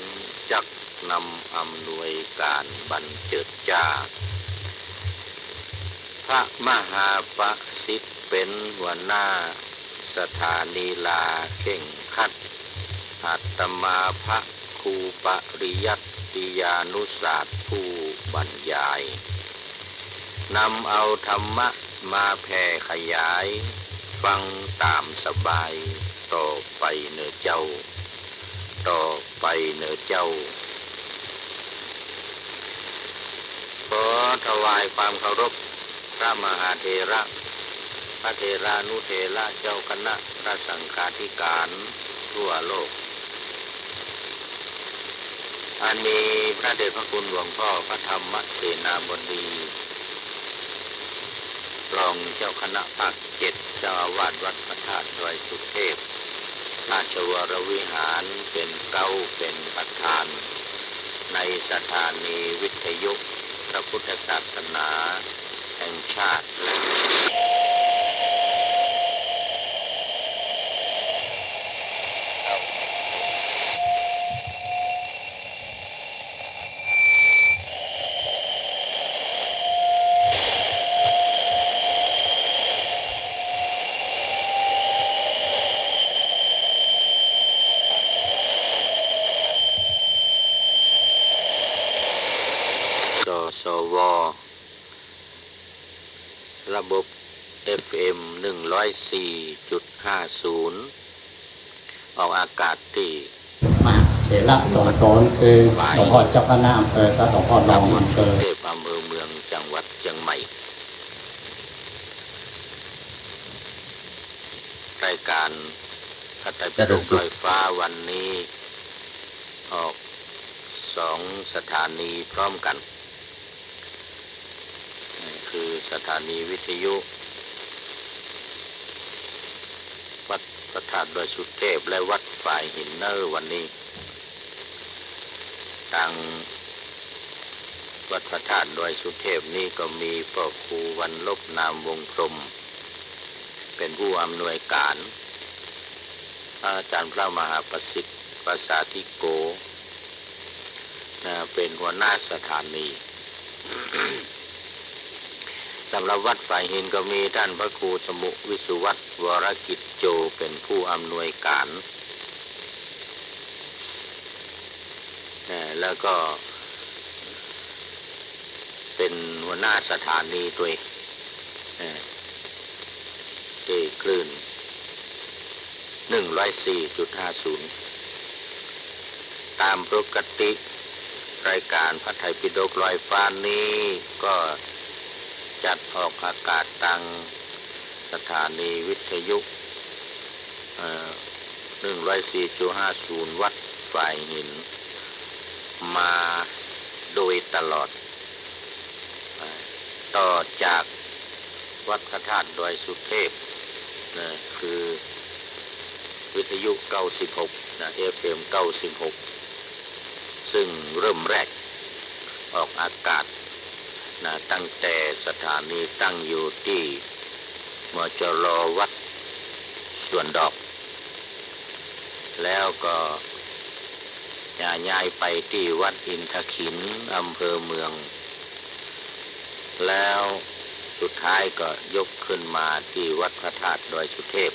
จักนำอำนวยการบรรเจิดจ้าพระมหาประสิทธิ์เป็นหัวหน้าสถานีลาเข่งคัดอาตมาพระครูปริยัติยานุศาสตร์ผู้บรรยายนำเอาธรรมะมาแผ่ขยายฟังตามสบายต่อไปเนื้อเจ้าต่อไปเนื้อเจ้าขอถวายความเคารพพระมหาเถระพระเถรานุเถระเจ้าคณะพระสังฆาธิการทั่วโลกอันมีพระเดชพระคุณหลวงพ่อพระธรรมเสนาบดีรองเจ้าคณะภาค7เจ้าอาวาสวัดพระธาตุดอยสุเทพราชวรวิหารเป็นเก้าเป็นประธานในสถานีวิทยุพระพุทธศาสนาแห่งชาติและสวระบบ FM 104.50 ออกอากาศที่
มาเถระสองตนคือหลวงพ่อเจ้าคณะอำเภอและหลวงพ่อรองอำเภอ
เทพอำเภอเมืองจังหวัดเชียงใหม่รายการพระไตรปิฎกลอยฟ้าวันนี้ออก2 สถานีพร้อมกันคือสถานีวิทยุวัดพระธาตุดอยสุเทพและวัดฝ่ายหินเนอร์วันนี้ทางวัดพระธาตุดอยสุเทพนี่ก็มีพ่อครูวันลบนามวงพรหมเป็นผู้อำนวยการอาจารย์พระมหาประสิทธิ์ประสาธิโกเป็นหัวหน้าสถานี สำหรับวัดฝ่ายหินก็มีท่านพระครูสมุวิสุวัตรวรกิจโจเป็นผู้อำนวยการแล้วก็เป็นหัวหน้าสถานีด้วยที่คลื่น 104.50 ตามปกติรายการพระไตรปิฎกลอยฟ้านี้ก็จัดออกอากาศทางสถานีวิทยุ104.50 วัดฝ่ายหินมาโดยตลอดต่อจากวัดพระธาตุดอยสุเทพคือวิทยุ96 FM 96ซึ่งเริ่มแรกออกอากาศตั้งแต่สถานีตั้งอยู่ที่มจร.วัดสวนดอกแล้วก็ย้ายไปที่วัดอินทขินอำเภอเมืองแล้วสุดท้ายก็ยกขึ้นมาที่วัดพระธาตุดอยสุเทพ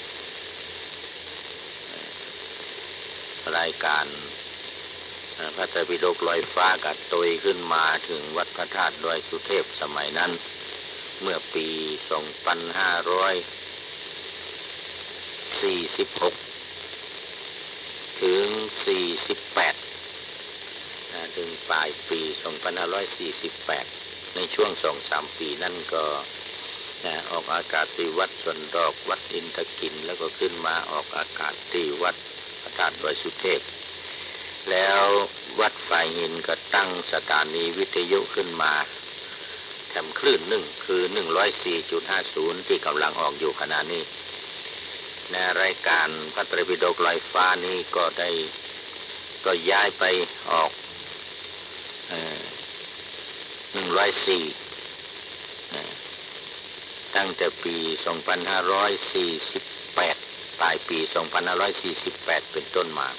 รายการ พระไตรปิฎกลอยฟ้ากัดตยขึ้นมาถึงวัดพระธาตุดอยสุเทพสมัยนั้นเมื่อปี 2546 ถึง 48 ถึงปลายปี 2548 ในช่วง 2-3 ปีนั่นก็ออกอากาศที่วัดสวนดอกวัดอินทกินแล้วก็ขึ้นมาออกอากาศที่วัดพระธาตุดอยสุเทพแล้ววัดฝ่ายหินก็ตั้งสถานีวิทยุขึ้นมาแถมคลื่นหนึ่งคือ 104.50 ที่กำลังออกอยู่ขณะนี้ในรายการพระไตรปิฎกลอยฟ้านี้ก็ย้ายไปออก104ตั้งแต่ปี 2548 ปลายปี 2548 เป็นต้นมา